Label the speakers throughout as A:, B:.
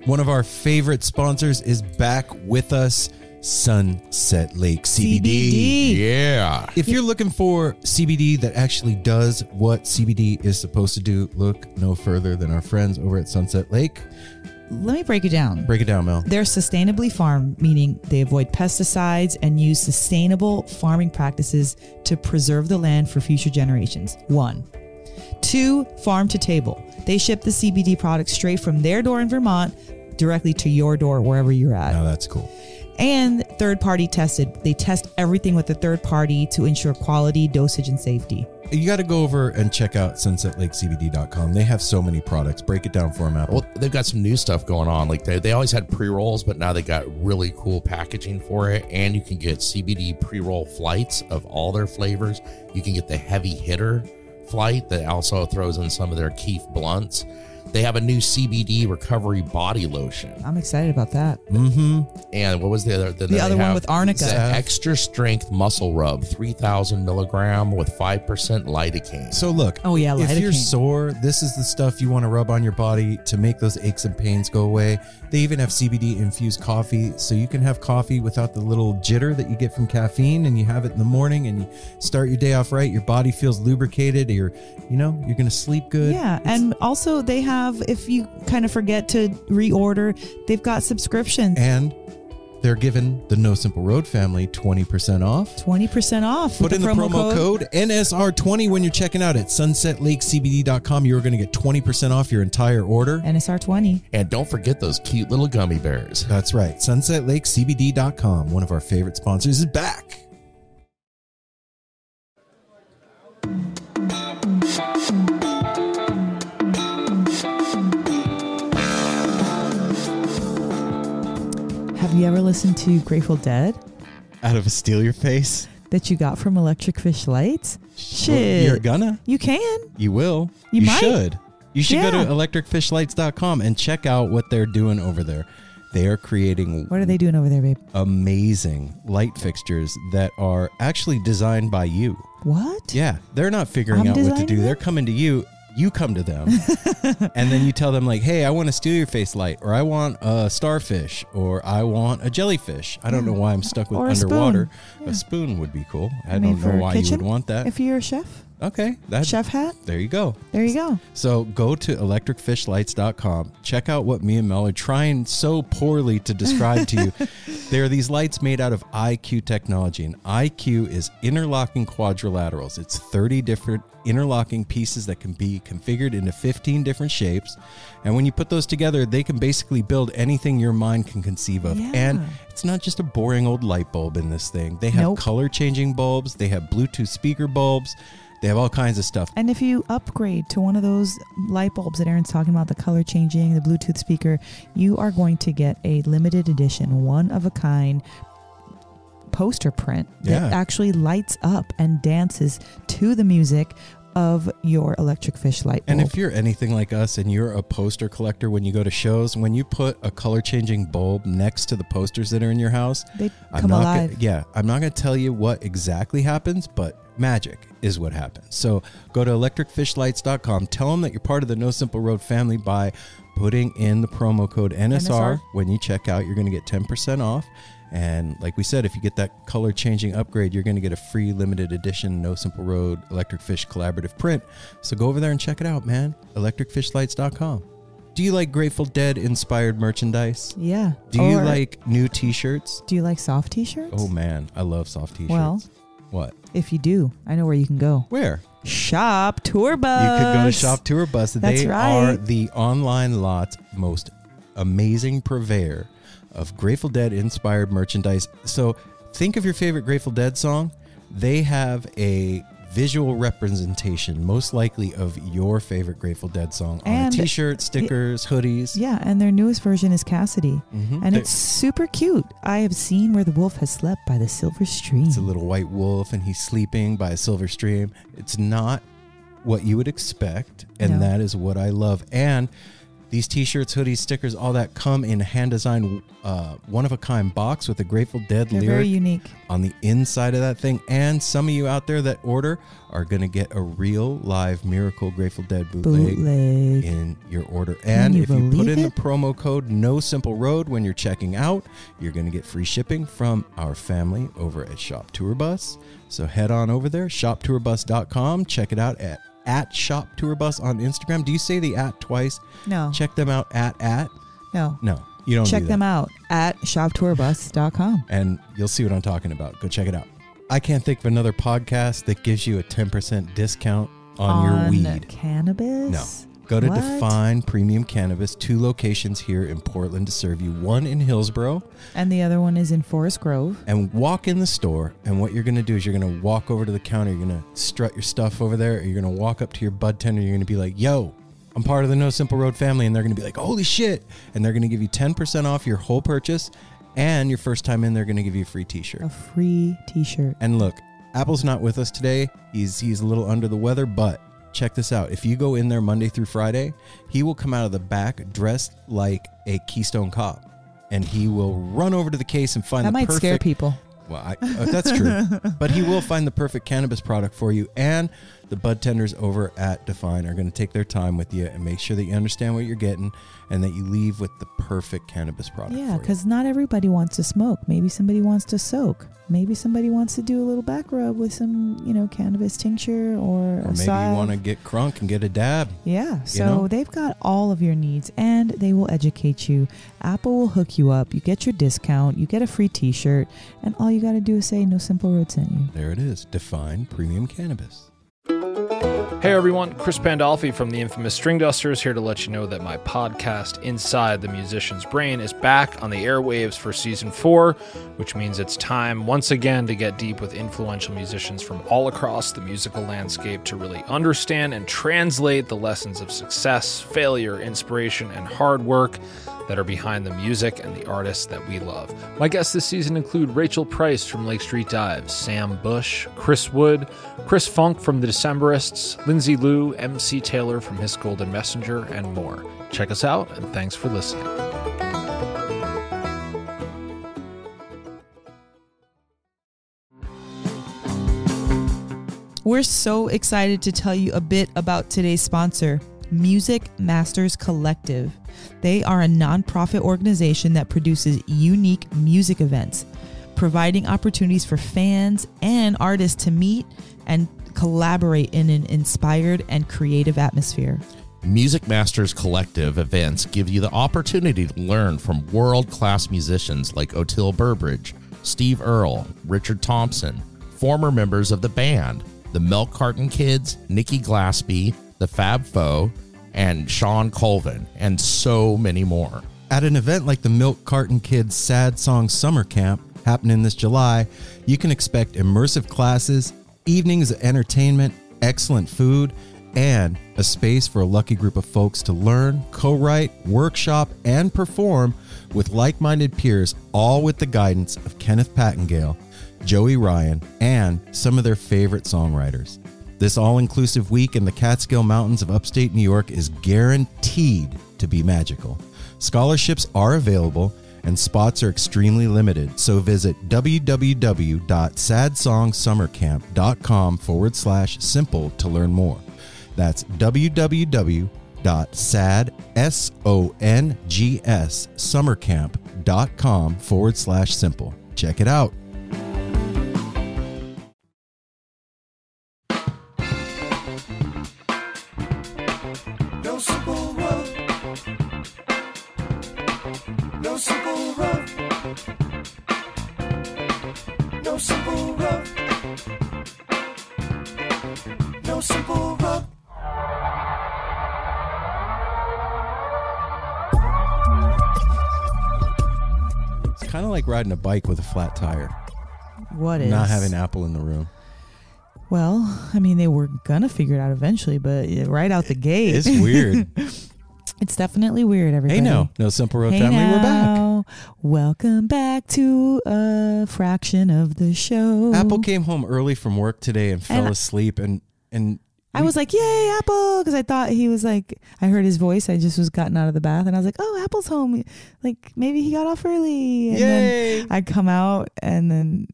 A: One of our favorite sponsors is back with us, Sunset Lake CBD.
B: Yeah.
A: If you're looking for CBD that actually does what CBD is supposed to do, look no further than our friends over at Sunset Lake.
C: Let me break it down.
A: Break it down, Mel.
C: They're sustainably farmed, meaning they avoid pesticides and use sustainable farming practices to preserve the land for future generations. 1. 2, farm to table. They ship the CBD products straight from their door in Vermont directly to your door wherever you're at.
A: Oh, that's cool.
C: And third-party tested. They test everything with a third party to ensure quality, dosage, and safety.
A: You got to go over and check out sunsetlakecbd.com. They have so many products. Break it down for them, Apple.
B: Well, they've got some new stuff going on. Like they always had pre-rolls, but now they got really cool packaging for it. And you can get CBD pre-roll flights of all their flavors. You can get the heavy hitter flight that also throws in some of their Keef blunts. They have a new CBD recovery body lotion.
C: I'm excited about that.
A: Mm-hmm.
B: And what was the other?
C: The other one with arnica.
B: The extra strength muscle rub, 3,000 milligram with 5% lidocaine.
A: So look,
C: Oh, yeah,
A: if you're
C: lidocaine.
A: sore, this is the stuff you want to rub on your body to make those aches and pains go away. They even have CBD infused coffee, so you can have coffee without the little jitter that you get from caffeine, and you have it in the morning and you start your day off right. Your body feels lubricated. You're going to sleep good.
C: Yeah, and also they have, if you kind of forget to reorder, they've got subscriptions.
A: And they're giving the No Simple Road family 20% off.
C: 20% off.
A: Put in the promo code NSR20 when you're checking out at sunsetlakecbd.com. You're going to get 20% off your entire order.
C: NSR20.
B: And don't forget those cute little gummy bears.
A: That's right. sunsetlakecbd.com. One of our favorite sponsors is back.
C: Have you ever listened to Grateful Dead
A: Out of a Steal Your Face.
C: that you got from Electric Fish Lights? Shit.
A: You're gonna.
C: You can.
A: You will.
C: You might.
A: should. You should go to
C: Yeah.
A: electricfishlights.com and check out what they're doing over there. They are creating
C: What are they doing over there, babe?
A: amazing light fixtures that are actually designed by you.
C: What?
A: Yeah, they're not figuring
C: I'm
A: out what to
C: designing
A: do.
C: them?
A: They're coming to you. You come to them. And then you tell them like, hey, I want a steal your face light, or I want a starfish, or I want a jellyfish. I don't know why I'm stuck with
C: Or a
A: underwater.
C: spoon.
A: A spoon would be cool. I
C: mean,
A: don't know
C: for
A: why you
C: kitchen,
A: would want that.
C: If you're a chef,
A: Okay.
C: chef hat,
A: There you go.
C: there you go.
A: So go to electricfishlights.com. Check out what me and Mel are trying so poorly to describe to you. There are these lights made out of IQ technology, and IQ is interlocking quadrilaterals. It's 30 different interlocking pieces that can be configured into 15 different shapes. And when you put those together, they can basically build anything your mind can conceive of.
C: Yeah.
A: And it's not just a boring old light bulb in this thing. They have
C: Nope.
A: color changing bulbs. They have Bluetooth speaker bulbs. They have all kinds of stuff.
C: And if you upgrade to one of those light bulbs that Aaron's talking about, the color changing, the Bluetooth speaker, you are going to get a limited edition, one of a kind poster print that actually lights up and dances to the music of your electric fish light bulb.
A: And if you're anything like us and you're a poster collector, when you go to shows, when you put a color changing bulb next to the posters that are in your house,
C: they
A: I'm
C: come
A: not
C: alive.
A: I'm not going to tell you what exactly happens, but magic is what happens. So go to electricfishlights.com. Tell them that you're part of the No Simple Road family by putting in the promo code NSR. When you check out, you're going to get 10% off. And like we said, if you get that color changing upgrade, you're going to get a free limited edition No Simple Road Electric Fish collaborative print. So go over there and check it out, man. electricfishlights.com. Do you like Grateful Dead inspired merchandise?
C: Yeah.
A: Do you
C: Or
A: like new t-shirts?
C: Do you like soft t-shirts?
A: Oh man, I love soft t-shirts.
C: Well,
A: what?
C: if you do, I know where you can go.
A: Where?
C: Shop Tour Bus.
A: You could go to Shop Tour Bus.
C: That's
A: They
C: right.
A: are the online lot's most amazing purveyor of Grateful Dead inspired merchandise. So think of your favorite Grateful Dead song. They have a visual representation, most likely of your favorite Grateful Dead song on
C: And
A: a t-shirt, stickers, hoodies.
C: Yeah, and their newest version is Cassidy.
A: Mhm.
C: And it's super cute. I have seen where the wolf has slept by the silver stream.
A: It's a little white wolf and he's sleeping by a silver stream. It's not what you would expect, and
C: No.
A: that is what I love. And These t-shirts, hoodies, stickers, all that come in a hand-designed, one-of-a-kind box with a Grateful Dead
C: They're
A: lyric
C: very unique
A: on the inside of that thing. And some of you out there that order are going to get a real live Miracle Grateful Dead bootleg in your order. And if you put in the promo code NoSimpleRoad when you're checking out, you're going to get free shipping from our family over at Shop Tour Bus. So head on over there, shoptourbus.com. Check it out at Shop Tour Bus on Instagram. Do you say the at twice?
C: No.
A: Check them out at?
C: No.
A: No, you don't
C: Check
A: do that.
C: them out at shoptourbus.com.
A: And you'll see what I'm talking about. Go check it out. I can't think of another podcast that gives you a 10% discount on your weed.
C: Cannabis?
A: No. Go to
C: What?
A: Define Premium Cannabis, 2 locations here in Portland to serve you, one in Hillsborough.
C: And the other one is in Forest Grove.
A: And walk in the store, and what you're going to do is you're going to walk over to the counter, you're going to strut your stuff over there, or you're going to walk up to your bud tender, you're going to be like, yo, I'm part of the No Simple Road family, and they're going to be like, holy shit, and they're going to give you 10% off your whole purchase, and your first time in, they're going to give you a free t-shirt.
C: A free t-shirt.
A: And look, Apple's not with us today. He's a little under the weather, but check this out. If you go in there Monday through Friday, he will come out of the back dressed like a Keystone Cop, and he will run over to the case and find
C: That
A: the
C: might
A: perfect...
C: scare people.
A: Well, that's true. But he will find the perfect cannabis product for you. And the bud tenders over at Define are going to take their time with you and make sure that you understand what you're getting and that you leave with the perfect cannabis product.
C: Yeah, because not everybody wants to smoke. Maybe somebody wants to soak. Maybe somebody wants to do a little back rub with some, cannabis tincture or
A: maybe you want to get crunk and get a dab.
C: Yeah, so they've got all of your needs and they will educate you. Apple will hook you up. You get your discount. You get a free t-shirt. And all you got to do is say No Simple Road sent you.
A: There it is. Define Premium Cannabis.
D: Hey everyone, Chris Pandolfi from the infamous String Dusters here to let you know that my podcast, Inside the Musician's Brain, is back on the airwaves for Season 4, which means it's time once again to get deep with influential musicians from all across the musical landscape to really understand and translate the lessons of success, failure, inspiration, and hard work that are behind the music and the artists that we love. My guests this season include Rachel Price from Lake Street Dives, Sam Bush, Chris Wood, Chris Funk from The Decemberists, Lindsay Liu, MC Taylor from His Golden Messenger, and more. Check us out, and thanks for listening.
C: We're so excited to tell you a bit about today's sponsor, Music Masters Collective. They are a nonprofit organization that produces unique music events, providing opportunities for fans and artists to meet and collaborate in an inspired and creative atmosphere.
B: Music Masters Collective events give you the opportunity to learn from world-class musicians like Otil Burbridge, Steve Earle, Richard Thompson, former members of the band, the Milk Carton Kids, Nikki Glaspie, the Fab Four, and Sean Colvin, and so many more.
A: At an event like the Milk Carton Kids Sad Song Summer Camp happening this July, you can expect immersive classes, evenings of entertainment, excellent food, and a space for a lucky group of folks to learn, co-write, workshop, and perform with like-minded peers, all with the guidance of Kenneth Pattengale, Joey Ryan, and some of their favorite songwriters. This all-inclusive week in the Catskill Mountains of upstate New York is guaranteed to be magical. Scholarships are available and spots are extremely limited, so visit www.sadsongsummercamp.com/simple to learn more. That's www.sadsongsummercamp.com/simple. Check it out.
E: No simple road. No simple road. No simple road. No simple road.
A: It's kind of like riding a bike with a flat tire.
C: What is?
A: Not having Apple in the room.
C: Well, I mean, they were going to figure it out eventually, but right out the gate.
A: It's weird.
C: It's definitely weird, everybody.
A: Hey, No Simple Road
C: Hey
A: family,
C: now.
A: we're back.
C: Welcome back to a fraction of the show.
A: Apple came home early from work today and fell
C: And-
A: asleep, and
C: I was like, yay, Apple. Because I thought he was like, I heard his voice. I just was gotten out of the bath. And I was like, oh, Apple's home. Like, maybe he got off early. And
A: Yay.
C: then I come out and then.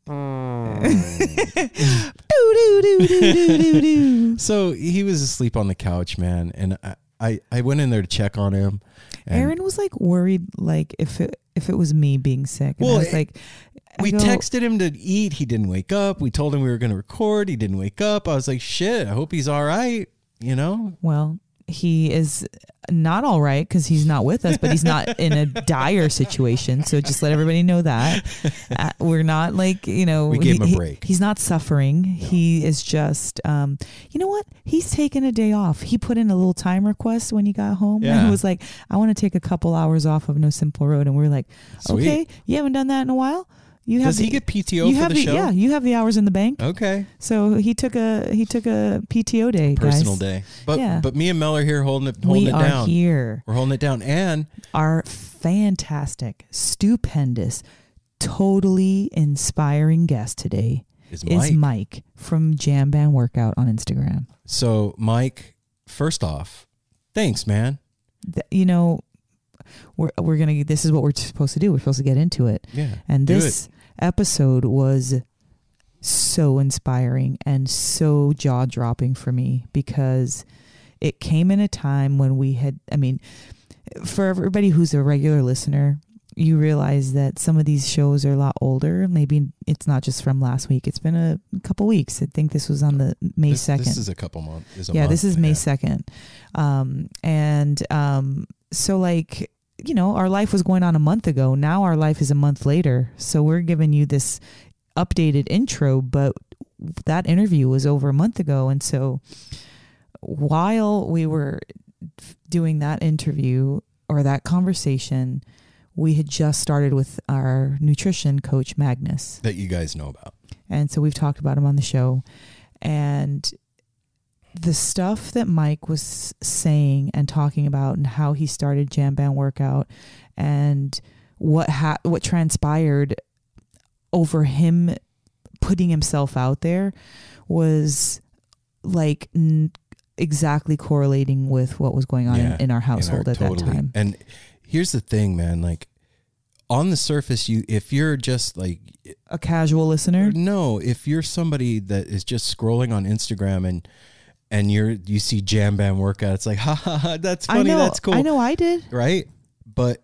A: So he was asleep on the couch, man. And I went in there to check on him.
C: Aaron was like worried, like if it was me being sick. And
A: Well,
C: I was like,
A: we texted him to eat. He didn't wake up. We told him we were going to record. He didn't wake up. I was like, shit, I hope he's all right. You know?
C: Well, he is not all right because he's not with us, but he's not in a dire situation. So just let everybody know that. We're not like, you know.
A: We gave him a break.
C: He's not suffering. No. He is just, you know what? He's taken a day off. He put in a little time request when he got home.
A: Yeah.
C: And he was like, I want to take a couple hours off of No Simple Road. And we're like,
A: Sweet.
C: Okay, you haven't done that in a while?
A: Does he get PTO for the show?
C: Yeah, you have the hours in the bank.
A: Okay.
C: So he took a PTO day,
A: Personal
C: guys.
A: day. But
C: Yeah.
A: but me and Mel are here holding it down.
C: We are here.
A: We're holding it down. And
C: Our fantastic, stupendous, totally inspiring guest today
A: is
C: is
A: Mike.
C: Mike from Jamband Workout on Instagram.
A: So Mike, first off, thanks, man.
C: You know, we're gonna. This is what we're supposed to do. We're supposed to get into it.
A: Yeah.
C: And
A: do
C: this episode was so inspiring and so jaw-dropping for me because it came in a time when we had, I mean, for everybody who's a regular listener, you realize that some of these shows are a lot older. Maybe it's not just from last week. It's been a couple weeks. I think this was on the May 2nd.
A: This is a couple months.
C: This is May 2nd. So like, you know, our life was going on a month ago. Now our life is a month later. So we're giving you this updated intro, but that interview was over a month ago. And so while we were doing that interview or that conversation, we had just started with our nutrition coach, Magnus.
A: That you guys know about.
C: And so we've talked about him on the show. And the stuff that Mike was saying and talking about and how he started Jamband Workout and what transpired over him putting himself out there was like exactly correlating with what was going on in our household at that time.
A: And here's the thing, man, like on the surface, if you're just like
C: a casual listener,
A: if you're somebody that is just scrolling on Instagram and you see Jamband Workout, it's like, ha ha ha, that's funny, that's cool.
C: I know I did.
A: Right? But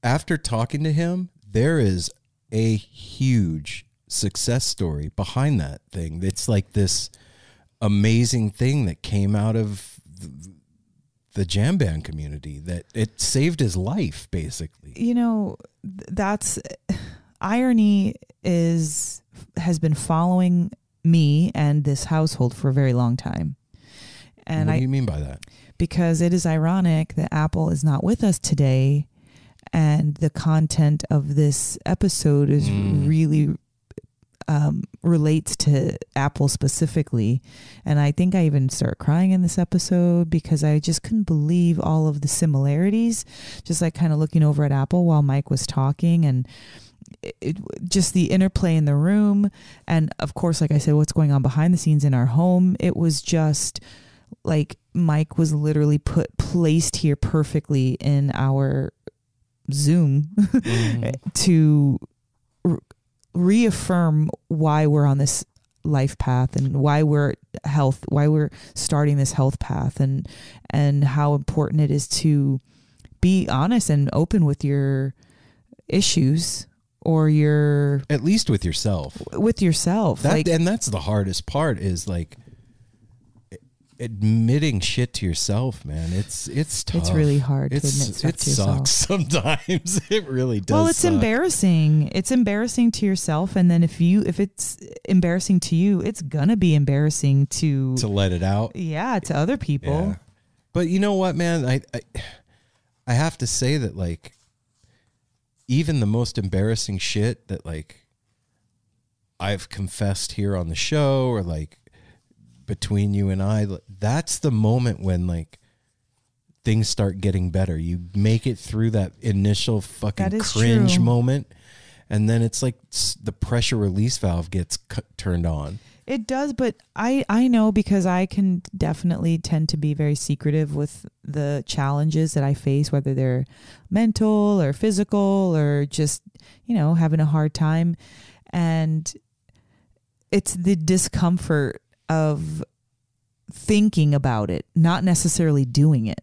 A: after talking to him, there is a huge success story behind that thing. It's like this amazing thing that came out of the Jamband community that it saved his life, basically.
C: You know, that's irony has been following me and this household for a very long time. And
A: what do you mean by that?
C: Because it is ironic that Apple is not with us today, and the content of this episode is really relates to Apple specifically. And I think I even started crying in this episode because I just couldn't believe all of the similarities, just like kind of looking over at Apple while Mike was talking, and just the interplay in the room. And of course, like I said, what's going on behind the scenes in our home. It was just like Mike was literally placed here perfectly in our Zoom to reaffirm why we're on this life path and why we're starting this health path, and how important it is to be honest and open with your issues, or
A: at least with yourself.
C: And
A: that's the hardest part, is like admitting shit to yourself, man. It's tough.
C: It's really hard to admit stuff to yourself.
A: It sucks sometimes. It really does.
C: Well, it's
A: suck.
C: embarrassing. It's embarrassing to yourself, and then if it's embarrassing to you, it's gonna be embarrassing to
A: let it out.
C: Yeah, to other people.
A: Yeah. But you know what, man? I have to say that, like, even the most embarrassing shit that, like, I've confessed here on the show, or like between you and I, that's the moment when, like, things start getting better. You make it through that initial fucking cringe moment, and then it's like the pressure release valve gets turned on.
C: It does, but I know because I can definitely tend to be very secretive with the challenges that I face, whether they're mental or physical or just, having a hard time. And it's the discomfort of thinking about it, not necessarily doing it.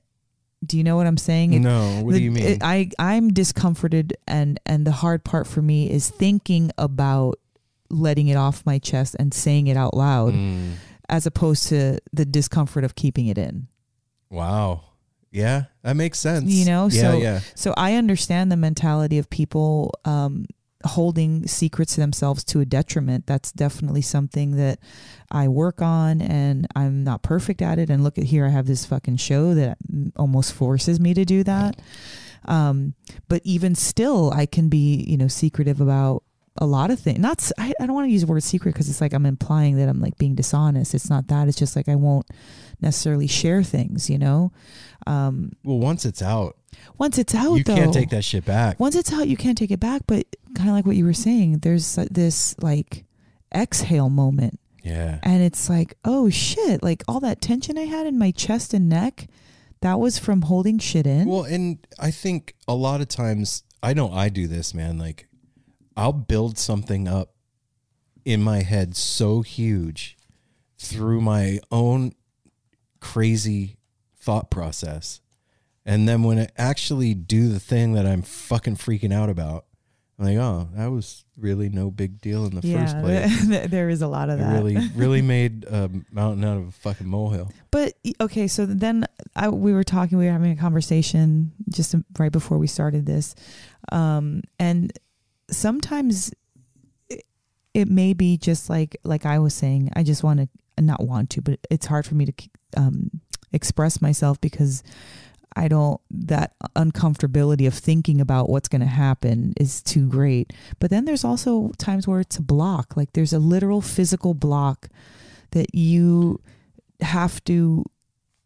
C: Do you know what I'm saying?
A: No, what do you mean?
C: I'm discomforted, and the hard part for me is thinking about letting it off my chest and saying it out loud, as opposed to the discomfort of keeping it in.
A: Wow. Yeah, that makes sense.
C: So I understand the mentality of people holding secrets to themselves to a detriment. That's definitely something that I work on, and I'm not perfect at it. And look at here, I have this fucking show that almost forces me to do that. But even still, I can be, secretive about a lot of things. I don't want to use the word secret because it's like I'm implying that I'm like being dishonest. It's not that. It's just like I won't necessarily share things, Well,
A: once it's out,
C: you
A: can't take that shit back.
C: Once it's out, you can't take it back. But kind of like what you were saying, there's this like exhale moment.
A: Yeah.
C: And it's like, oh shit, like all that tension I had in my chest and neck, that was from holding shit in.
A: Well, and I think a lot of times, I know I do this, man. Like, I'll build something up in my head so huge through my own crazy thought process. And then when I actually do the thing that I'm fucking freaking out about, I'm like, oh, that was really no big deal in the first place.
C: There is a lot of that.
A: Really made a mountain out of a fucking molehill.
C: But, okay, so then we were having a conversation just right before we started this. And sometimes it may be just like I was saying, I just want to, not want to, but it's hard for me to express myself because that uncomfortability of thinking about what's going to happen is too great. But then there's also times where it's a block, like there's a literal physical block that you have to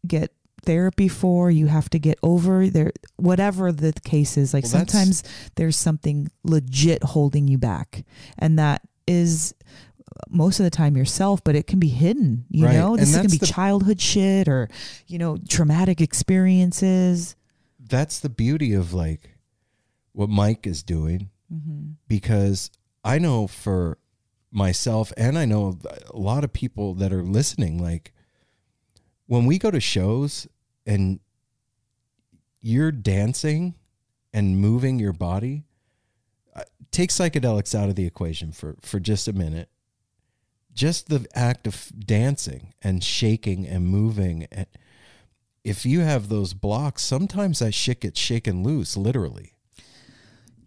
C: get therapy for, you have to get over there, whatever the case is. Like sometimes there's something legit holding you back, and that is most of the time yourself, but it can be hidden, this can be childhood shit or, traumatic experiences.
A: That's the beauty of like what Mike is doing, because I know for myself, and I know a lot of people that are listening, like when we go to shows and you're dancing and moving your body, take psychedelics out of the equation for just a minute. Just the act of dancing and shaking and moving. And if you have those blocks, sometimes that shit gets shaken loose, literally.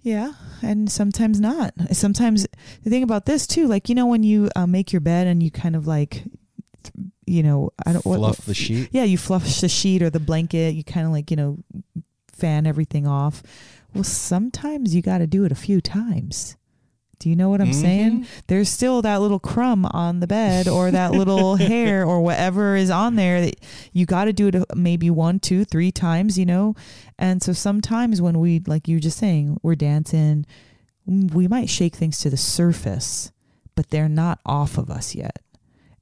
C: Yeah, and sometimes not. Sometimes the thing about this too, like, when you make your bed and you kind of like,
A: fluff the sheet.
C: Yeah, you fluff the sheet or the blanket. You kind of like, fan everything off. Well, sometimes you got to do it a few times. Do you know what I'm saying? There's still that little crumb on the bed or that little hair or whatever is on there that you got to do it maybe 1, 2, 3 times, And so sometimes when we, like you were just saying, we're dancing, we might shake things to the surface, but they're not off of us yet.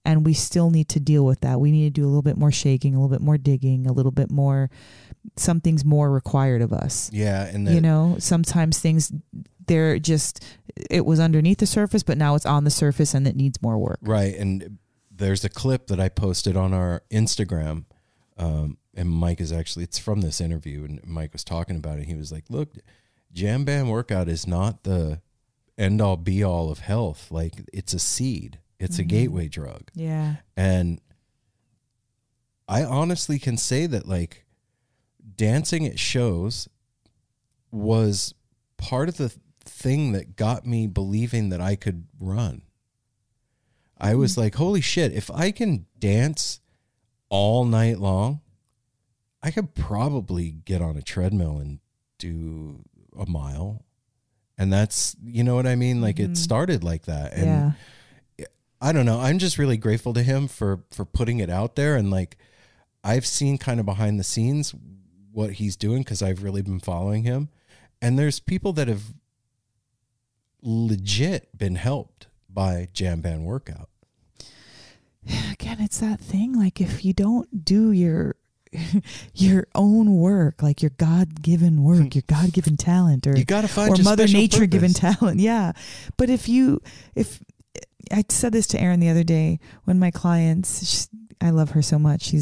C: And we still need to deal with that. We need to do a little bit more shaking, a little bit more digging, a little bit more, something's more required of us.
A: Yeah. And
C: sometimes things, they're just, it was underneath the surface, but now it's on the surface and it needs more work.
A: Right. And there's a clip that I posted on our Instagram. And Mike is actually, it's from this interview, and Mike was talking about it. He was like, look, Jamband workout is not the end all be all of health. Like, it's a seed. It's a gateway drug.
C: Yeah.
A: And I honestly can say that, like, dancing at shows was part of the thing that got me believing that I could run. I was like, holy shit, if I can dance all night long, I could probably get on a treadmill and do a mile. And that's, you know what I mean? Like, it started like that. And
C: yeah.
A: I don't know. I'm just really grateful to him for putting it out there. And like, I've seen kind of behind the scenes what he's doing, because I've really been following him. And there's people that have legit been helped by Jamband workout.
C: again, it's that thing. Like if you don't do your own work, like your God-given work, your God-given talent, or
A: You got to find
C: or
A: your
C: Mother
A: special
C: Nature given
A: purpose.
C: talent. Yeah. But if I said this to Erin the other day, when my clients, I love her so much.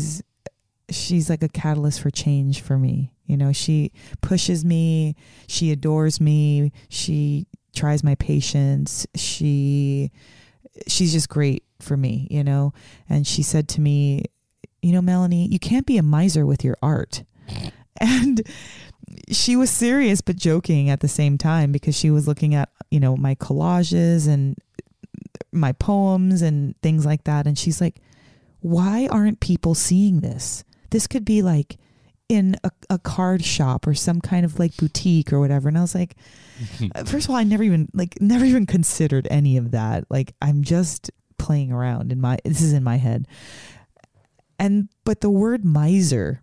C: She's like a catalyst for change for me. You know, she pushes me, she adores me, she tries my patience. She's just great for me, you know? And she said to me, you know, Melanie, you can't be a miser with your art. And she was serious but joking at the same time, because she was looking at, you know, my collages and my poems and things like that. And she's like, why aren't people seeing this? This could be like in a card shop or some kind of like boutique or whatever. And I was like, first of all, I never even considered any of that. Like, I'm just playing around this is in my head. But the word miser,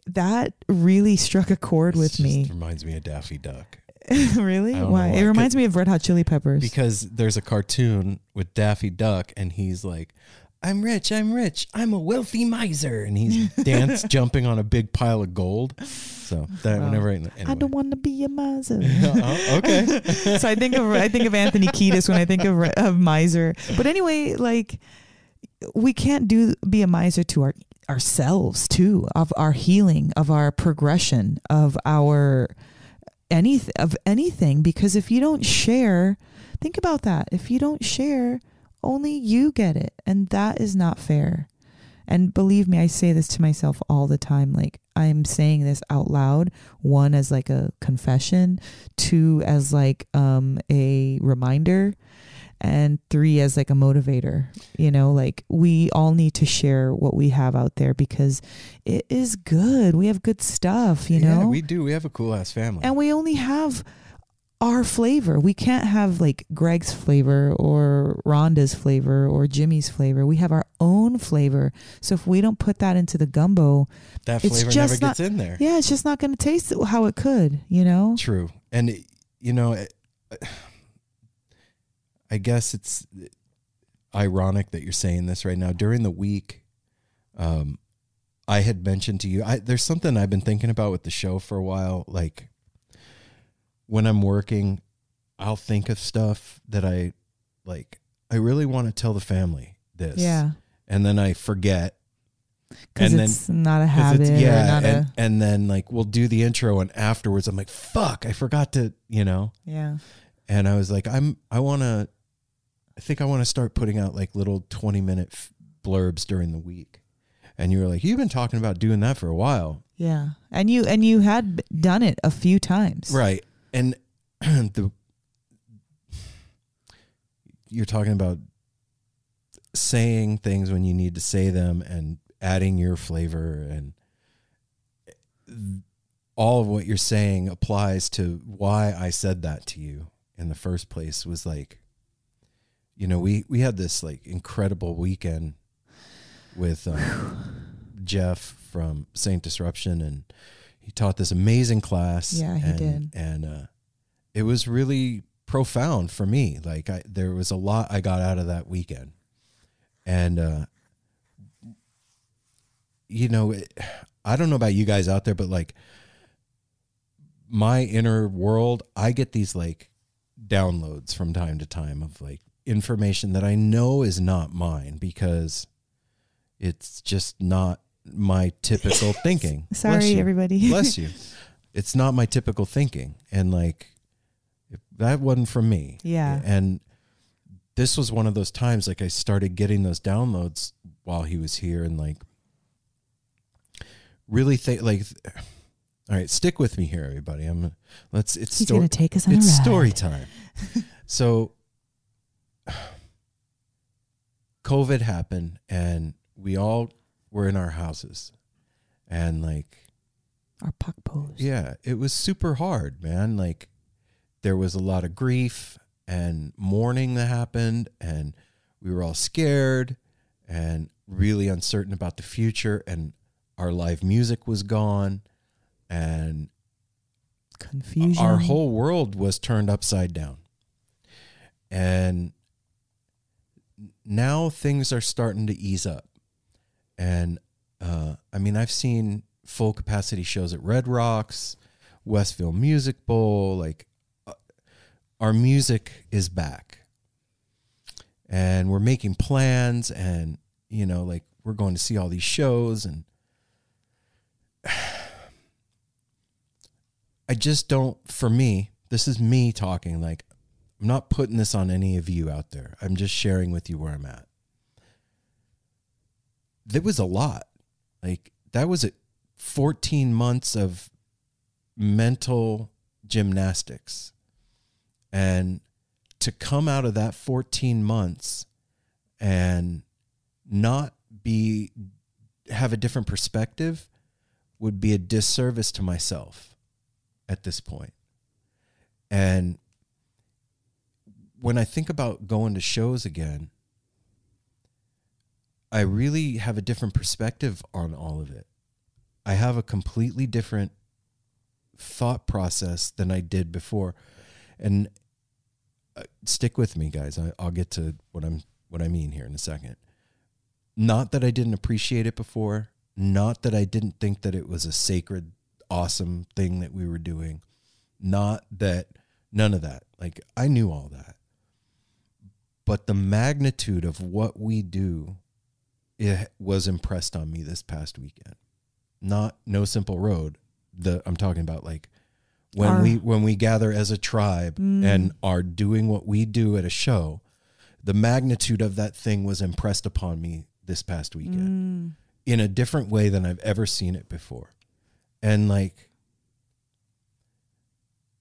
C: that really struck a chord with me.
A: Just reminds me of Daffy Duck.
C: Really?
A: I don't know
C: Why?
A: why.
C: It reminds me of Red Hot Chili Peppers.
A: Because there's a cartoon with Daffy Duck, and he's like, I'm rich, I'm a wealthy miser. And he's jumping on a big pile of gold. So that anyway.
C: I don't want to be a miser.
A: Okay.
C: So I think of Anthony Kiedis when I think of miser. But anyway, like, we can't be a miser to ourselves too, of our healing, of our progression, of our anything. Because if you don't share, think about that. If you don't share, only you get it. And that is not fair. And believe me, I say this to myself all the time. Like, I'm saying this out loud. 1, as like a confession. 2, as like a reminder. And 3, as like a motivator. You know, like, we all need to share what we have out there, because it is good. We have good stuff, you know?
A: Yeah, we do. We have a cool ass family.
C: And we only have our flavor. We can't have like Greg's flavor or Rhonda's flavor or Jimmy's flavor. We have our own flavor. So if we don't put that into the gumbo,
A: that
C: it's
A: flavor
C: just
A: never gets in there.
C: Yeah, it's just not going to taste how it could, you know?
A: True. And, you know, I guess it's ironic that you're saying this right now. During the week, I had mentioned to you, there's something I've been thinking about with the show for a while. Like, when I'm working, I'll think of stuff that I really want to tell the family this.
C: Yeah.
A: And then I forget.
C: Because it's not a habit.
A: And then like, we'll do the intro, and afterwards I'm like, fuck, I forgot to, you know?
C: Yeah.
A: And I was like, I think I want to start putting out like little 20-minute blurbs during the week. And you were like, you've been talking about doing that for a while.
C: Yeah. And you had done it a few times.
A: Right. And you're talking about saying things when you need to say them and adding your flavor, and all of what you're saying applies to why I said that to you in the first place. Was like, you know, we had this like incredible weekend with Jeff from Saint Disruption, and he taught this amazing class.
C: Yeah, he did.
A: And it was really profound for me. Like, there was a lot I got out of that weekend. And, you know, I don't know about you guys out there, but like, my inner world, I get these like downloads from time to time of like information that I know is not mine, because it's just not my typical thinking.
C: Sorry, everybody.
A: Bless you. It's not my typical thinking. And like, that wasn't from me.
C: Yeah.
A: And this was one of those times, like, I started getting those downloads while he was here, and like, really think like, all right, stick with me here, everybody. He's
C: going to take us on a ride.
A: It's story time. So COVID happened, and we all were in our houses, and like,
C: our puck pose.
A: Yeah, it was super hard, man. Like, there was a lot of grief and mourning that happened, and we were all scared and really uncertain about the future, and our live music was gone, and
C: confusion.
A: Our whole world was turned upside down. And now things are starting to ease up. And I mean, I've seen full capacity shows at Red Rocks, Westville Music Bowl. Like, our music is back, and we're making plans, and you know, like, we're going to see all these shows, and I just don't, for me, this is me talking, like, I'm not putting this on any of you out there. I'm just sharing with you where I'm at. There was a lot. Like, that was 14 months of mental gymnastics. And to come out of that 14 months and not have a different perspective would be a disservice to myself at this point. And when I think about going to shows again, I really have a different perspective on all of it. I have a completely different thought process than I did before. And stick with me, guys. I'll get to what I mean here in a second. Not that I didn't appreciate it before. Not that I didn't think that it was a sacred, awesome thing that we were doing. Not that, none of that. Like, I knew all that. But the magnitude of what we do, it was impressed on me this past weekend. Not No Simple Road. I'm talking about, like, when we gather as a tribe and are doing what we do at a show, the magnitude of that thing was impressed upon me this past weekend in a different way than I've ever seen it before. And, like,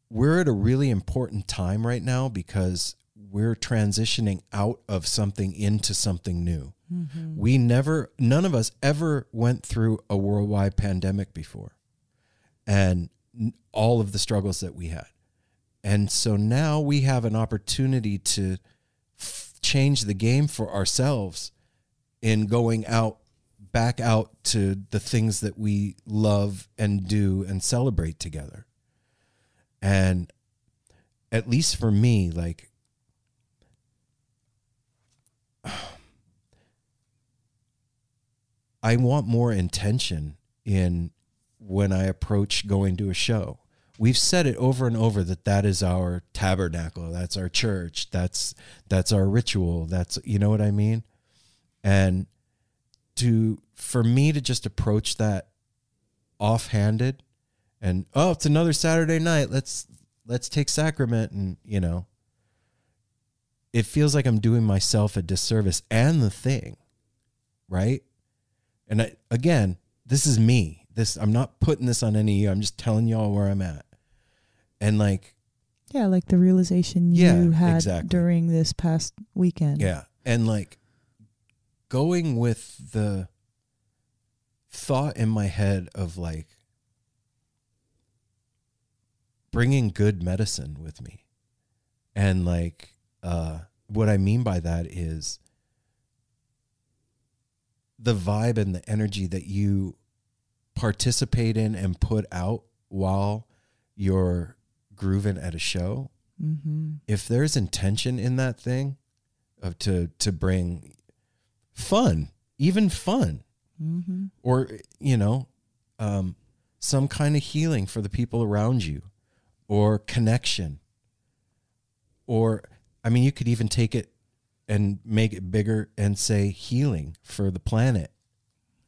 A: we're at a really important time right now because we're transitioning out of something into something new. None of us ever went through a worldwide pandemic before, and all of the struggles that we had. And so now we have an opportunity to change the game for ourselves in going back out to the things that we love and do and celebrate together. And at least for me, like, I want more intention in when I approach going to a show. We've said it over and over that is our tabernacle. That's our church. That's our ritual. That's, you know what I mean? And for me to just approach that offhanded and, oh, it's another Saturday night. Let's take sacrament. And, you know, it feels like I'm doing myself a disservice and the thing. Right. And again, this is me. I'm not putting this on any of you. I'm just telling y'all where I'm at. And, like,
C: yeah, like the realization you had
A: exactly.
C: during this past weekend.
A: Yeah. And, like, going with the thought in my head of, like, bringing good medicine with me. And, like, what I mean by that is the vibe and the energy that you participate in and put out while you're grooving at a show. If there's intention in that thing to bring fun, even fun, or, you know, some kind of healing for the people around you, or connection, or, I mean, you could even take it and make it bigger and say healing for the planet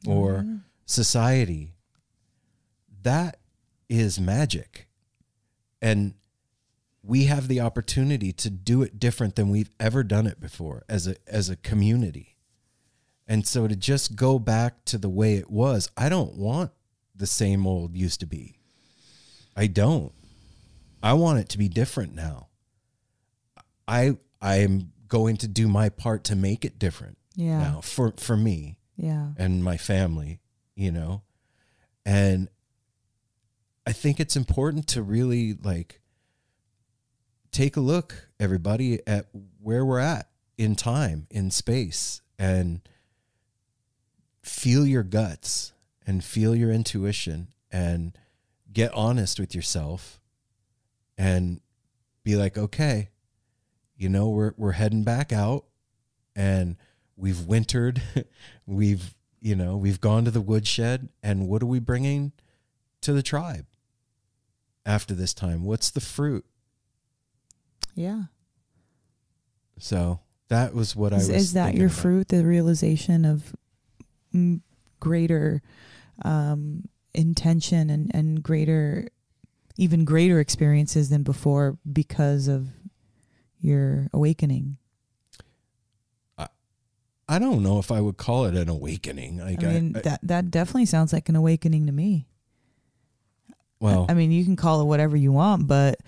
A: or society. That is magic. And we have the opportunity to do it different than we've ever done it before as a community. And so to just go back to the way it was, I don't want the same old used to be. I don't. I want it to be different now. I'm going to do my part to make it different now for me and my family, you know. And I think it's important to really, like, take a look, everybody, at where we're at in time, in space, and feel your guts and feel your intuition and get honest with yourself and be like, okay, you know, we're heading back out, and we've wintered, we've gone to the woodshed, and what are we bringing to the tribe after this time? What's the fruit?
C: Yeah.
A: So that was what I was.
C: Is that your
A: about.
C: fruit? The realization of greater intention and even greater experiences than before because of your awakening?
A: I don't know if I would call it an awakening. Like,
C: I mean, that definitely sounds like an awakening to me.
A: Well,
C: I mean, you can call it whatever you want, but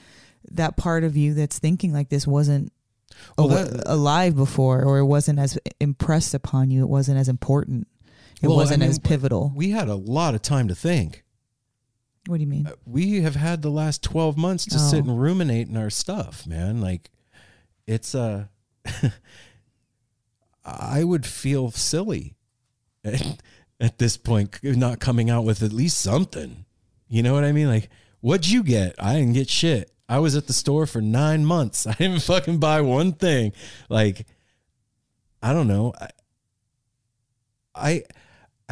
C: that part of you that's thinking like this wasn't alive before, or it wasn't as impressed upon you. It wasn't as important. It wasn't as pivotal.
A: We had a lot of time to think.
C: What do you mean?
A: We have had the last 12 months to sit and ruminate in our stuff, man. Like, it's I would feel silly at this point not coming out with at least something. You know what I mean? Like, what'd you get? I didn't get shit. I was at the store for 9 months. I didn't fucking buy one thing. Like, I don't know. I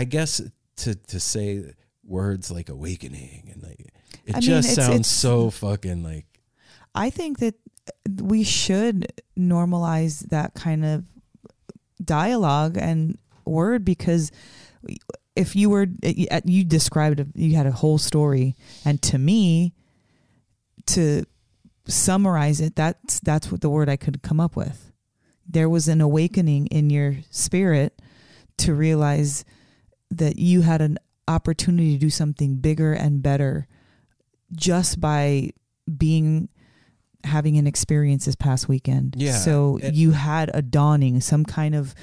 A: guess to say words like awakening and like it sounds so fucking like.
C: I think that we should normalize that kind of dialogue and word, because if you described it, you had a whole story, and to me, to summarize it, that's what the word I could come up with. There was an awakening in your spirit to realize that you had an opportunity to do something bigger and better just by having an experience this past weekend.
A: Yeah.
C: So you had a dawning, some kind of,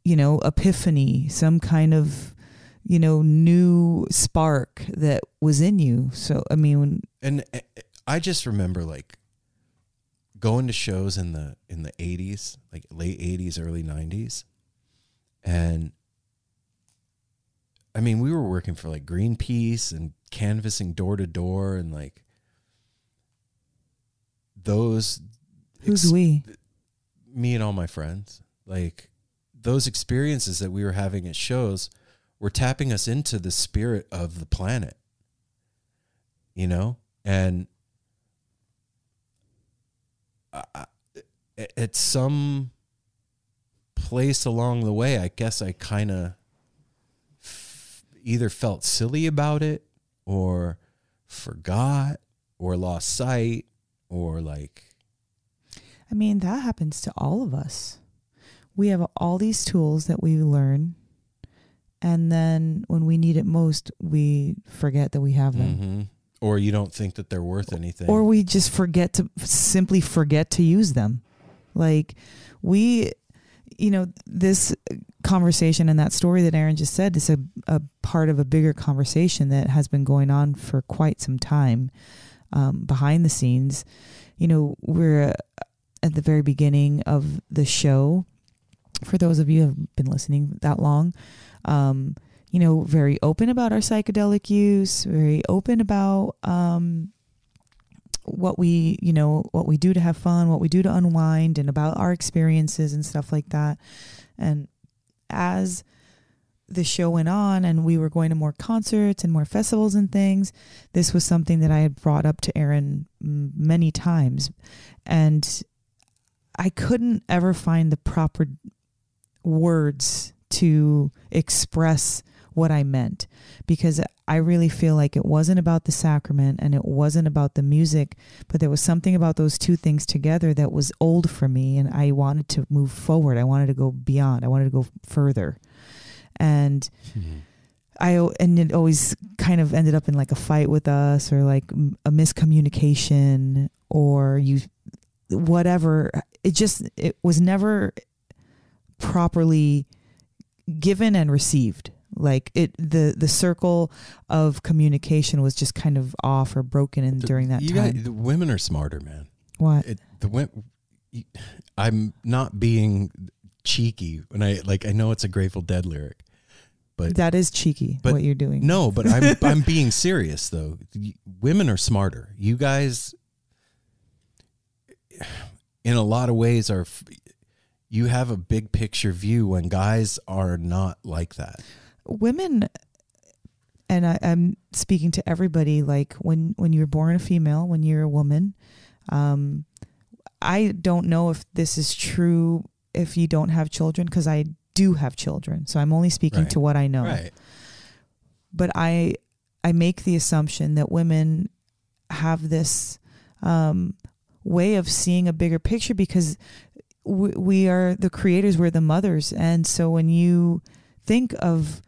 C: epiphany, some kind of, new spark that was in you. So, I mean,
A: and I just remember like going to shows in the 80s, like late 80s, early 90s. And I mean, we were working for like Greenpeace and canvassing door to door, and like those.
C: Who's we?
A: Me and all my friends. Like those experiences that we were having at shows were tapping us into the spirit of the planet, and at some place along the way, I guess I kind of either felt silly about it or forgot or lost sight or like.
C: I mean, that happens to all of us. We have all these tools that we learn, and then when we need it most, we forget that we have them.
A: Mm-hmm. Or you don't think that they're worth anything.
C: Or we just simply forget to use them. Like this conversation and that story that Aaron just said is a part of a bigger conversation that has been going on for quite some time behind the scenes. We're at the very beginning of the show. For those of you who have been listening that long, very open about our psychedelic use, very open about what we do to have fun, what we do to unwind, and about our experiences and stuff like that. And as the show went on and we were going to more concerts and more festivals and things, this was something that I had brought up to Aaron many times. And I couldn't ever find the proper words to express what I meant, because I really feel like it wasn't about the sacrament and it wasn't about the music, but there was something about those two things together that was old for me, and I wanted to move forward. I wanted to go beyond. I wanted to go further. And it always kind of ended up in like a fight with us, or like a miscommunication, or whatever. It was never properly given and received. Like the circle of communication was just kind of off or broken during that time.
A: The women are smarter, man.
C: What?
A: I'm not being cheeky when I know it's a Grateful Dead lyric, but
C: that is cheeky. What you're doing?
A: No, but I'm being serious though. Women are smarter. You guys, in a lot of ways, you have a big picture view when guys are not like that.
C: Women, and I'm speaking to everybody, like when you're born a female, when you're a woman, I don't know if this is true if you don't have children, because I do have children. So I'm only speaking to what I know.
A: Right.
C: But I make the assumption that women have this way of seeing a bigger picture, because we are the creators, we're the mothers. And so when you think of,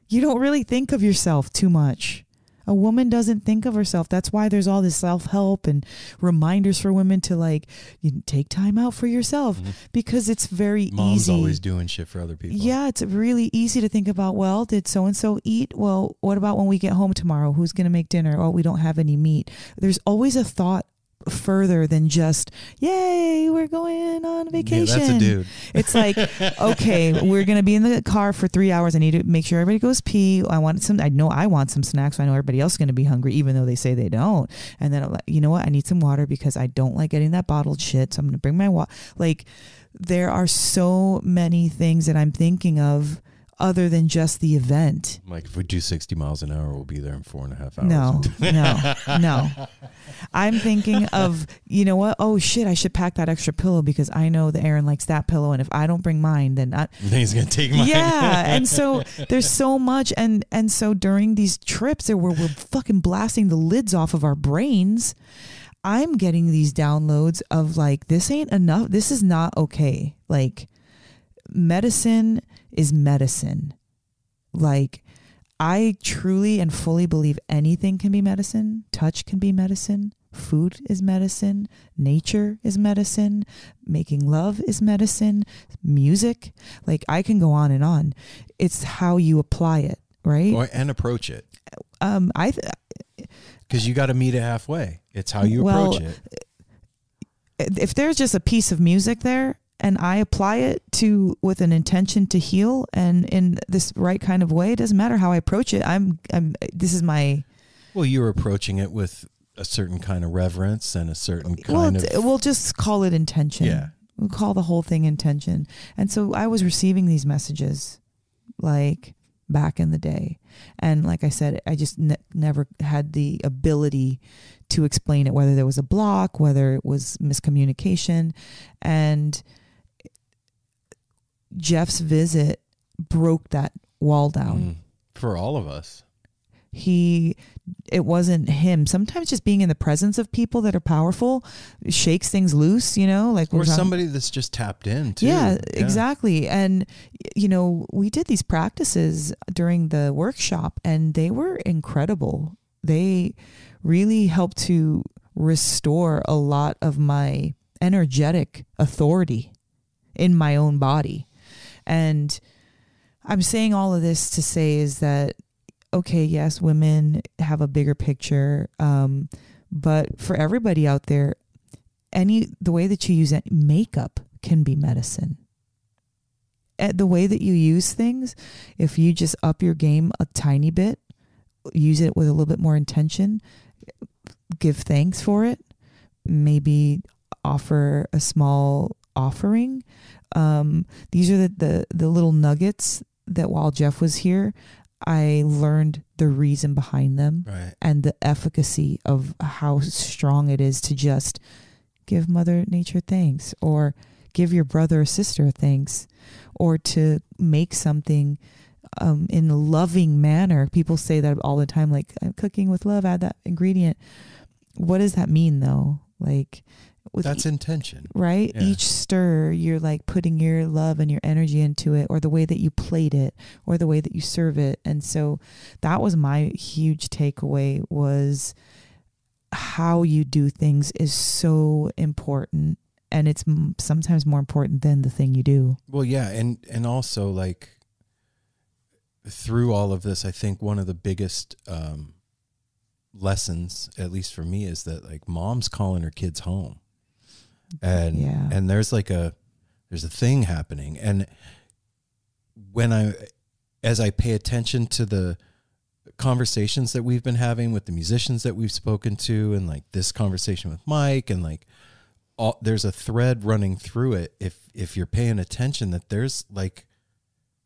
C: you don't really think of yourself too much. A woman doesn't think of herself. That's why there's all this self-help and reminders for women to, like, you take time out for yourself, because it's very
A: Mom's
C: easy.
A: always doing shit for other people.
C: Yeah, it's really easy to think about, well, did so-and-so eat? Well, what about when we get home tomorrow? Who's going to make dinner? Oh, we don't have any meat. There's always a thought further than just, yay, we're going on vacation.
A: Yeah, that's a dude.
C: It's like, okay, we're going to be in the car for 3 hours. I need to make sure everybody goes pee. I know I want some snacks. So I know everybody else is going to be hungry, even though they say they don't. And then I'm like, you know what? I need some water because I don't like getting that bottled shit. So I'm going to bring my water. Like, there are so many things that I'm thinking of other than just the event.
A: Like, if we do 60 miles an hour, we'll be there in 4.5 hours.
C: No. I'm thinking of, you know what? Oh shit, I should pack that extra pillow because I know that Aaron likes that pillow. And if I don't bring mine, then
A: he's going to take mine.
C: Yeah. And so there's so much. And so during these trips where we're fucking blasting the lids off of our brains, I'm getting these downloads of, like, this ain't enough. This is not okay. Like, medicine is medicine. Like, I truly and fully believe anything can be medicine. Touch can be medicine. Food is medicine. Nature is medicine. Making love is medicine. Music. Like, I can go on and on. It's how you apply it, right?
A: And approach it. Because you got to meet it halfway. It's how you approach it.
C: If there's just a piece of music there, and I apply it with an intention to heal and in this right kind of way, it doesn't matter how I approach it. This is my.
A: Well, you're approaching it with a certain kind of reverence and a certain kind of.
C: We'll just call it intention.
A: Yeah.
C: We'll call the whole thing intention. And so I was receiving these messages, like, back in the day. And like I said, I just never had the ability to explain it, whether there was a block, whether it was miscommunication. And Jeff's visit broke that wall down.
A: For all of us.
C: It wasn't him. Sometimes just being in the presence of people that are powerful shakes things loose, you know, like,
A: or somebody that's just tapped in too.
C: Yeah, exactly. And, you know, we did these practices during the workshop and they were incredible. They really helped to restore a lot of my energetic authority in my own body. And I'm saying all of this to say is that, okay, yes, women have a bigger picture, but for everybody out there, the way that you use makeup can be medicine. The way that you use things, if you just up your game a tiny bit, use it with a little bit more intention, give thanks for it, maybe offer a small offering. These are the little nuggets that while Jeff was here, I learned the reason behind them,
A: right,
C: and the efficacy of how strong it is to just give Mother Nature thanks, or give your brother or sister thanks, or to make something in a loving manner. People say that all the time, like, I'm cooking with love, add that ingredient. What does that mean though? Like,
A: that's intention,
C: right?
A: Yeah.
C: Each stir, you're like putting your love and your energy into it, or the way that you plate it, or the way that you serve it. And so that was my huge takeaway, was how you do things is so important. And it's sometimes more important than the thing you do.
A: Well, yeah. And also, like, through all of this, I think one of the biggest lessons, at least for me, is that, like, mom's calling her kids home. And there's a thing happening. And as I pay attention to the conversations that we've been having with the musicians that we've spoken to, and like this conversation with Mike, and like there's a thread running through it if you're paying attention, that there's like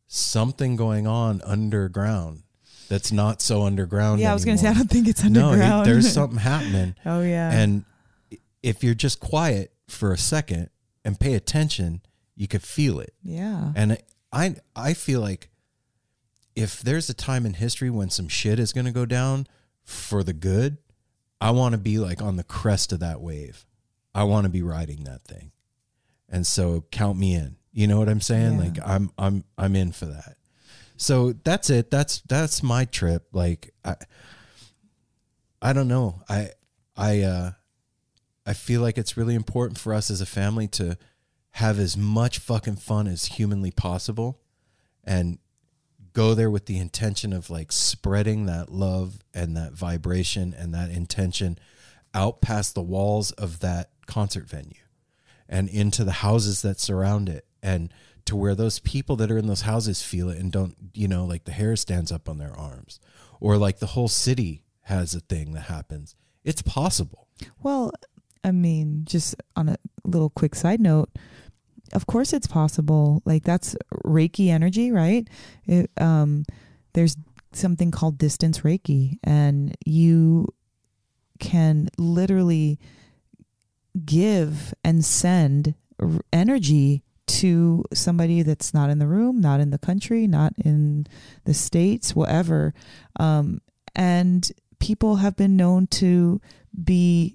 A: something going on underground that's not so underground
C: Yeah, I was going to say, I
A: anymore.
C: don't think it's
A: No,
C: underground.
A: there's something happening.
C: Oh, yeah.
A: And if you're just quiet for a second and pay attention, you could feel it.
C: Yeah.
A: And I feel like if there's a time in history when some shit is going to go down for the good, I want to be like on the crest of that wave. I want to be riding that thing. And so count me in. You know what I'm saying?
C: Yeah.
A: Like I'm in for that. So that's it. That's my trip. Like I don't know. I feel like it's really important for us as a family to have as much fucking fun as humanly possible and go there with the intention of like spreading that love and that vibration and that intention out past the walls of that concert venue and into the houses that surround it, and to where those people that are in those houses feel it and don't, you know, like the hair stands up on their arms, or like the whole city has a thing that happens. It's possible.
C: Well, I mean, just on a little quick side note, of course it's possible. Like, that's Reiki energy, right? There's something called distance Reiki, and you can literally give and send energy to somebody that's not in the room, not in the country, not in the States, whatever. And people have been known to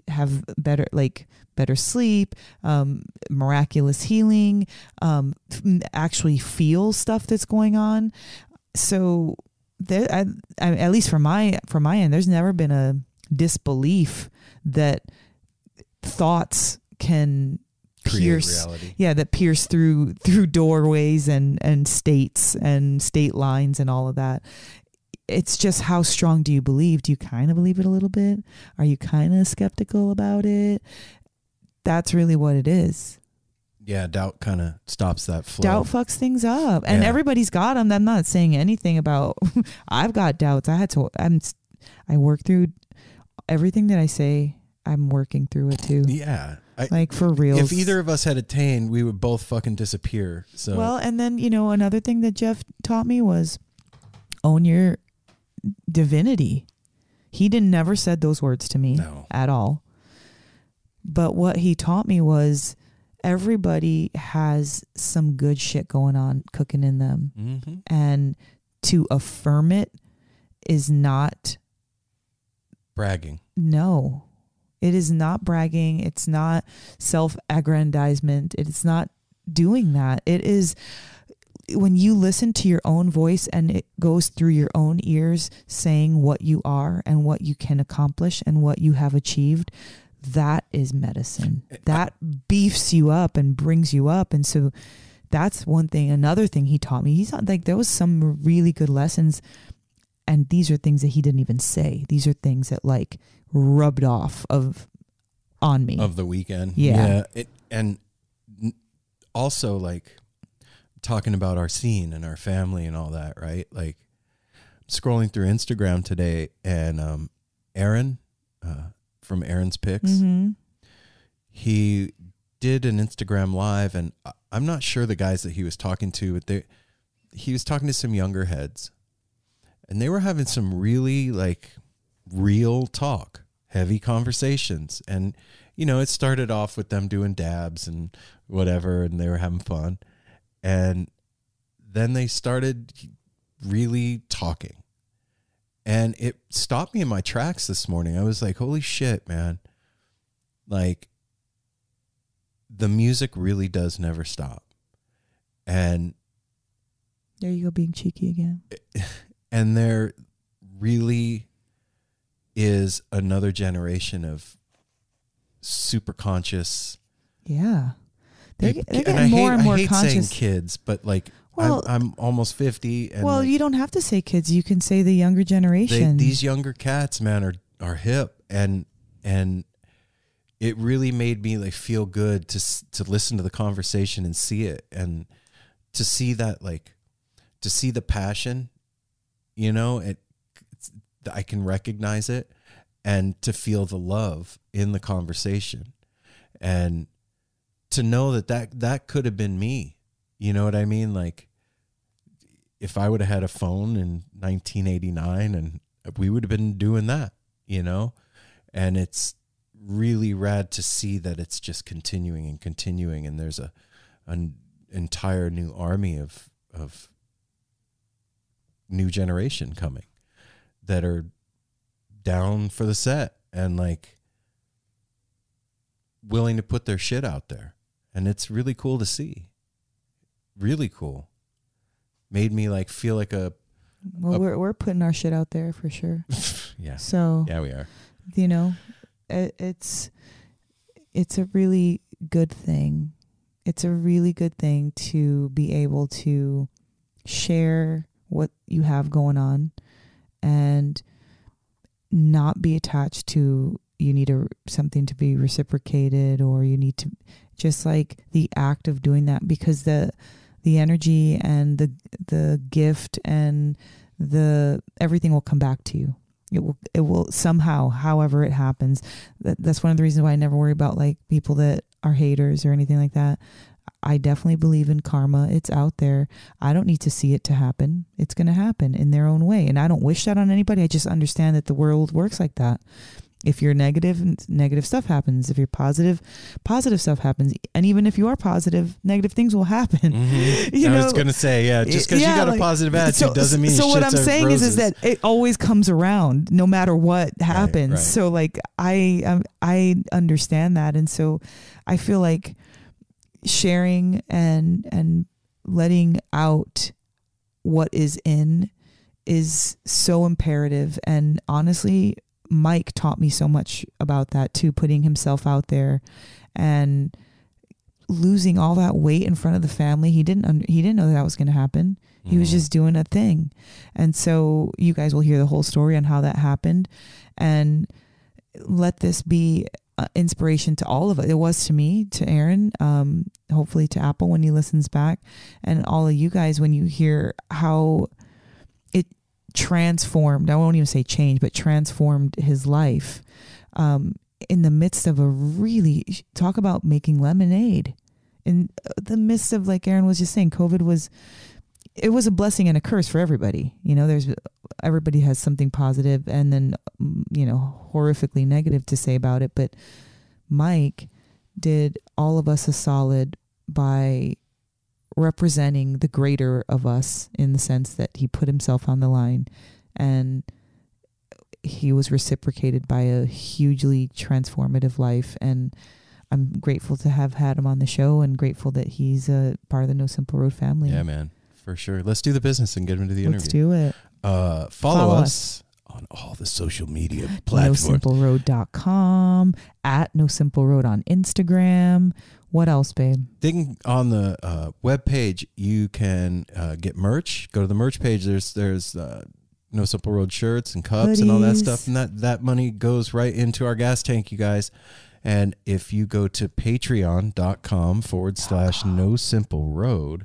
C: have better sleep, miraculous healing, actually feel stuff that's going on. So there, at least from my end, there's never been a disbelief that thoughts can pierce
A: reality.
C: Yeah, that pierce through doorways and states and state lines and all of that. It's just, how strong do you believe? Do you kind of believe it a little bit? Are you kind of skeptical about it? That's really what it is.
A: Yeah, doubt kind of stops that flow.
C: Doubt fucks things up, and everybody's got them. I'm not saying anything about. I've got doubts. I work through everything that I say. I'm working through it too.
A: Yeah,
C: like for real.
A: If either of us had attained, we would both fucking disappear. So
C: well, and then another thing that Jeff taught me was own your divinity. He never said those words to me at all. But what he taught me was everybody has some good shit going on, cooking in them. Mm-hmm. And to affirm it is not
A: bragging.
C: No, it is not bragging. It's not self-aggrandizement. It's not doing that. It is when you listen to your own voice and it goes through your own ears saying what you are and what you can accomplish and what you have achieved. That is medicine. That beefs you up and brings you up. And so that's one thing. Another thing he taught me, he's not like, there was some really good lessons. And these are things that he didn't even say. These are things that like rubbed off on me.
A: Of the weekend.
C: Yeah.
A: And also like talking about our scene and our family and all that, right? Like scrolling through Instagram today, and Aaron, from Aaron's Picks,
C: mm-hmm.
A: he did an Instagram live, and I'm not sure the guys that he was talking to, but he was talking to some younger heads, and they were having some really like real talk, heavy conversations. And, it started off with them doing dabs and whatever, and they were having fun. And then they started really talking. And it stopped me in my tracks this morning. I was like, holy shit, man. Like, the music really does never stop. And
C: there you go, being cheeky again.
A: And there really is another generation of super conscious.
C: Yeah. They're
A: and
C: getting more and more
A: hate
C: conscious.
A: saying kids, but like, well, I'm almost 50. And
C: well,
A: like,
C: you don't have to say kids. You can say the younger generation.
A: These younger cats, man, are hip, and it really made me like feel good to listen to the conversation and see it, and to see that, like, to see the passion, I can recognize it, and to feel the love in the conversation. And to know that could have been me. You know what I mean? Like, if I would have had a phone in 1989, and we would have been doing that, you know? And it's really rad to see that it's just continuing and continuing. And there's an entire new army of new generation coming that are down for the set and like willing to put their shit out there. And it's really cool to see. Really cool. Made me like feel like
C: we're putting our shit out there for sure.
A: Yeah.
C: So
A: yeah, we are.
C: You know, it's a really good thing. It's a really good thing to be able to share what you have going on and not be attached to you need something to be reciprocated, or you need to, just like the act of doing that, because the energy and the gift and everything will come back to you. It will somehow, however it happens. That's one of the reasons why I never worry about like people that are haters or anything like that. I definitely believe in karma. It's out there. I don't need to see it to happen. It's going to happen in their own way. And I don't wish that on anybody. I just understand that the world works like that. If you're negative, negative stuff happens. If you're positive, positive stuff happens. And even if you are positive, negative things will happen.
A: Mm-hmm. I was going to say, just because you got a positive attitude doesn't mean
C: so. What I'm saying
A: roses.
C: is that it always comes around, no matter what happens.
A: Right.
C: So like I understand that, and so I feel like sharing and letting out what is in is so imperative. And honestly, Mike taught me so much about that too, putting himself out there and losing all that weight in front of the family. He didn't know that was going to happen. He was just doing a thing. And so you guys will hear the whole story on how that happened, and let this be inspiration to all of us. It was to me, to Aaron, hopefully to Apple when he listens back, and all of you guys when you hear how it transformed, I won't even say change, but transformed his life in the midst of talk about making lemonade. In the midst of, like Aaron was just saying, COVID was a blessing and a curse for everybody. You know, everybody has something positive and then, horrifically negative to say about it. But Mike did all of us a solid by representing the greater of us, in the sense that he put himself on the line, and he was reciprocated by a hugely transformative life. And I'm grateful to have had him on the show, and grateful that he's a part of the No Simple Road family.
A: Yeah, man, for sure. Let's do the business and get him to the interview.
C: Let's do it.
A: Follow us on all the social media platforms.
C: NoSimpleRoad.com, at No Simple Road on Instagram. What else, babe?
A: Digging on the webpage, you can get merch. Go to the merch page. There's No Simple Road shirts and cups and all that stuff. And that money goes right into our gas tank, you guys. And if you go to patreon.com/No Simple Road,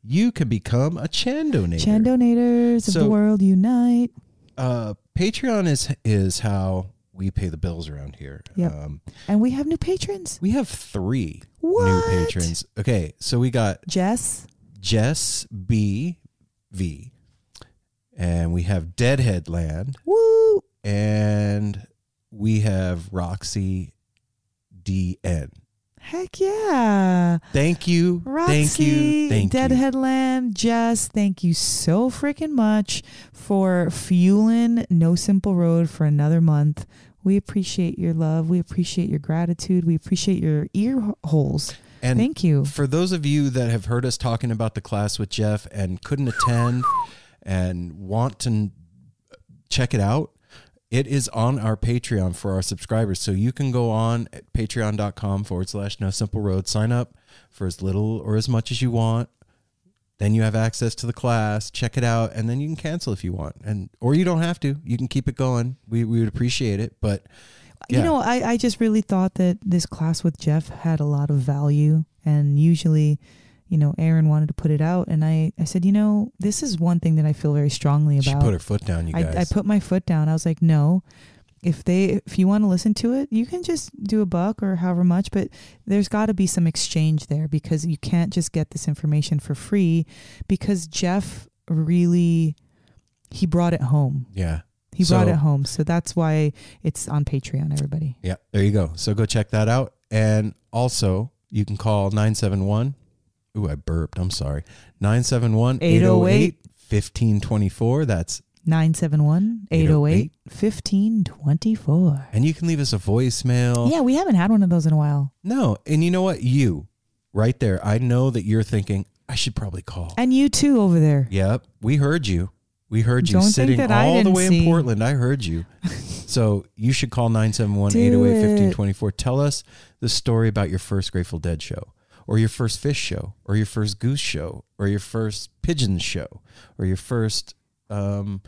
A: you can become a Chan Donator.
C: Chan Donators of the world unite.
A: Patreon is how we pay the bills around here.
C: Yep. And we have new patrons.
A: We have 3
C: What?
A: new patrons. Okay, so we got
C: Jess
A: BV, and we have Deadhead Land.
C: Woo!
A: And we have Roxy DN.
C: Heck yeah.
A: Thank you.
C: Roxy,
A: thank you.
C: Deadhead Land, Jess, thank you so freaking much for fueling No Simple Road for another month. We appreciate your love. We appreciate your gratitude. We appreciate your ear holes.
A: And
C: thank you.
A: For those of you that have heard us talking about the class with Jeff and couldn't attend and want to check it out, it is on our Patreon for our subscribers. So you can go on at patreon.com/No Simple Road, sign up for as little or as much as you want. Then you have access to the class, check it out, and then you can cancel if you want. Or you don't have to. You can keep it going. We would appreciate it. But yeah.
C: I just really thought that this class with Jeff had a lot of value. And usually, Aaron wanted to put it out. And I said, this is one thing that I feel very strongly about.
A: She put her foot down, you guys.
C: I put my foot down. I was like, no, if you want to listen to it, you can just do $1 or however much, but there's got to be some exchange there, because you can't just get this information for free, because Jeff really, he brought it home.
A: Yeah.
C: He brought it home. So that's why it's on Patreon, everybody.
A: Yeah, there you go. So go check that out. And also, you can call 971. Ooh, I burped. I'm sorry. 971-808-1524. That's
C: 971-808-1524.
A: And you can leave us a voicemail.
C: Yeah, we haven't had one of those in a while.
A: No. And you know what? You, right there, I know that you're thinking, I should probably call.
C: And you too over there.
A: Yep. We heard you. We heard you
C: Don't
A: sitting
C: think that I
A: all the
C: didn't
A: way
C: see.
A: in Portland. I heard you. So you should call 971-808-1524. Tell us the story about your first Grateful Dead show, or your first Fish show, or your first Goose show, or your first Pigeon show, or your first time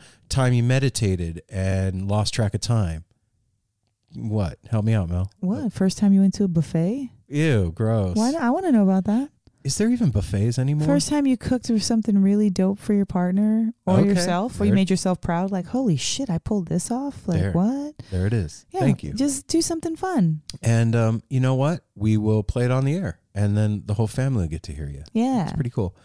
A: you meditated and lost track of time. What? Help me out, Mel.
C: What? First time you went to a buffet?
A: Ew, gross.
C: Why not? I want to know about that.
A: Is there even buffets anymore?
C: First time you cooked or something really dope for your partner or
A: Okay.
C: yourself, or you made yourself proud, like, holy shit, I pulled this off. Like,
A: There.
C: what?
A: There it is.
C: Yeah,
A: Thank you.
C: Just do something fun.
A: And you know what? We will play it on the air, and then the whole family will get to hear you.
C: Yeah.
A: It's pretty cool.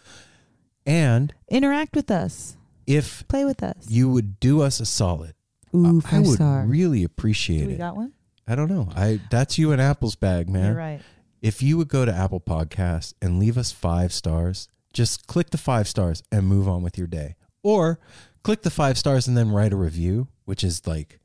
A: And
C: Interact with us.
A: if
C: Play with us.
A: you would do us a solid,
C: Ooh,
A: I
C: 5
A: would
C: star.
A: really appreciate
C: We
A: it.
C: got one?
A: I don't know. That's you and Apple's bag, man.
C: You're right.
A: If you would go to Apple Podcasts and leave us 5 stars, just click the 5 stars and move on with your day. Or click the 5 stars and then write a review, which is like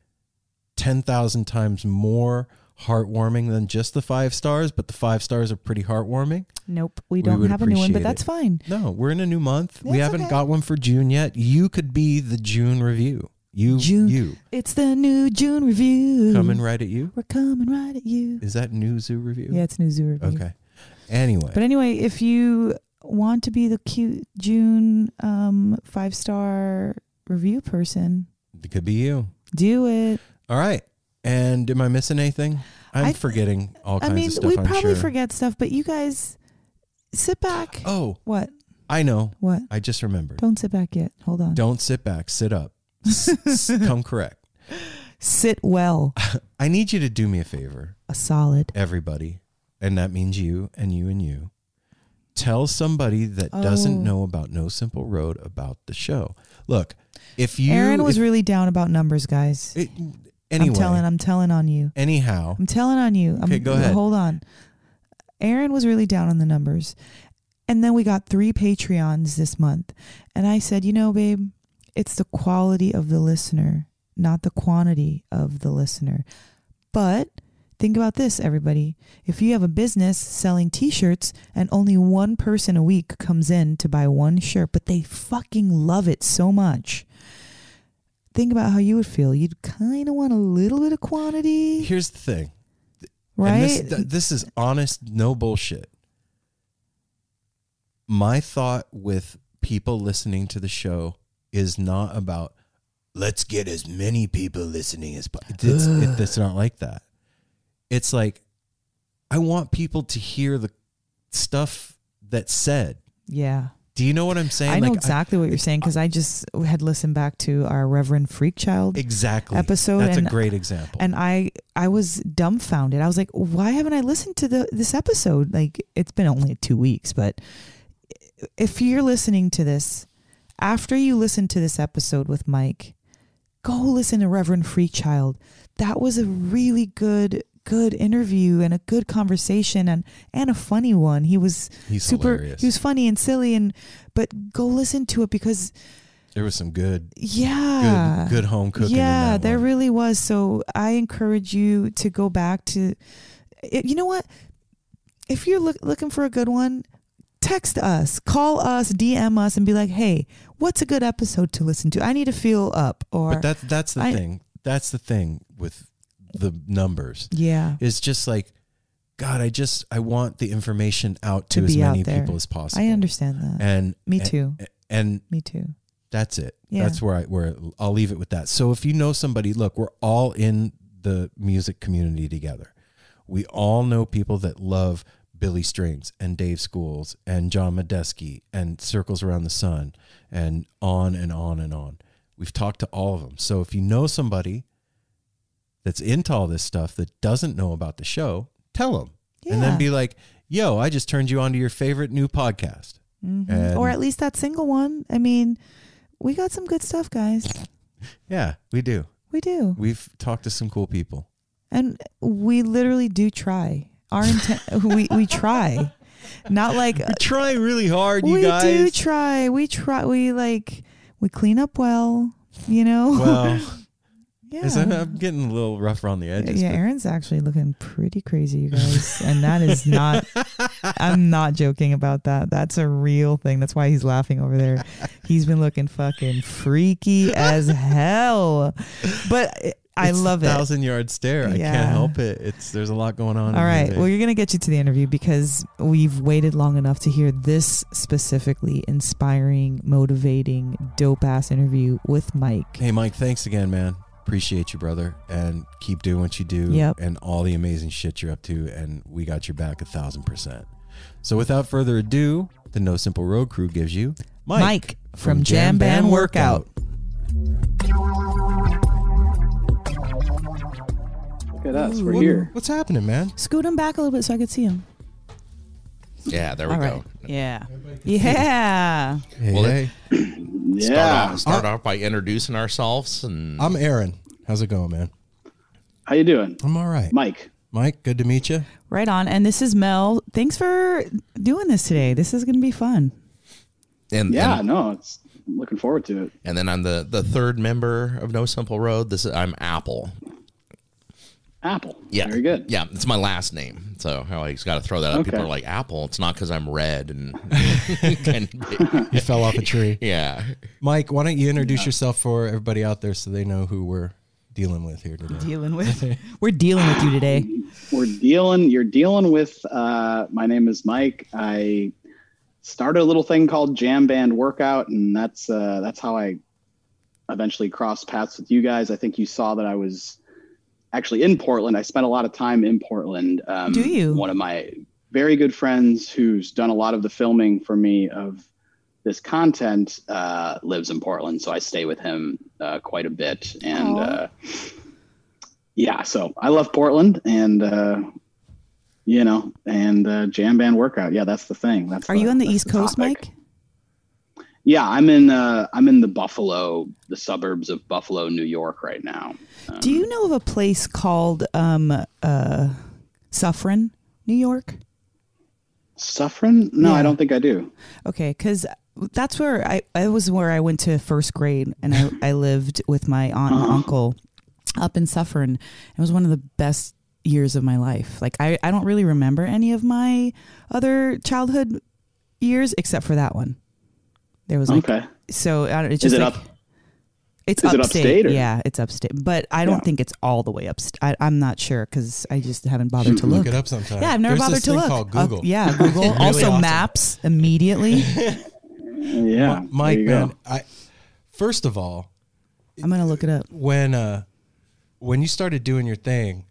A: 10,000 times more heartwarming than just the 5 stars, but the 5 stars are pretty heartwarming.
C: Nope. We
A: would
C: don't have a new one, but
A: appreciate
C: that's
A: it.
C: fine.
A: No, we're in a new month. We
C: That's
A: haven't
C: okay.
A: got one for June yet. You could be the June review.
C: June.
A: You.
C: It's the new June review.
A: Coming right at you.
C: We're coming right at you.
A: Is that new zoo review?
C: Yeah, it's new zoo review.
A: Okay. Anyway.
C: But anyway, if you want to be the cute June 5-star review person,
A: It could be you.
C: do it.
A: All right. And am I missing anything? I'm
C: I-
A: forgetting all kinds
C: I mean,
A: of stuff,
C: we
A: I'm
C: probably
A: sure.
C: forget stuff, but you guys sit back.
A: Oh,
C: What?
A: I know.
C: What?
A: I just remembered.
C: Don't sit back yet. Hold on.
A: Don't sit back. Sit up. Come correct.
C: Sit well.
A: I need you to do me a favor,
C: A solid.
A: everybody. And that means you and you and you. Tell somebody that doesn't
C: Oh.
A: know about No Simple Road about the show. Look, if you...
C: Aaron was really down about numbers, guys.
A: anyway.
C: I'm telling on you.
A: Anyhow.
C: I'm telling on you.
A: Okay, go ahead.
C: Hold on. Aaron was really down on the numbers. And then we got 3 Patreons this month. And I said, babe, it's the quality of the listener, not the quantity of the listener. But think about this, everybody. If you have a business selling t-shirts and only one person a week comes in to buy one shirt, but they fucking love it so much, think about how you would feel. You'd kind of want a little bit of quantity.
A: Here's the thing.
C: Right?
A: And this is honest, no bullshit. My thought with people listening to the show is not about, let's get as many people listening as possible. It's not like that. It's like, I want people to hear the stuff that's said.
C: Yeah.
A: Do you know what I'm saying?
C: I know
A: Like,
C: exactly what you're saying, because I just had listened back to our Reverend Freakchild
A: exactly.
C: episode.
A: That's
C: and,
A: a great example.
C: And I was dumbfounded. I was like, why haven't I listened to this episode? Like, it's been only 2 weeks, but if you're listening to this, after you listen to this episode with Mike, go listen to Reverend Freakchild. That was a really good interview and a good conversation and a funny one. He's super
A: hilarious.
C: He was funny and silly, but go listen to it, because
A: there was some good home cooking.
C: yeah,
A: in that
C: there
A: one.
C: really was. So I encourage you to go back to it. You know what? If you're looking for a good one, text us, call us, DM us, and be like, hey, what's a good episode to listen to? I need to feel up. Or
A: But that's the thing. That's the thing with the numbers.
C: Yeah.
A: It's just like, God, I want the information out to
C: To
A: as
C: be
A: many
C: out there.
A: people as possible.
C: I understand that.
A: And
C: Me too.
A: And
C: Me too.
A: that's it.
C: Yeah.
A: That's where I'll leave it with that. So if you know somebody, look, we're all in the music community together. We all know people that love Billy Strings and Dave Schools and John Medeski and Circles Around the Sun and on and on and on. We've talked to all of them. So if you know somebody that's into all this stuff that doesn't know about the show, tell them. And
C: Yeah.
A: then be like, yo, I just turned you on to your favorite new podcast. And
C: Or at least that single one. I mean, we got some good stuff, guys.
A: yeah, we do.
C: We do.
A: We've talked to some cool people.
C: And we literally do try. Our intent, we try. Not like
A: We try really hard, you
C: we
A: guys.
C: do try. We try. We clean up well, you know?
A: Well,
C: yeah.
A: I'm getting a little rough around the edges.
C: Yeah,
A: but
C: Aaron's actually looking pretty crazy, you guys. And that is not, I'm not joking about that. That's a real thing. That's why he's laughing over there. He's been looking fucking freaky as hell. But I
A: it's
C: love
A: a
C: it.
A: 1,000-yard stare. I
C: Yeah.
A: can't help it. There's a lot going on.
C: All
A: in
C: right.
A: here,
C: Well, you're going to get you to the interview because we've waited long enough to hear this specifically inspiring, motivating, dope ass interview with Mike.
A: Hey, Mike, thanks again, man. Appreciate you, brother. And keep doing what you do
C: Yep.
A: and all the amazing shit you're up to. And we got your back 1,000%. So without further ado, the No Simple Road crew gives you
C: Mike from Jamband Workout.
F: Look at us.
A: Ooh,
F: We're here.
A: What's happening, man?
C: Scoot him back a little bit so I could see him.
B: Yeah, there we
C: All
B: go.
C: right. Yeah. Yeah.
A: Hey,
B: Well,
A: hey.
F: Yeah.
B: Start off by introducing ourselves, and
A: I'm Aaron. How's it going, man?
F: How you doing?
A: I'm all right.
F: Mike.
A: Mike, good to meet you.
C: Right on. And this is Mel. Thanks for doing this today. This is going to be fun.
B: and
F: Yeah,
B: and,
F: no, I'm looking forward to it.
B: and then I'm the third member of No Simple Road. I'm Apple.
F: Apple.
B: Yeah,
F: Very good.
B: Yeah, it's my last name, so I always got to throw that out.
F: Okay.
B: People are like, Apple. It's not because I'm red and
A: You fell off a tree.
B: yeah.
A: Mike, why don't you introduce yourself for everybody out there so they know who we're dealing with here today?
C: We're dealing with you today.
F: You're dealing with, my name is Mike. I started a little thing called Jamband Workout, and that's how I eventually crossed paths with you guys. I think you saw that I was actually in Portland. I spent a lot of time in Portland.
C: Do you?
F: One of my very good friends who's done a lot of the filming for me of this content lives in Portland. So I stay with him quite a bit. And yeah, so I love Portland and, Jamband Workout. Yeah, that's the thing.
C: Are you on the East Coast,
F: topic.
C: Mike?
F: Yeah, I'm in the suburbs of Buffalo, New York right now.
C: Do you know of a place called Suffern, New York?
F: Suffern? No,
C: Yeah.
F: I don't think I do.
C: Okay, because that's where I was where I went to first grade, and I lived with my aunt and uncle up in Suffern. It was one of the best years of my life. Like I don't really remember any of my other childhood years except for that one. There was like,
F: Okay.
C: so it's
F: Is
C: just
F: it
C: like,
F: up?
C: it's
F: Is it
C: upstate.
F: upstate, or-
C: Yeah, it's upstate, but I don't
F: Yeah.
C: think it's all the way upstate. I'm not sure because I just haven't bothered to
A: Look
C: look.
A: it up sometime.
C: Yeah, I've never
A: There's
C: bothered
A: this
C: to
A: thing
C: look.
A: called Google.
C: Yeah, Google.
A: Really
C: Also
A: awesome.
C: maps immediately.
F: Yeah.
A: Mike,
F: there you go.
A: man, first of all,
C: I'm gonna look it up.
A: when you started doing your thing,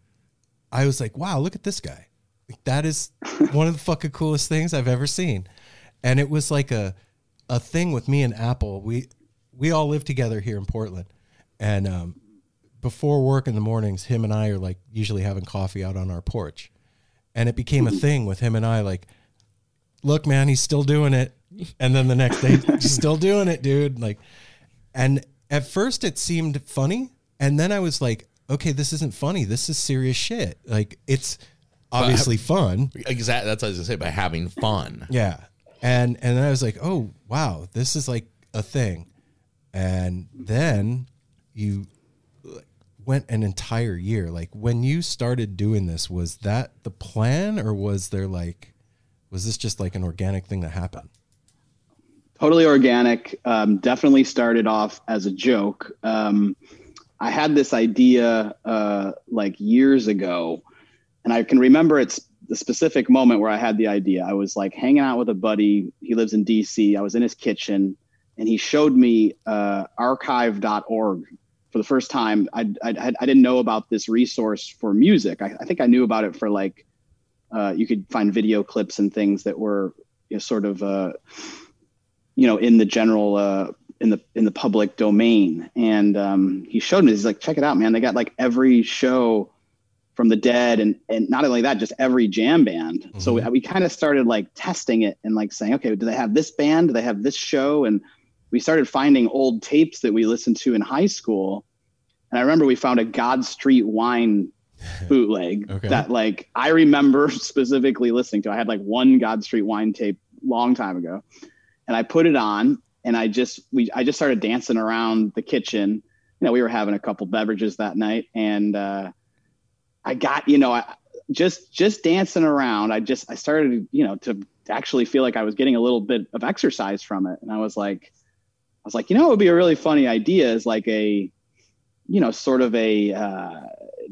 A: I was like, wow, look at this guy. Like, that is one of the fucking coolest things I've ever seen. And it was like a thing with me and Apple. We all live together here in Portland. And before work in the mornings, him and I are like usually having coffee out on our porch. And it became a thing with him and I, like, look, man, he's still doing it. And then the next day, he's still doing it, dude. Like, and at first it seemed funny. And then I was like, okay, this isn't funny. This is serious shit. Like, it's obviously fun.
B: Exactly. That's what I was gonna say, by having fun.
A: Yeah. And then I was like, oh, wow, this is like a thing. And then you went an entire year. Like, when you started doing this, was that the plan, or was this just like an organic thing that happened?
F: Totally organic. Definitely started off as a joke. I had this idea like years ago, and I can remember it's the specific moment where I had the idea. I was like hanging out with a buddy. He lives in DC. I was in his kitchen, and he showed me archive.org for the first time. I didn't know about this resource for music. I think I knew about it for like, you could find video clips and things that were sort of, in the general in the public domain. And he showed me, he's like, check it out, man. They got like every show from the Dead, and not only that, just every jam band. Mm-hmm. So we kind of started like testing it and like saying, okay, do they have this band? Do they have this show? And we started finding old tapes that we listened to in high school. And I remember we found a God Street Wine bootleg that like I remember specifically listening to. I had like one God Street Wine tape long time ago, and I put it on, and I just started dancing around the kitchen. You know, we were having a couple beverages that night, and I got, I just dancing around. I started, to actually feel like I was getting a little bit of exercise from it. And I was like, it would be a really funny idea is like a, sort of a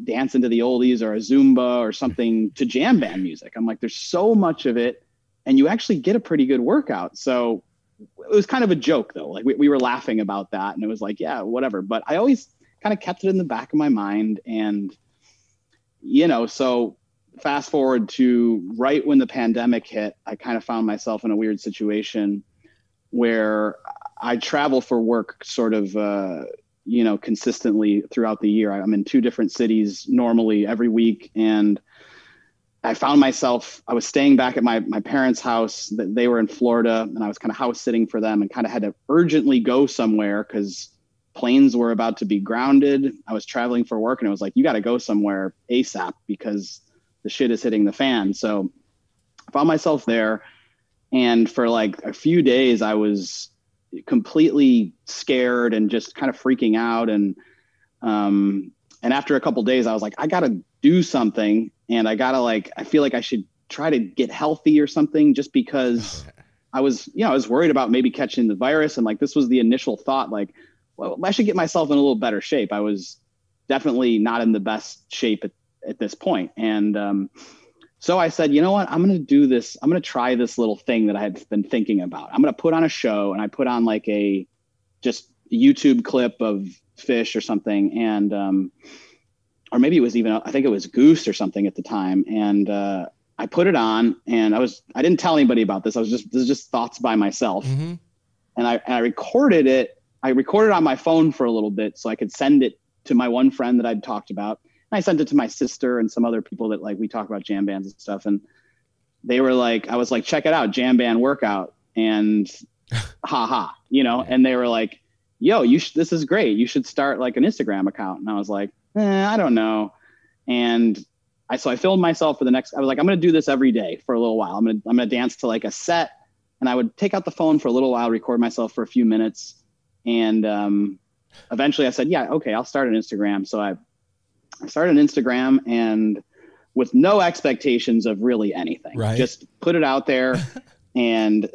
F: dance into the oldies or a Zumba or something to jam band music. I'm like, there's so much of it, and you actually get a pretty good workout. So it was kind of a joke though. Like we were laughing about that, and it was like, yeah, whatever. But I always kind of kept it in the back of my mind. And so fast forward to right when the pandemic hit, I kind of found myself in a weird situation where I travel for work sort of, consistently throughout the year. I'm in 2 different cities normally every week. And I found myself, I was staying back at my parents' house. They were in Florida, and I was kind of house sitting for them and kind of had to urgently go somewhere because planes were about to be grounded. I was traveling for work, and it was like, you got to go somewhere ASAP because the shit is hitting the fan. So I found myself there. And for like a few days, I was completely scared and just kind of freaking out. And after a couple of days, I was like, I got to do something. And I got to I feel like I should try to get healthy or something, just because I was worried about maybe catching the virus. And like, this was the initial thought, like, well, I should get myself in a little better shape. I was definitely not in the best shape at this point. And so I said, you know what, I'm going to do this. I'm going to try this little thing that I had been thinking about. I'm going to put on a show, and I put on like just a YouTube clip of Fish or something. And, or maybe it was even, I think it was Goose or something at the time. And I put it on, and I didn't tell anybody about this. This is just thoughts by myself. Mm-hmm. And I recorded it. I recorded on my phone for a little bit so I could send it to my one friend that I'd talked about. And I sent it to my sister and some other people that like, we talk about jam bands and stuff. And they were like, I was like, check it out, jam band workout. And and they were like, yo, this is great. You should start like an Instagram account. And I was like, I don't know. And I filmed myself for I was like, I'm going to do this every day for a little while. I'm going to dance to like a set, and I would take out the phone for a little while, record myself for a few minutes. And eventually I said, yeah, okay, I'll start an Instagram. So I started an Instagram, and with no expectations of really anything, right? Just put it out there, and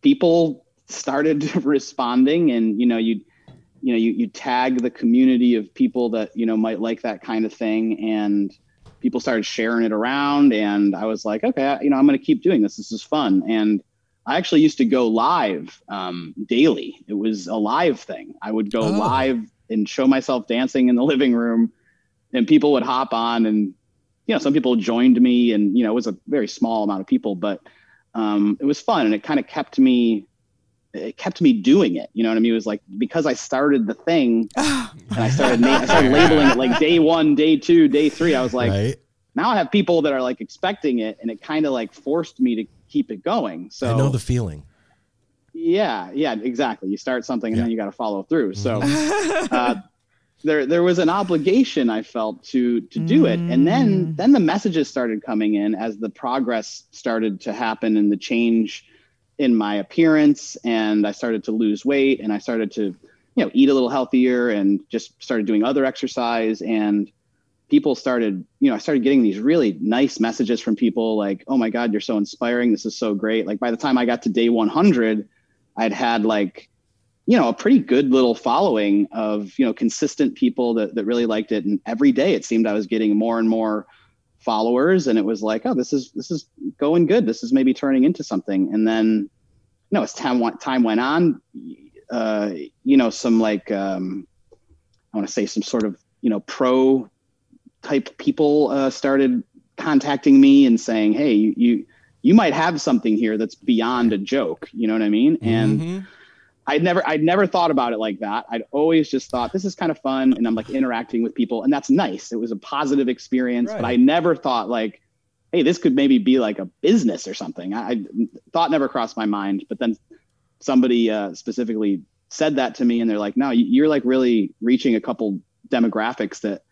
F: people started responding. And, you tag the community of people that, might like that kind of thing. And people started sharing it around. And I was like, okay, I'm going to keep doing this. This is fun. And I actually used to go live daily. It was a live thing. I would go live and show myself dancing in the living room, and people would hop on, and, some people joined me, and, it was a very small amount of people, but it was fun. And it kind of kept me doing it. You know what I mean? It was like, because I started the thing and I started labeling it like day 1, day 2, day 3. I was like, right. Now I have people that are like expecting it, and it kind of like forced me to keep it going. So
A: I know the feeling.
F: Yeah, exactly. You start something and then you got to follow through. So there was an obligation I felt to do it. And then the messages started coming in as the progress started to happen and the change in my appearance. And I started to lose weight, and I started to, eat a little healthier, and just started doing other exercise. And people started, I started getting these really nice messages from people like, oh my God, you're so inspiring. This is so great. Like by the time I got to day 100, I'd had like, a pretty good little following of, consistent people that really liked it. And every day it seemed I was getting more and more followers, and it was like, oh, this is going good. This is maybe turning into something. And then, as time went on, some like, I want to say some sort of, pro type people started contacting me and saying, hey, you might have something here that's beyond a joke. You know what I mean? And I'd never thought about it like that. I'd always just thought this is kind of fun, and I'm like interacting with people, and that's nice. It was a positive experience,
A: Right.
F: but I never thought like, hey, this could maybe be like a business or something. I thought never crossed my mind, but then somebody specifically said that to me, and they're like, no, you're like really reaching a couple demographics that,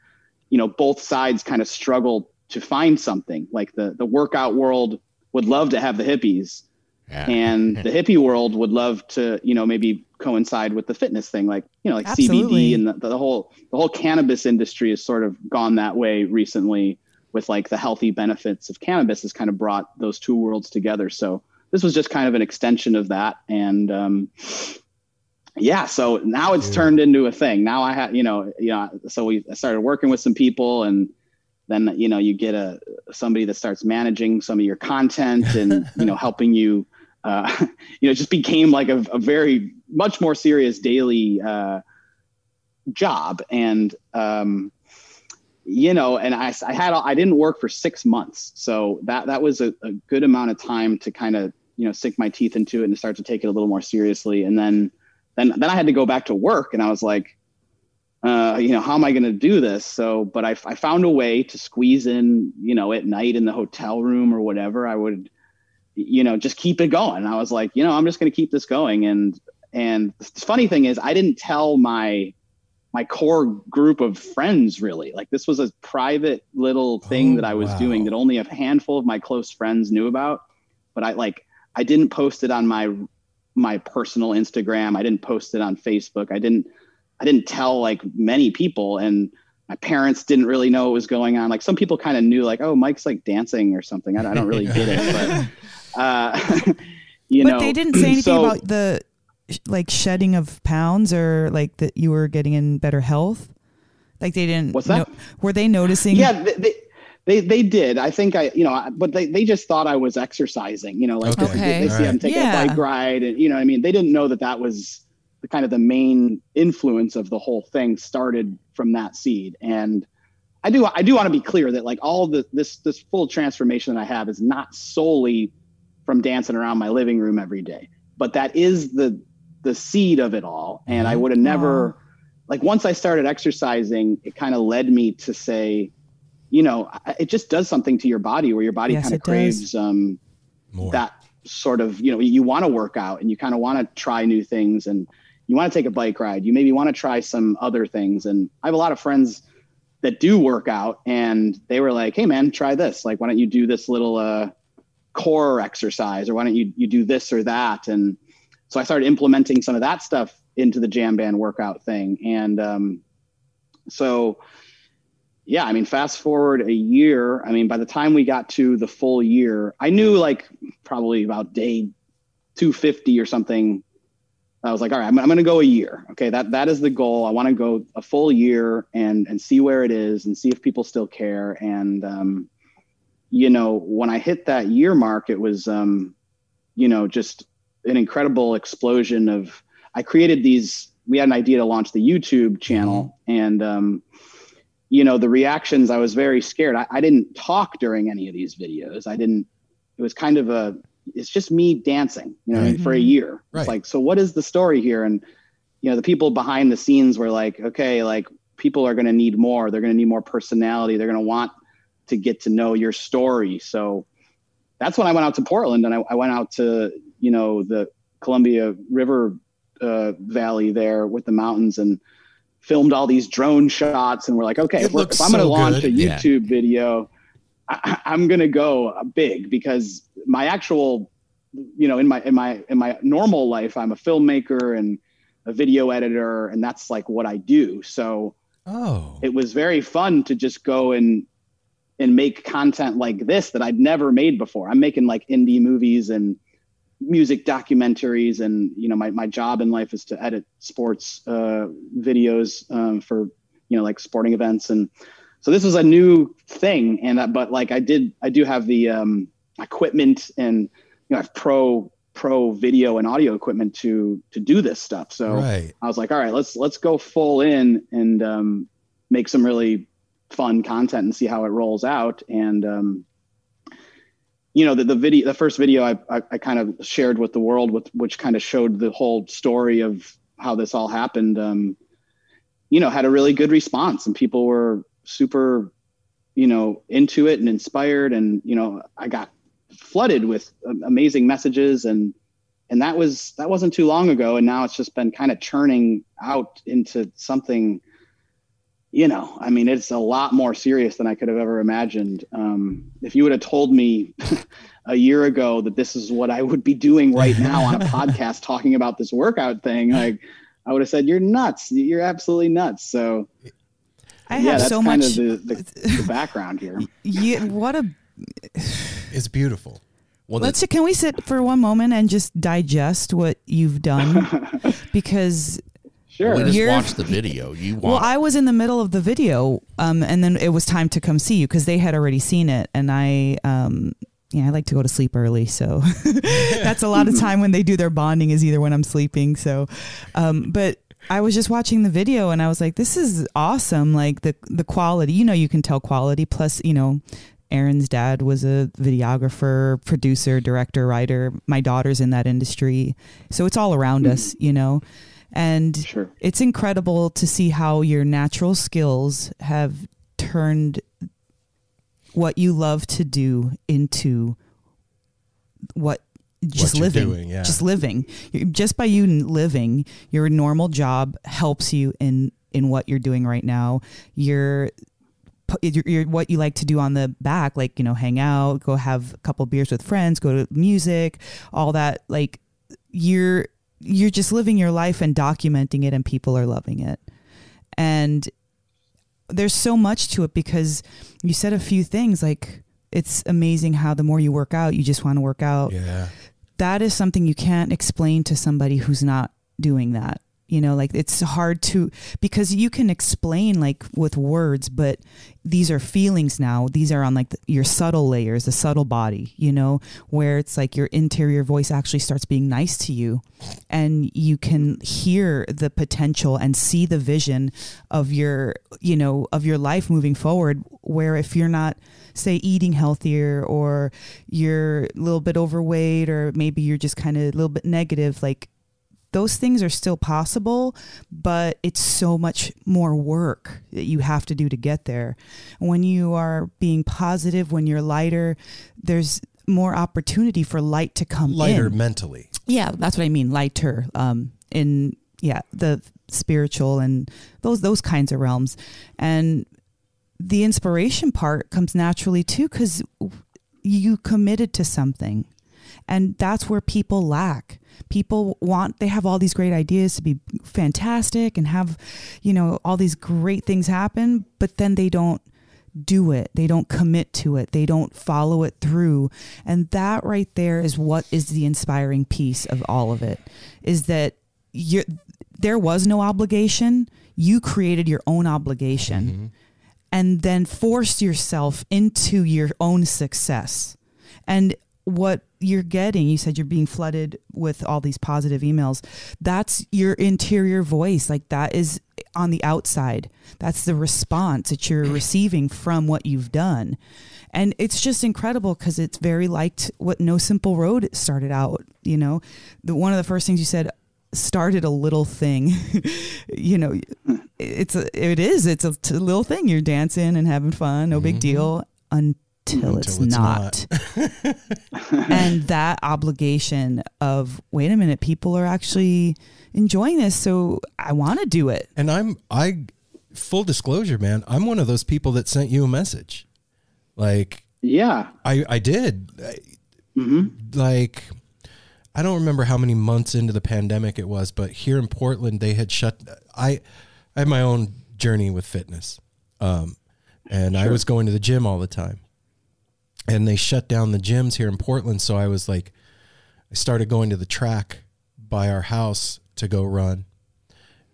F: you know, both sides kind of struggle to find something. Like the workout world would love to have the hippies, and the hippie world would love to, you know, maybe coincide with the fitness thing, like, you know, like
C: Absolutely.
F: CBD, and the whole cannabis industry has sort of gone that way recently, with like the healthy benefits of cannabis has kind of brought those two worlds together. So this was just kind of an extension of that. And yeah, so now it's turned into a thing. Now I have, so I started working with some people, and then, you know, you get somebody that starts managing some of your content and, you know, helping you, it just became like a very much more serious daily job. And, you know, and I didn't work for 6 months. So that was a good amount of time to kind of, you know, sink my teeth into it and start to take it a little more seriously. And then I had to go back to work, and I was like, you know, how am I going to do this? So, but I found a way to squeeze in, you know, at night in the hotel room or whatever, I would, you know, just keep it going. I was like, you know, I'm just going to keep this going. And the funny thing is, I didn't tell my core group of friends, really. Like, this was a private little thing that I was doing that only a handful of my close friends knew about. But I didn't post it on my personal Instagram. I didn't post it on Facebook. I didn't tell like many people, and my parents didn't really know what was going on. Like, some people kind of knew, like, oh, Mike's like dancing or something. I don't really get it, but
C: But they didn't say anything about the like shedding of pounds, or like that you were getting in better health. Like, they didn't.
F: What's that?
C: Were they noticing?
F: Yeah, they did. I think but they just thought I was exercising. You know, like they see I'm taking a bike ride, and you know what I mean. They didn't know that was the kind of the main influence of the whole thing started from that seed. And I do want to be clear that like all this full transformation that I have is not solely from dancing around my living room every day, but that is the seed of it all. And I would have never, like, once I started exercising, it kind of led me to say, you know, it just does something to your body, where your body kind of craves
A: more.
F: That sort of, you know, you want to work out, and you kind of want to try new things, and you want to take a bike ride. You maybe want to try some other things. And I have a lot of friends that do work out, and they were like, hey man, try this. Like, why don't you do this little core exercise, or why don't you do this or that? And so I started implementing some of that stuff into the Jamband workout thing. And so, yeah, I mean, fast forward a year. I mean, by the time we got to the full year, I knew like probably about day 250 or something, I was like, all right, I'm going to go a year. Okay. That is the goal. I want to go a full year and see where it is, and see if people still care. And, you know, when I hit that year mark, it was, you know, just an incredible explosion of, I created we had an idea to launch the YouTube channel, and, you know, the reactions, I was very scared. I didn't talk during any of these videos. It was kind of it's just me dancing, you know, for a year. Right. It's like, so what is the story here? And, you know, the people behind the scenes were like, okay, like, people are going to need more. They're going to need more personality. They're going to want to get to know your story. So that's when I went out to Portland, and I went out to, you know, the Columbia River Valley there with the mountains, and filmed all these drone shots. And we're like, okay, if I'm going to launch a YouTube video, I'm going to go big, because my actual, you know, in my normal life, I'm a filmmaker and a video editor, and that's like what I do. So it was very fun to just go and make content like this that I'd never made before. I'm making like indie movies and music documentaries, and, you know, my job in life is to edit sports videos for, you know, like sporting events. And so this was a new thing. And but like I do have the equipment, and, you know, I have pro video and audio equipment to do this stuff. So I was like, all right, let's go full in and make some really fun content and see how it rolls out. And the first video I kind of shared with the world, which kind of showed the whole story of how this all happened, had a really good response, and people were super, into it and inspired. And, I got flooded with amazing messages, and that wasn't too long ago. And now it's just been kind of churning out into something, it's a lot more serious than I could have ever imagined. If you would have told me a year ago that this is what I would be doing right now on a podcast talking about this workout thing, like, I would have said, you're nuts. You're absolutely nuts. So
C: I have
F: that's
C: so
F: kind
C: much
F: of the background here.
A: It's beautiful.
B: Well,
C: can we sit for one moment and just digest what you've done? Because
F: sure,
B: we just watched the video.
C: Well, I was in the middle of the video, and then it was time to come see you because they had already seen it, and I like to go to sleep early, so that's a lot of time when they do their bonding is either when I'm sleeping. So, but I was just watching the video and I was like, this is awesome. Like the quality, you can tell quality. Plus, Aaron's dad was a videographer, producer, director, writer. My daughter's in that industry. So it's all around us, and
F: sure.
C: It's incredible to see how your natural skills have turned what you love to do into just living.
A: Doing, yeah.
C: Just living. Just by you living, your normal job helps you in what you're doing right now. You're what you like to do on the back, like, hang out, go have a couple beers with friends, go to music, all that. Like you're just living your life and documenting it, and people are loving it. And there's so much to it because you said a few things like it's amazing how the more you work out, you just want to work out.
A: Yeah.
C: That is something you can't explain to somebody who's not doing that. Like it's hard to, because you can explain like with words, but these are feelings now. These are on like your subtle layers, the subtle body, where it's like your interior voice actually starts being nice to you, and you can hear the potential and see the vision of your life moving forward, where if you're not, say, eating healthier, or you're a little bit overweight, or maybe you're just kind of a little bit negative, like those things are still possible, but it's so much more work that you have to do to get there. When you are being positive, when you're lighter, there's more opportunity for light to come
A: Lighter
C: in.
A: mentally.
C: Yeah, that's what I mean. Lighter, in the spiritual and those kinds of realms. And the inspiration part comes naturally too, because you committed to something. And that's where people lack. They have all these great ideas to be fantastic and have, all these great things happen, but then they don't do it. They don't commit to it. They don't follow it through. And that right there is what is the inspiring piece of all of it, is that there was no obligation. You created your own obligation. Mm-hmm. And then forced yourself into your own success. And what you're getting, you said you're being flooded with all these positive emails. That's your interior voice. Like that is on the outside. That's the response that you're receiving from what you've done. And it's just incredible because it's very like what No Simple Road started out. One of the first things you said, started a little thing. It's a little thing. You're dancing and having fun, no big deal, until it's not. And that obligation of, wait a minute, people are actually enjoying this, so I want to do it.
A: And full disclosure, man, I'm one of those people that sent you a message. Like, yeah, I did. Like, I don't remember how many months into the pandemic it was, but here in Portland, they had I had my own journey with fitness. And I was going to the gym all the time, and they shut down the gyms here in Portland. So I was like, I started going to the track by our house to go run.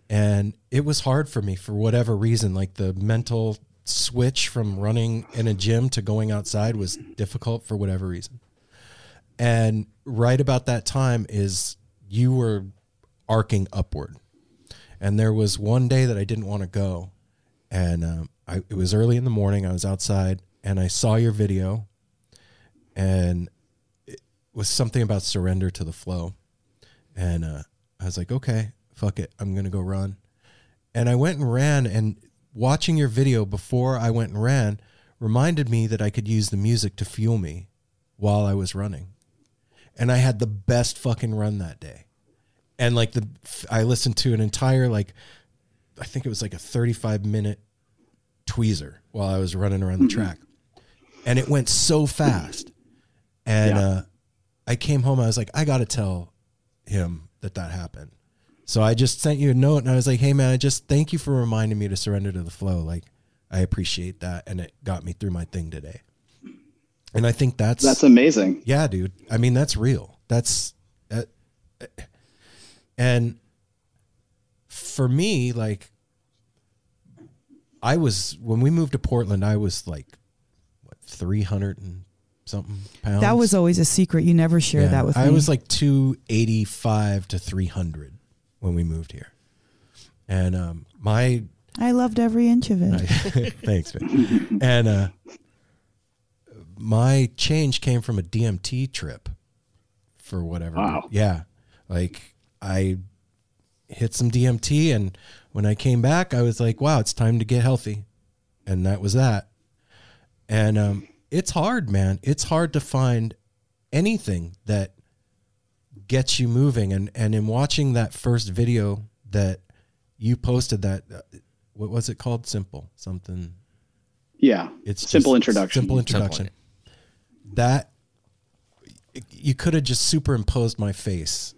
A: And it was hard for me for whatever reason. Like the mental switch from running in a gym to going outside was difficult for whatever reason. And right about that time is you were arcing upward. And there was one day that I didn't want to go. And it was early in the morning. I was outside and I saw your video. and it was something about surrender to the flow. And I was like, okay, fuck it, I'm gonna go run. And I went and ran, and watching your video before I went and ran reminded me that I could use the music to fuel me while I was running. And I had the best fucking run that day. And like I listened to an entire, like, I think it was like a 35-minute tweezer while I was running around the track. And it went so fast. And I came home, I was like, I got to tell him that happened. So I just sent you a note, and I was like, hey man, I just thank you for reminding me to surrender to the flow. Like, I appreciate that. And it got me through my thing today. And I think that's
F: amazing.
A: Yeah, dude. I mean, that's real. And for me, like, when we moved to Portland, I was like, 300 and something pounds.
C: That was always a secret. You never shared that with me.
A: I was like 285 to 300 when we moved here. And I loved every inch of it. Thanks, man. And my change came from a DMT trip for whatever.
F: Wow.
A: Yeah. Like, I hit some DMT, and when I came back, I was like, wow, it's time to get healthy. And that was that. And it's hard, man. It's hard to find anything that gets you moving. And in watching that first video that you posted, that what was it called? Simple something.
F: Yeah.
A: It's
F: simple introduction.
A: Simple introduction. That you could have just superimposed my face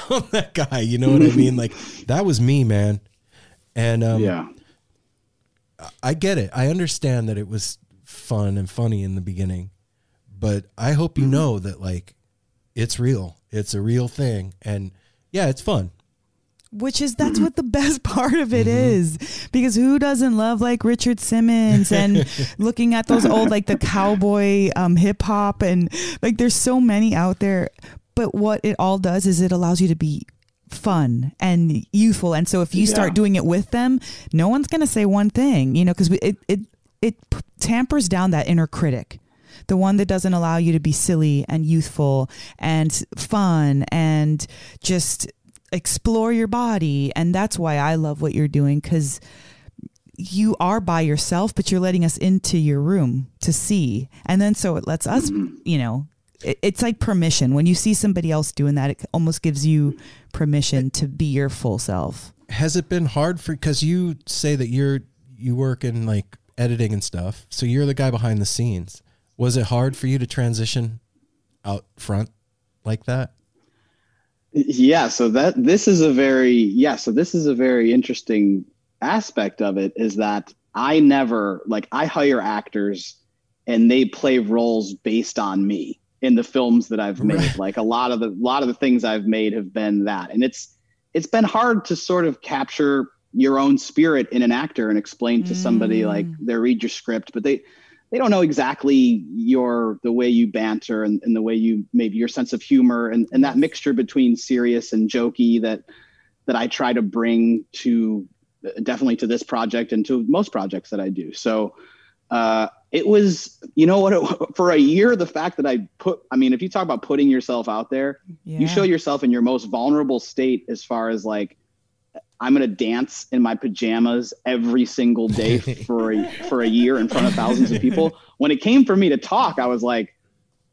A: on that guy. You know what I mean? Like, that was me, man. And
F: yeah,
A: I get it. I understand that it was fun and funny in the beginning, but I hope you know that, like, it's real. It's a real thing. And yeah, it's fun.
C: That's what the best part of it is, because who doesn't love, like, Richard Simmons and looking at those old, like, the cowboy hip hop, and like, there's so many out there. But what it all does is it allows you to be fun and youthful. And so if you start doing it with them, no one's going to say one thing, you know, because it tampers down that inner critic, the one that doesn't allow you to be silly and youthful and fun and just explore your body. And that's why I love what you're doing, because you are by yourself, but you're letting us into your room to see. And then so it lets us, you know, it's like permission. When you see somebody else doing that, it almost gives you permission to be your full self.
A: Has it been hard because you say that you work in, like, editing and stuff, so you're the guy behind the scenes. Was it hard for you to transition out front like that?
F: Yeah. So this is a very interesting aspect of it, is that I hire actors and they play roles based on me in the films that I've made. Right. Like, a lot of the things I've made have been that. And it's been hard to sort of capture your own spirit in an actor and explain to somebody, like, they read your script, but they don't know exactly the way you banter and the way you, maybe your sense of humor and that mixture between serious and jokey that I try to bring to definitely to this project and to most projects that I do. So it was, you know what, for a year, the fact that if you talk about putting yourself out there, you show yourself in your most vulnerable state, as far as, like, I'm going to dance in my pajamas every single day for a year in front of thousands of people. When it came for me to talk, I was like,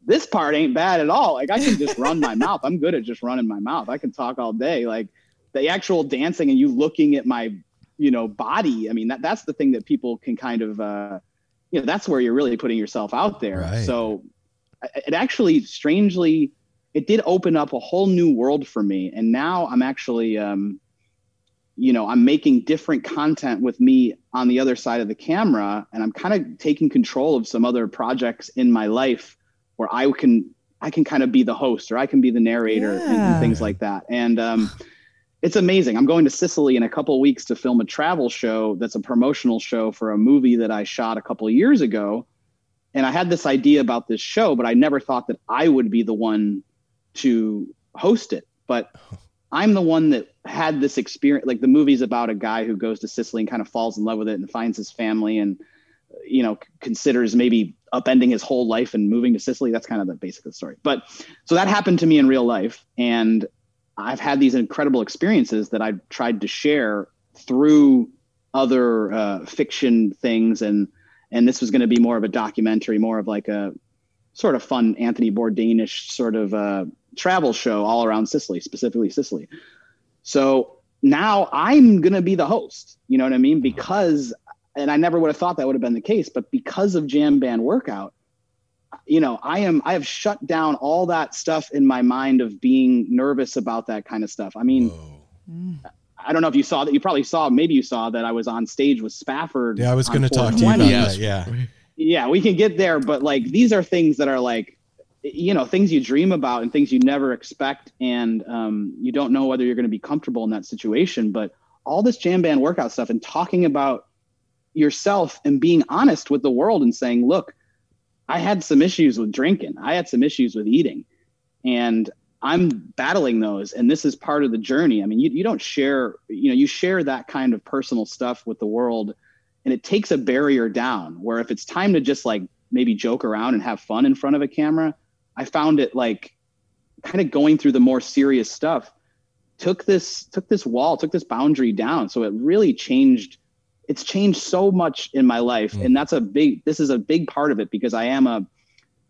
F: this part ain't bad at all. Like, I can just run my mouth. I'm good at just running my mouth. I can talk all day. Like, the actual dancing and you looking at my, you know, body. I mean, that's the thing that people can kind of, that's where you're really putting yourself out there. Right. So it actually, strangely, it did open up a whole new world for me. And now I'm actually, I'm making different content with me on the other side of the camera, and I'm kind of taking control of some other projects in my life where I can kind of be the host, or I can be the narrator and things like that. And it's amazing. I'm going to Sicily in a couple of weeks to film a travel show that's a promotional show for a movie that I shot a couple of years ago. And I had this idea about this show, but I never thought that I would be the one to host it. But I'm the one that had this experience. Like, the movie's about a guy who goes to Sicily and kind of falls in love with it and finds his family and, considers maybe upending his whole life and moving to Sicily. That's kind of the basic of the story. But so that happened to me in real life. And I've had these incredible experiences that I've tried to share through other fiction things. And this was going to be more of a documentary, more of like a sort of fun Anthony Bourdain-ish sort of travel show all around Sicily, specifically Sicily. So now I'm going to be the host, you know what I mean? Because, and I never would have thought that would have been the case, but because of Jamband Workout, you know, I have shut down all that stuff in my mind of being nervous about that kind of stuff. I mean, I don't know if you saw that. You probably saw, maybe you saw that I was on stage with Spafford.
A: Yeah, I was going to talk to you about that. Yeah.
F: Yeah, we can get there. But like, these are things that are like, you know, things you dream about and things you never expect. And you don't know whether you're going to be comfortable in that situation. But all this Jamband Workout stuff and talking about yourself and being honest with the world and saying, look, I had some issues with drinking. I had some issues with eating, and I'm battling those. And this is part of the journey. I mean, you don't share, you know, you share that kind of personal stuff with the world, and it takes a barrier down where if it's time to just like maybe joke around and have fun in front of a camera, I found it like kind of going through the more serious stuff took this boundary down. So it really changed. It's changed so much in my life. And this is a big part of it, because I'm a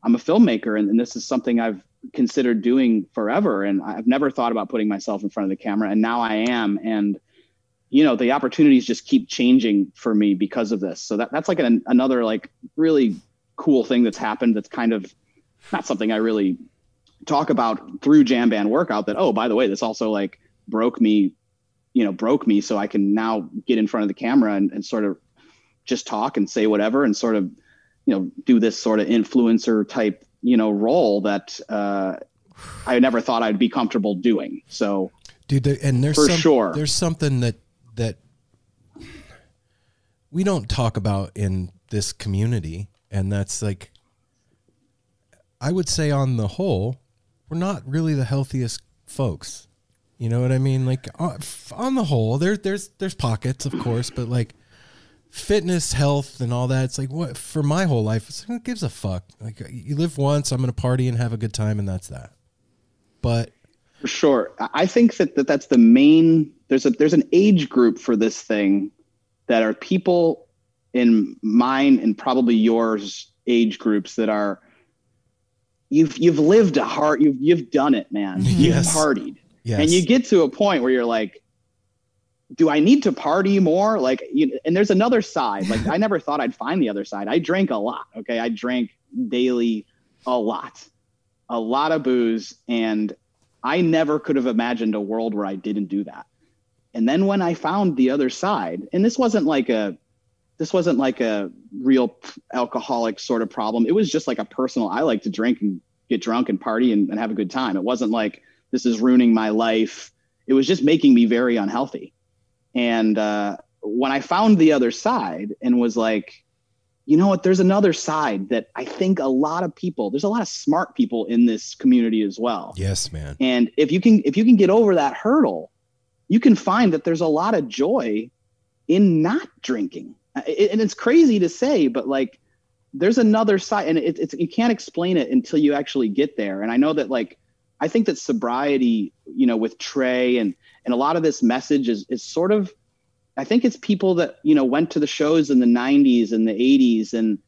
F: filmmaker, and this is something I've considered doing forever. And I've never thought about putting myself in front of the camera, and now I am. And, you know, the opportunities just keep changing for me because of this. So that's like another like really cool thing that's happened. That's kind of not something I really talk about through Jamband Workout, that, oh, by the way, this also like broke me so I can now get in front of the camera and sort of just talk and say whatever and sort of, you know, do this sort of influencer type, you know, role that I never thought I'd be comfortable doing. So,
A: dude, there's something that we don't talk about in this community, and that's like, I would say on the whole, we're not really the healthiest folks. You know what I mean? Like on the whole, there's pockets, of course, but like fitness, health, and all that. It's like, what, for my whole life, it's like, who gives a fuck? Like, you live once, I'm going to party and have a good time, and that's that. But
F: for sure, I think that's the main. There's an age group for this thing that are people in mine and probably yours age groups that are. You've lived a hard. You've done it, man.
A: Yes.
F: You've partied.
A: Yes.
F: And you get to a point where you're like, do I need to party more? Like, and there's another side. Like, I never thought I'd find the other side. I drank a lot. Okay. I drank daily, a lot of booze. And I never could have imagined a world where I didn't do that. And then when I found the other side, and this wasn't like a real alcoholic sort of problem. It was just like a personal, I like to drink and get drunk and party and have a good time. It wasn't like, this is ruining my life. It was just making me very unhealthy. And when I found the other side and was like, you know what, there's another side that I think there's a lot of smart people in this community as well.
A: Yes, man.
F: And if you can get over that hurdle, you can find that there's a lot of joy in not drinking. And it's crazy to say, but like, there's another side, and it's you can't explain it until you actually get there. And I know that, like, I think that sobriety, you know, with Trey and a lot of this message is sort of, I think it's people that, you know, went to the shows in the 90s and the 80s and,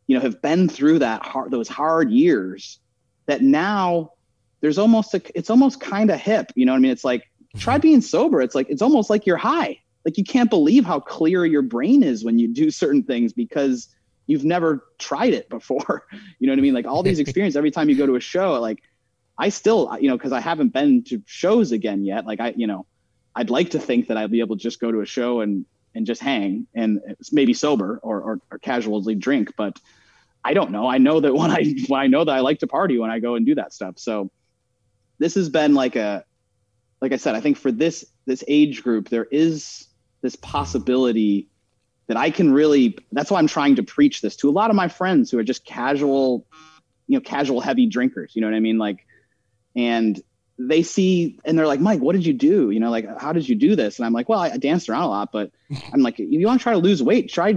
F: you know, have been through those hard years, that now it's almost kind of hip. You know what I mean? It's like, try being sober. It's like, it's almost like you're high. Like, you can't believe how clear your brain is when you do certain things because you've never tried it before. You know what I mean? Like, all these experiences, every time you go to a show, like, I still, you know, because I haven't been to shows again yet. Like, I'd like to think that I'd be able to just go to a show and just hang and maybe sober or casually drink, but I don't know. I know that when I know that I like to party when I go and do that stuff. So this has been like I said, I think for this age group, there is this possibility that I can really, that's why I'm trying to preach this to a lot of my friends who are just casual heavy drinkers. You know what I mean? Like, and they see, and they're like, Mike, what did you do? You know, like, how did you do this? And I'm like, well, I danced around a lot, but I'm like, if you want to try to lose weight, try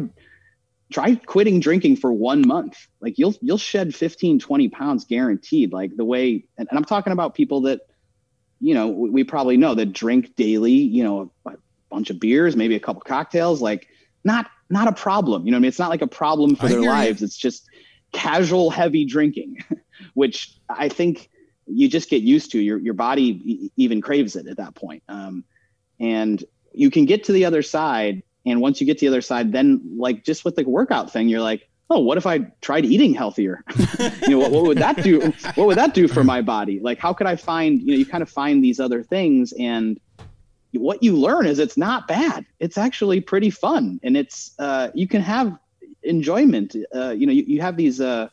F: try quitting drinking for 1 month. Like you'll shed 15, 20 pounds guaranteed. Like the way, and I'm talking about people that, you know, we probably know that drink daily, you know, a bunch of beers, maybe a couple cocktails, like not a problem. You know what I mean? It's not like a problem for their lives. It's just casual, heavy drinking, which I think you just get used to. Your body even craves it at that point. And you can get to the other side. And once you get to the other side, then like just with the workout thing, you're like, oh, what if I tried eating healthier? You know, what would that do? What would that do for my body? Like, how could I find, you know, you kind of find these other things, and what you learn is it's not bad. It's actually pretty fun. And it's, you can have enjoyment. You know, you have these, the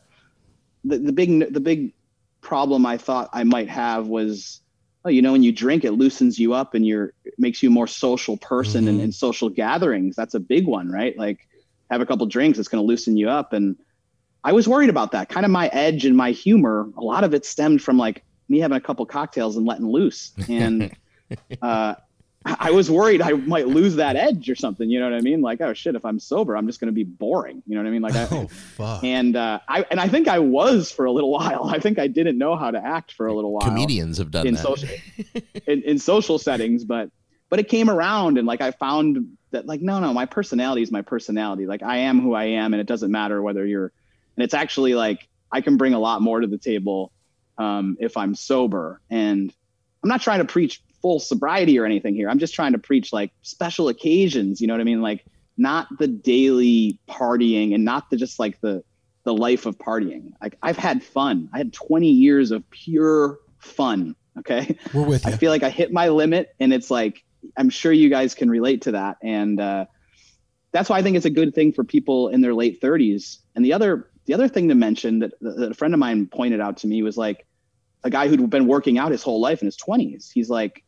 F: big problem I thought I might have was, oh, you know, when you drink, it loosens you up and it makes you a more social person in social gatherings. That's a big one, right? Like, have a couple drinks, it's going to loosen you up. And I was worried about that. Kind of my edge and my humor, a lot of it stemmed from like me having a couple cocktails and letting loose. And I was worried I might lose that edge or something. You know what I mean? Like, oh shit, if I'm sober, I'm just going to be boring. You know what I mean? Like,
A: fuck.
F: And I think I was for a little while. I think I didn't know how to act for a little while.
B: Comedians have done
F: in
B: that
F: social, in social settings, but it came around, and like I found that like, no, my personality is my personality. Like I am who I am, and it doesn't matter whether and it's actually like, I can bring a lot more to the table if I'm sober. And I'm not trying to preach full sobriety or anything here. I'm just trying to preach like special occasions, you know what I mean? Like not the daily partying, and not just like the life of partying. Like I've had fun. I had 20 years of pure fun. Okay.
A: We're with you.
F: I feel like I hit my limit, and it's like, I'm sure you guys can relate to that. And that's why I think it's a good thing for people in their late 30s. And the other thing to mention that a friend of mine pointed out to me was like a guy who'd been working out his whole life in his 20s. He's like,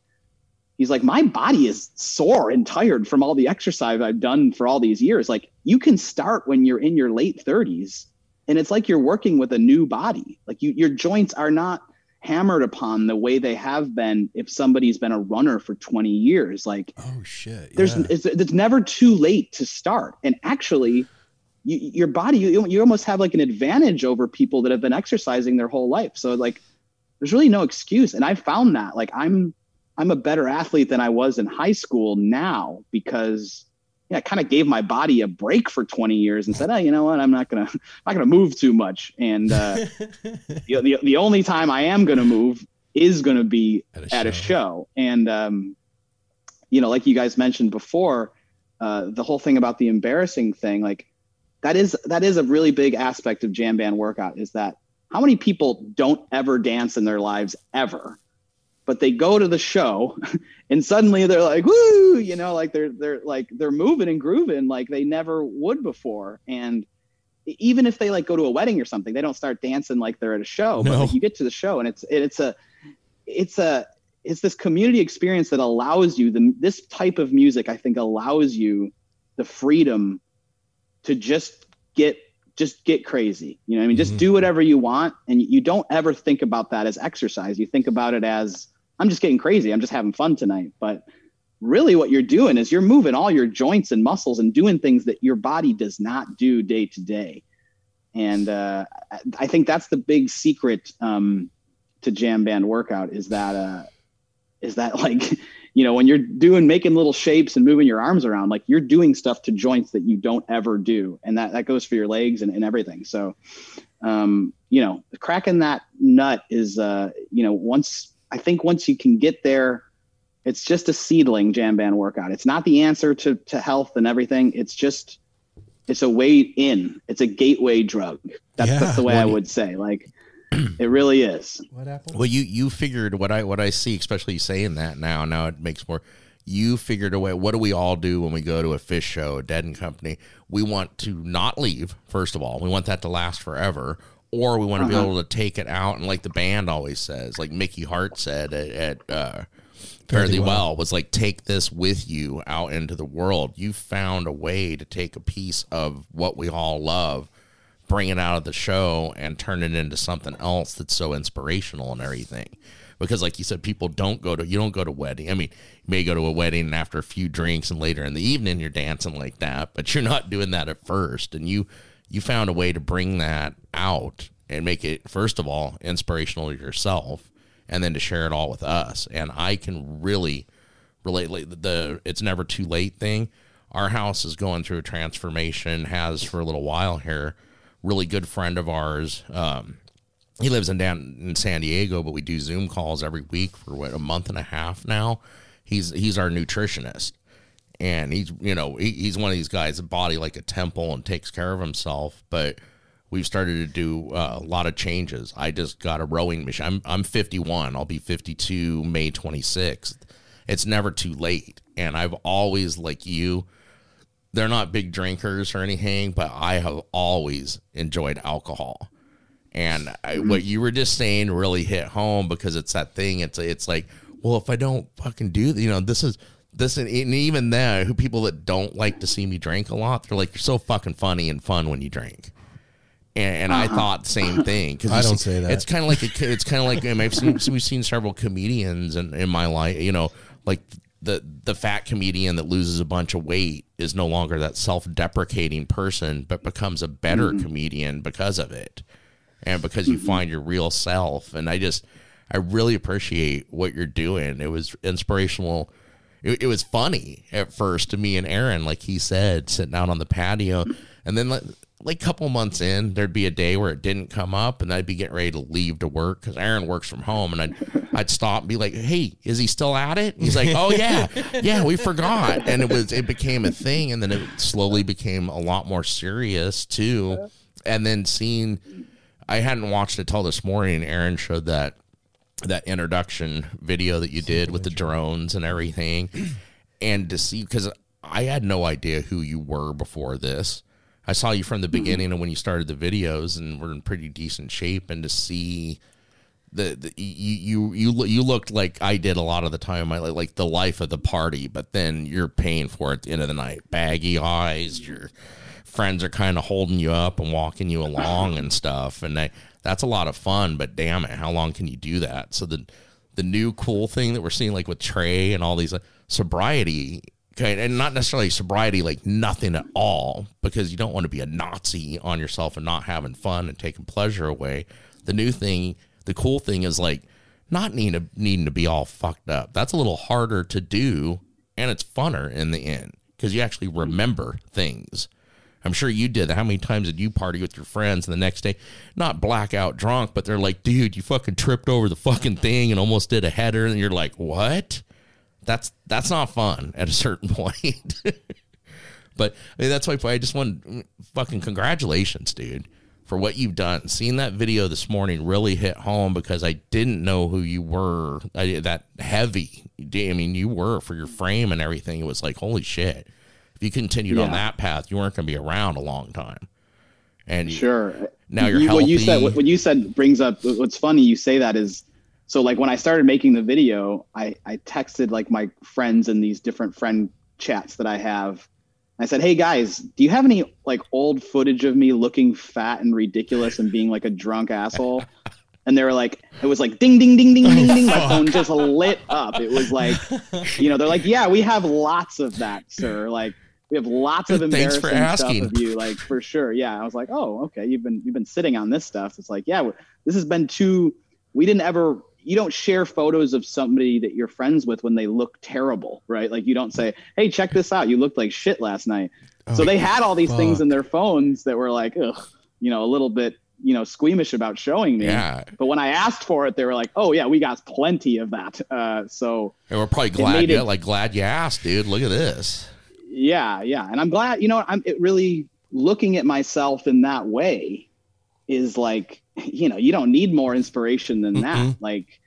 F: my body is sore and tired from all the exercise I've done for all these years. Like you can start when you're in your late 30s, and it's like you're working with a new body. Like your joints are not hammered upon the way they have been if somebody's been a runner for 20 years. Like,
A: oh shit,
F: it's never too late to start. And actually your body, you almost have like an advantage over people that have been exercising their whole life. So like there's really no excuse. And I found that like I'm a better athlete than I was in high school now, because I kind of gave my body a break for 20 years and said, oh, you know what? I'm not gonna move too much. And the only time I am gonna move is gonna be at a show. And you know, like you guys mentioned before, the whole thing about the embarrassing thing, like that is a really big aspect of jam band workout, is that how many people don't ever dance in their lives ever, but they go to the show and suddenly they're like, woo, you know, like they're moving and grooving like they never would before. And even if they like go to a wedding or something, they don't start dancing like they're at a show. No. But like, you get to the show, and it's this community experience that allows you this type of music. I think allows you the freedom to just get crazy. You know what I mean? Just do whatever you want. And you don't ever think about that as exercise. You think about it as, I'm just getting crazy. I'm just having fun tonight. But really what you're doing is you're moving all your joints and muscles and doing things that your body does not do day to day. And I think that's the big secret to jam band workout is that like, you know, when you're making little shapes and moving your arms around, like you're doing stuff to joints that you don't ever do. And that goes for your legs and everything. So, you know, cracking that nut is, you know, once you can get there, it's just a seedling jam band workout. It's not the answer to health and everything. It's a way in. It's a gateway drug. That's the way I would say. Like, it really is.
A: What happened?
B: Well, you figured what I see, especially saying that now it makes more. You figured a way. What do we all do when we go to a Fish show, Dead and Company? We want to not leave. First of all, we want that to last forever. Or we want to be able to take it out, and like the band always says, like Mickey Hart said at Fare Thee Well, was like, take this with you out into the world. You found a way to take a piece of what we all love, bring it out of the show, and turn it into something else that's so inspirational and everything. because like you said, you don't go to wedding. I mean, you may go to a wedding and after a few drinks and later in the evening you're dancing like that, but you're not doing that at first. And you found a way to bring that out and make it, first of all, inspirational to yourself, and then to share it all with us. And I can really relate, like the it's never too late thing. Our house is going through a transformation, has for a little while here. Really good friend of ours. He lives down in San Diego, but we do Zoom calls every week for a month and a half now. He's our nutritionist, and he's one of these guys, a body like a temple and takes care of himself. But we've started to do a lot of changes. I just got a rowing machine. I'm 51. I'll be 52 May 26th. It's never too late. And I've always, like you, they're not big drinkers or anything, but I have always enjoyed alcohol. And what you were just saying really hit home, because it's that thing. It's like, well, if I don't fucking do, this, and even then, who people that don't like to see me drink a lot, they're like, you're so fucking funny and fun when you drink. And I thought the same thing. Cause
A: I don't say that.
B: It's kind of like, we've seen several comedians in my life, like the fat comedian that loses a bunch of weight is no longer that self-deprecating person, but becomes a better comedian because of it. And because you find your real self. And I really appreciate what you're doing. It was inspirational. It was funny at first to me and Aaron, like he said, sitting out on the patio. And then like a couple months in, there'd be a day where it didn't come up, and I'd be getting ready to leave to work because Aaron works from home. And I'd stop and be like, hey, is he still at it? He's like, oh yeah, we forgot. And it became a thing. And then it slowly became a lot more serious too. And then I hadn't watched it till this morning. Aaron showed that introduction video that you did with the drones and everything. And to see, because I had no idea who you were before this. I saw you from the beginning and when you started the videos, and were in pretty decent shape. And to see you looked like I did a lot of the time, like the life of the party, but then you're paying for it at the end of the night. Baggy eyes, your friends are kind of holding you up and walking you along and stuff. And that's a lot of fun, but damn it, how long can you do that? So the new cool thing that we're seeing, like with Trey and all these, sobriety, okay, and not necessarily sobriety, like nothing at all, because you don't want to be a Nazi on yourself and not having fun and taking pleasure away. The cool thing is like not needing to be all fucked up. That's a little harder to do, and it's funner in the end because you actually remember things. I'm sure you did. How many times did you party with your friends and the next day, not blackout drunk, but they're like, dude, you fucking tripped over the fucking thing and almost did a header. And you're like, what? That's not fun at a certain point. But I mean, that's why I just want fucking congratulations, dude, for what you've done. Seeing that video this morning really hit home because I didn't know who you were that heavy. I mean, you were for your frame and everything. It was like, holy shit. If you continued on that path, you weren't going to be around a long time. And
F: sure.
B: Now you're healthy.
F: What you said brings up, what's funny you say that is, so like when I started making the video, I texted like my friends in these different friend chats that I have. I said, hey guys, do you have any like old footage of me looking fat and ridiculous and being like a drunk asshole? And they were like, it was like ding, ding, ding, ding, ding, ding. My phone just lit up. It was like, they're like, yeah, we have lots of that, sir. Like, we have lots of embarrassing stuff of you, like for sure. Yeah, I was like, oh, okay, you've been sitting on this stuff. It's like, yeah, this has been you don't share photos of somebody that you're friends with when they look terrible, right? Like you don't say, hey, check this out, you looked like shit last night. So they had all these things in their phones that were like, ugh, a little bit, squeamish about showing me. Yeah. But when I asked for it, they were like, oh yeah, we got plenty of that. So
B: and we're probably glad you asked, dude. Look at this.
F: Yeah. And I'm glad, it really looking at myself in that way is like, you don't need more inspiration than that. Like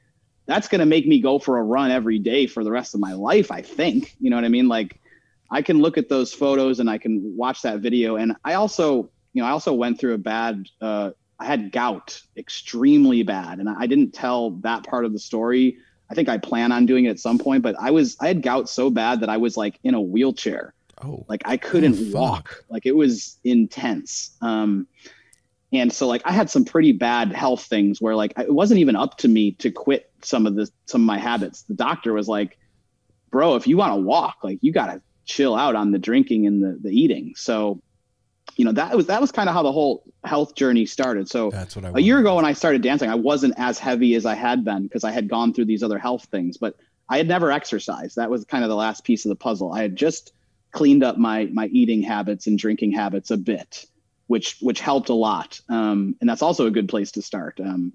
F: that's going to make me go for a run every day for the rest of my life. I think, you know what I mean? Like I can look at those photos and I can watch that video. And I also went through I had gout extremely bad. And I didn't tell that part of the story. I think I plan on doing it at some point, but I had gout so bad that I was like in a wheelchair. Oh, like I couldn't walk. Like it was intense. And so like I had some pretty bad health things where like it wasn't even up to me to quit some of my habits. The doctor was like, bro, if you want to walk, like you got to chill out on the drinking and the eating. So, you know, that was kind of how the whole health journey started. So
A: That's what
F: a year ago when I started dancing, I wasn't as heavy as I had been because I had gone through these other health things, but I had never exercised. That was kind of the last piece of the puzzle. I had just cleaned up my eating habits and drinking habits a bit, which helped a lot. And that's also a good place to start. You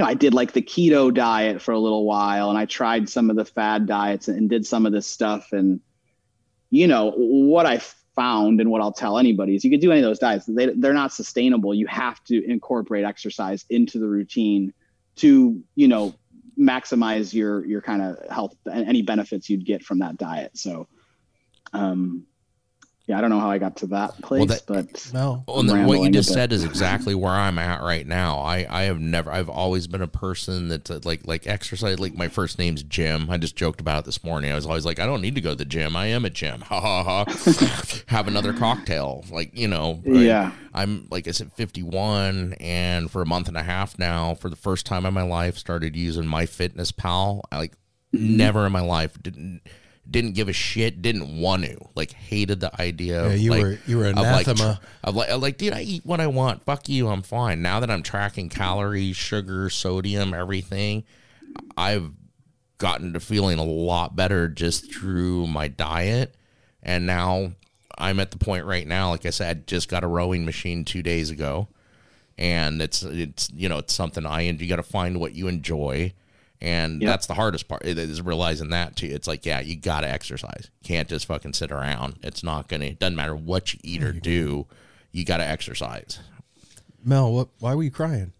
F: know, I did like the keto diet for a little while, and I tried some of the fad diets and did some of this stuff. And, you know, what I found and what I'll tell anybody is you could do any of those diets. They're not sustainable. You have to incorporate exercise into the routine to, you know, maximize your kind of health and any benefits you'd get from that diet. So, yeah, I don't know how I got to that place, but
B: no. Well, what you just said is exactly where I'm at right now. I've always been a person that like exercise. Like my first name's Jim. I just joked about it this morning. I was always like, I don't need to go to the gym. I am a gym. Ha ha ha. Have another cocktail. Like, you know,
F: yeah.
B: I'm like I said, 51, and for a month and a half now, for the first time in my life, started using MyFitnessPal. I like never in my life didn't give a shit, didn't want to, like hated the idea of
A: you were anathema.
B: Like, dude, I eat what I want. Fuck you, I'm fine. Now that I'm tracking calories, sugar, sodium, everything, I've gotten to feeling a lot better just through my diet. And now I'm at the point right now, like I said, I just got a rowing machine 2 days ago. And it's you know, it's something you got to find what you enjoy. And that's the hardest part is realizing that too. It's like, yeah, you got to exercise. You can't just fucking sit around. It doesn't matter what you eat or do. You got to exercise.
A: Mel, why were you crying?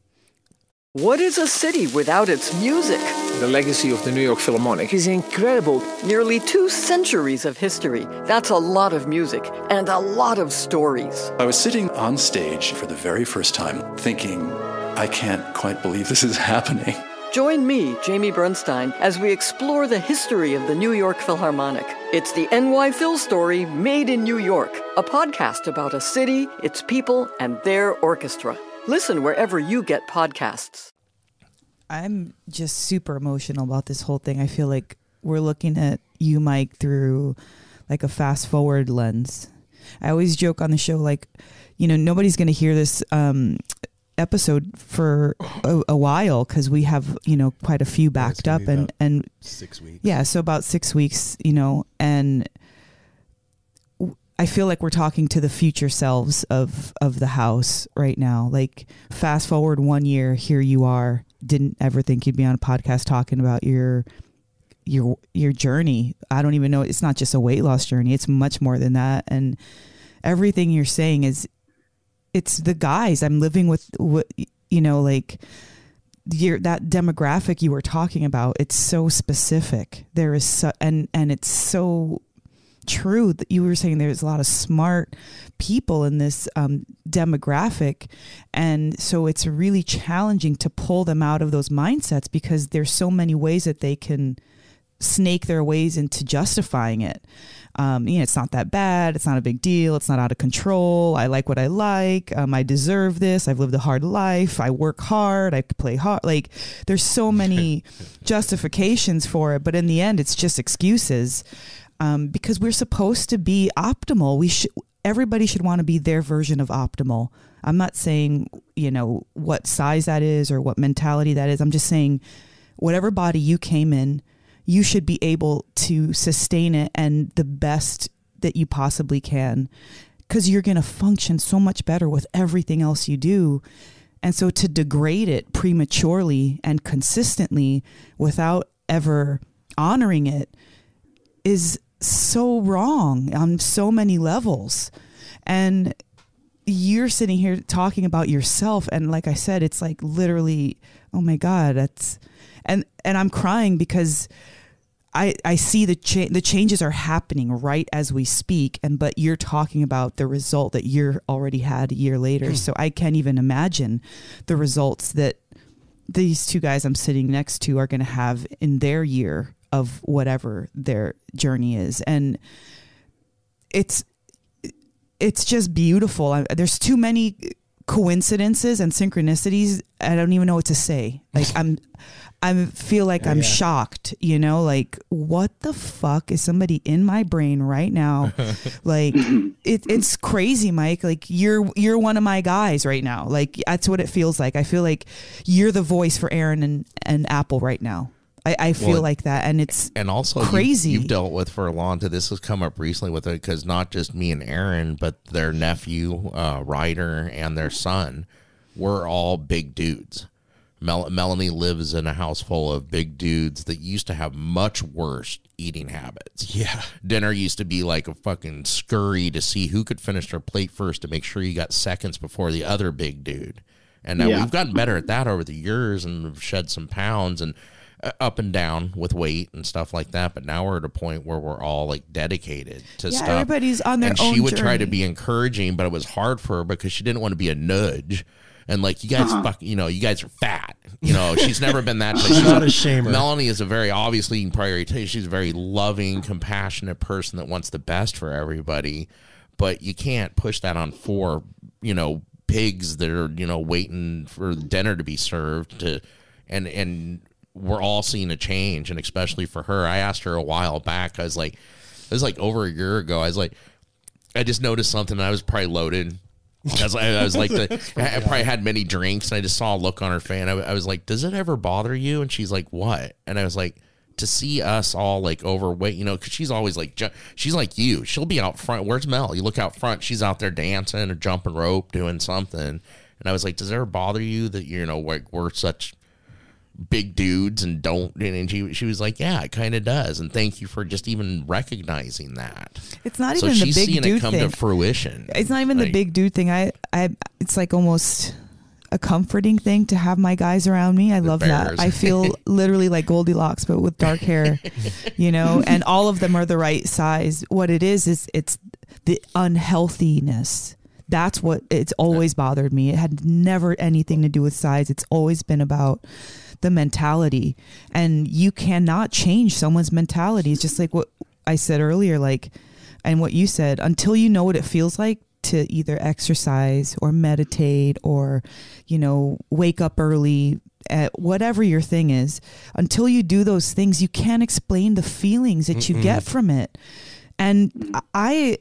G: What is a city without its music?
H: The legacy of the New York Philharmonic is incredible.
G: Nearly 2 centuries of history. That's a lot of music and a lot of stories.
I: I was sitting on stage for the very first time thinking, I can't quite believe this is happening.
G: Join me, Jamie Bernstein, as we explore the history of the New York Philharmonic. It's the NY Phil story made in New York, a podcast about a city, its people, and their orchestra. Listen wherever you get podcasts.
C: I'm just super emotional about this whole thing. I feel like we're looking at you, Mike, through like a fast forward lens. I always joke on the show, like, you know, nobody's going to hear this episode for a while because we have, you know, quite a few backed up and
A: 6 weeks.
C: Yeah, so about 6 weeks, you know, and I feel like we're talking to the future selves of the house right now. Like, fast forward 1 year, here you are. Didn't ever think you'd be on a podcast talking about your journey. I don't even know. It's not just a weight loss journey. It's much more than that. And everything you're saying is, it's the guys I'm living with, what, you know, like that demographic you were talking about. It's so specific. There is and it's so true that you were saying there's a lot of smart people in this demographic. And so it's really challenging to pull them out of those mindsets because there's so many ways that they can snake their ways into justifying it. You know, it's not that bad. It's not a big deal. It's not out of control. I like what I like. I deserve this. I've lived a hard life. I work hard. I play hard. Like, there's so many justifications for it, but in the end, it's just excuses. Because we're supposed to be optimal. Everybody should want to be their version of optimal. I'm not saying, you know, what size that is or what mentality that is. I'm just saying whatever body you came in, you should be able to sustain it and the best that you possibly can, because you're going to function so much better with everything else you do. And so to degrade it prematurely and consistently without ever honoring it is so wrong on so many levels. And you're sitting here talking about yourself. And like I said, it's like literally, oh my God, and I'm crying because I see the changes are happening right as we speak. But you're talking about the result that you're already had a year later. So I can't even imagine the results that these two guys I'm sitting next to are going to have in their year of whatever their journey is. And it's just beautiful. There's too many coincidences and synchronicities. I don't even know what to say. Like I feel like I'm shocked, you know, like what the fuck is somebody in my brain right now? Like it's crazy, Mike. Like you're one of my guys right now. Like that's what it feels like. I feel like you're the voice for Aaron and Apple right now. I feel like that, and it's
B: also
C: crazy.
B: You've dealt with for a long time. This has come up recently with it because not just me and Aaron, but their nephew Ryder and their son, we're all big dudes. Melanie lives in a house full of big dudes that used to have much worse eating habits.
A: Yeah.
B: Dinner used to be like a fucking scurry to see who could finish their plate first to make sure you got seconds before the other big dude. And now we've gotten better at that over the years and have shed some pounds and up and down with weight and stuff like that. But now we're at a point where we're all like dedicated to stuff.
C: Everybody's on their own
B: And she would
C: journey.
B: try to be encouraging, but it was hard for her because she didn't want to be a nudge. And like, you guys, you guys are fat. You know, she's never been that.
A: She's not a shamer.
B: Melanie is a very, obviously, you can probably tell you, she's a very loving, compassionate person that wants the best for everybody. But you can't push that on 4, pigs that are, waiting for dinner to be served. And we're all seeing a change. And especially for her, I asked her a while back, it was like over a year ago. I just noticed something. I was probably loaded. I was like, I probably had many drinks, and I just saw a look on her face. I was like, does it ever bother you? And she's like, what? And I was like, to see us all like overweight, because she's always like, she's like you. She'll be out front. Where's Mel? You look out front. She's out there dancing or jumping rope, doing something. And I was like, does it ever bother you that, like we're such big dudes and don't? And she was like, yeah, it kind of does. And thank you for just even recognizing that.
C: It's not even the big dude thing.
B: She's seeing it come to fruition.
C: It's not even the big dude thing. It's like almost a comforting thing to have my guys around me. I love that. I feel literally like Goldilocks, but with dark hair, and all of them are the right size. What it is it's the unhealthiness. That's what it's always bothered me. It had never anything to do with size. It's always been about the mentality, and you cannot change someone's mentality. It's just like what I said earlier, and what you said, until you know what it feels like to either exercise or meditate or, wake up early, at whatever your thing is, until you do those things, you can't explain the feelings that you get from it. And I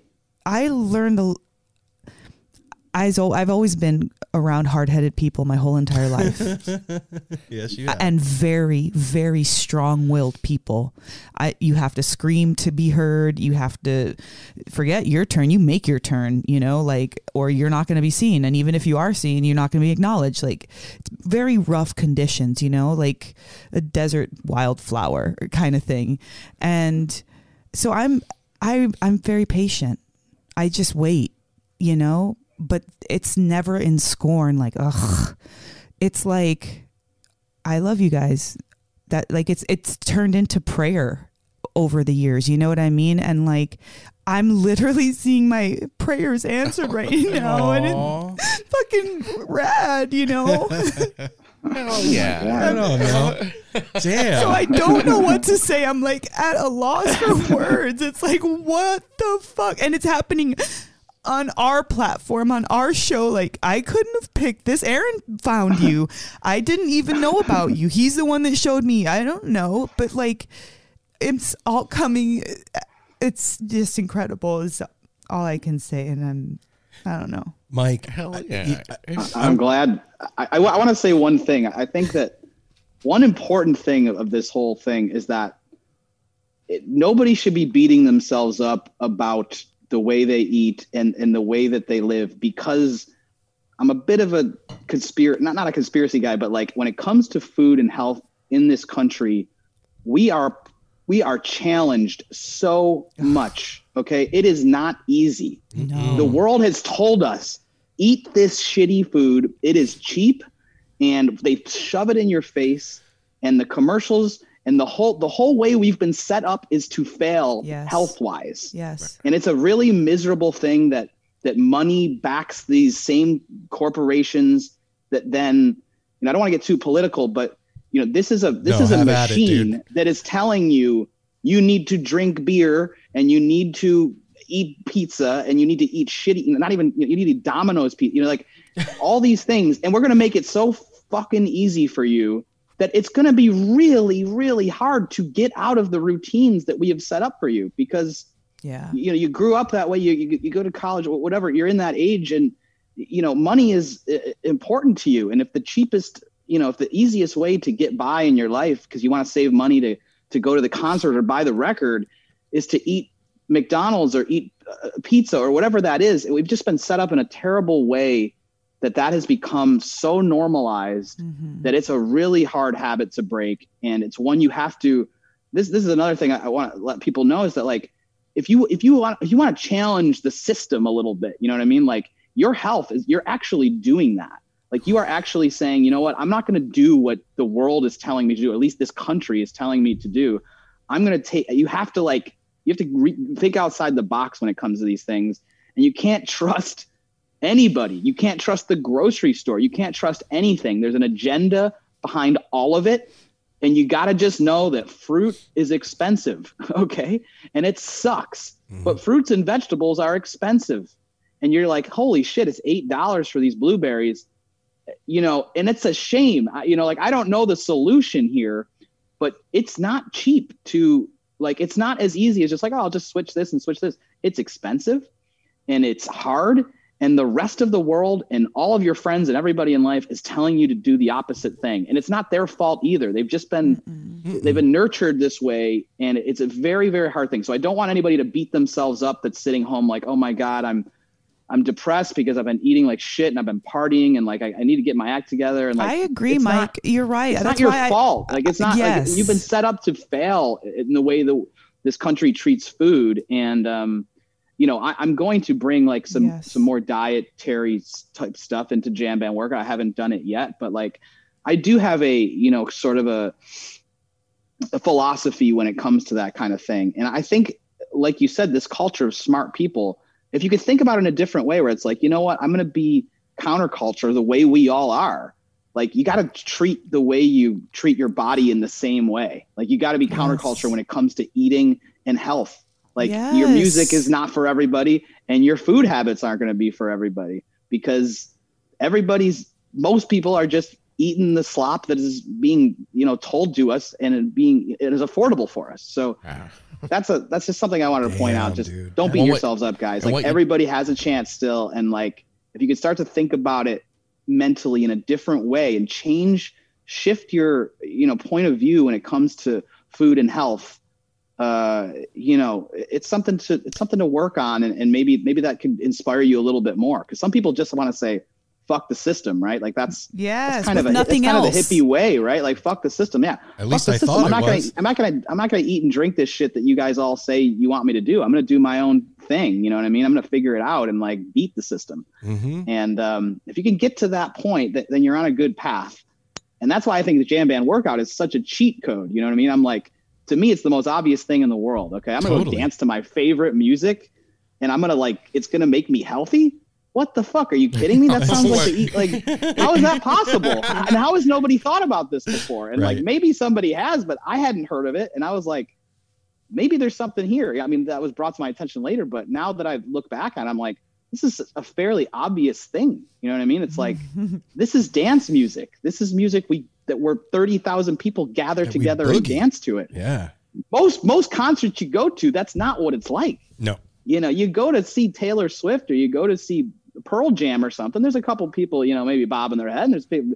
C: learned I've always been around hard-headed people my whole entire life.
A: Yes, you have. And
C: very, very strong-willed people. You have to scream to be heard. You have to forget your turn. You make your turn, or you're not going to be seen. And even if you are seen, you're not going to be acknowledged. Like, it's very rough conditions, like a desert wildflower kind of thing. And so I'm very patient. I just wait, but it's never in scorn, like, ugh. It's like, I love you guys. That, like, it's turned into prayer over the years. You know what I mean? And like, I'm literally seeing my prayers answered right now. And it's fucking rad,
B: Hell yeah.
A: I don't know. Damn.
C: So I don't know what to say. I'm like at a loss for words. It's like, what the fuck? And it's happening on our platform, on our show. Like, I couldn't have picked this. Aaron found you. I didn't even know about you. He's the one that showed me. I don't know, but like, it's all coming. It's just incredible is all I can say. And I don't know.
A: Mike,
B: hell yeah.
F: I'm glad. I want to say one thing. I think that one important thing of this whole thing is that nobody should be beating themselves up about the way they eat and the way that they live, because I'm a bit of a not a conspiracy guy, but like when it comes to food and health in this country, we are challenged so much. Okay. It is not easy.
C: No.
F: The world has told us, eat this shitty food. It is cheap, and they shove it in your face, and the commercials and the whole way we've been set up is to fail health-wise.
C: Yes.
F: And it's a really miserable thing that money backs these same corporations that then, I don't want to get too political, but this is a machine that is telling you need to drink beer and you need to eat pizza and you need to eat shitty, you need to eat Domino's pizza. all these things. And we're going to make it so fucking easy for you that it's going to be really, really hard to get out of the routines that we have set up for you, because you grew up that way. You go to college or whatever, you're in that age, and money is important to you. And if the cheapest, if the easiest way to get by in your life, because you want to save money to go to the concert or buy the record, is to eat McDonald's or eat pizza or whatever that is, and we've just been set up in a terrible way that has become so normalized that it's a really hard habit to break. And it's one you have to, this is another thing I want to let people know, is that like, if you want to challenge the system a little bit, you know what I mean? Like, your health you're actually doing that. Like, you are actually saying, you know what, I'm not going to do what the world is telling me to do. At least this country is telling me to do. I'm going to you have to think outside the box when it comes to these things. And you can't trust anybody. You can't trust the grocery store. You can't trust anything. There's an agenda behind all of it. And you got to just know that fruit is expensive. Okay. And it sucks, but fruits and vegetables are expensive. And you're like, holy shit, it's $8 for these blueberries, and it's a shame. I don't know the solution here, but it's not cheap it's not as easy as just like, oh, I'll just switch this and switch this. It's expensive and it's hard. And the rest of the world and all of your friends and everybody in life is telling you to do the opposite thing. And it's not their fault either. They've just been, they've been nurtured this way. And it's a very, very hard thing. So I don't want anybody to beat themselves up that's sitting home like, oh my God, I'm depressed because I've been eating like shit and I've been partying and like, I need to get my act together. And like,
C: I agree, Mike. You're right.
F: It's not your fault. Like, it's not like you've been set up to fail in the way that this country treats food. And, I'm going to bring like some more dietary type stuff into Jamband workout. I haven't done it yet, but like, I do have a, sort of a philosophy when it comes to that kind of thing. And I think, like you said, this culture of smart people, if you could think about it in a different way, where it's like, you know what, I'm going to be counterculture the way we all are. Like, you got to treat the way you treat your body in the same way. Like, you got to be counterculture when it comes to eating and health. Like, your music is not for everybody, and your food habits aren't going to be for everybody, because most people are just eating the slop that is being, told to us, and it is affordable for us. So that's just something I wanted to point out. Just don't beat yourselves up, guys. Like, everybody has a chance still. And like, if you could start to think about it mentally in a different way and shift your, point of view when it comes to food and health, it's something to work on. And maybe that could inspire you a little bit more. Cause some people just want to say, fuck the system, right? Like that's kind of a hippie way, right? Like, fuck the system. Yeah.
A: At least I thought
F: I'm not gonna eat and drink this shit that you guys all say you want me to do. I'm gonna do my own thing. You know what I mean? I'm gonna figure it out and like beat the system. And if you can get to that point, then you're on a good path. And that's why I think the Jamband workout is such a cheat code. You know what I mean? I'm like, to me, it's the most obvious thing in the world. Okay, I'm gonna go dance to my favorite music, and I'm gonna it's gonna make me healthy. What the fuck? Are you kidding me? That sounds how is that possible? And how has nobody thought about this before? And like, maybe somebody has, but I hadn't heard of it. And I was like, maybe there's something here. I mean, that was brought to my attention later, but now that I look back on it, I'm like, this is a fairly obvious thing. You know what I mean? It's like, this is dance music. This is music where 30,000 people gather together and dance to it.
A: Yeah.
F: Most concerts you go to, that's not what it's like.
A: No.
F: You go to see Taylor Swift or you go to see Pearl Jam or something. There's a couple people, maybe bobbing their head. And there's people.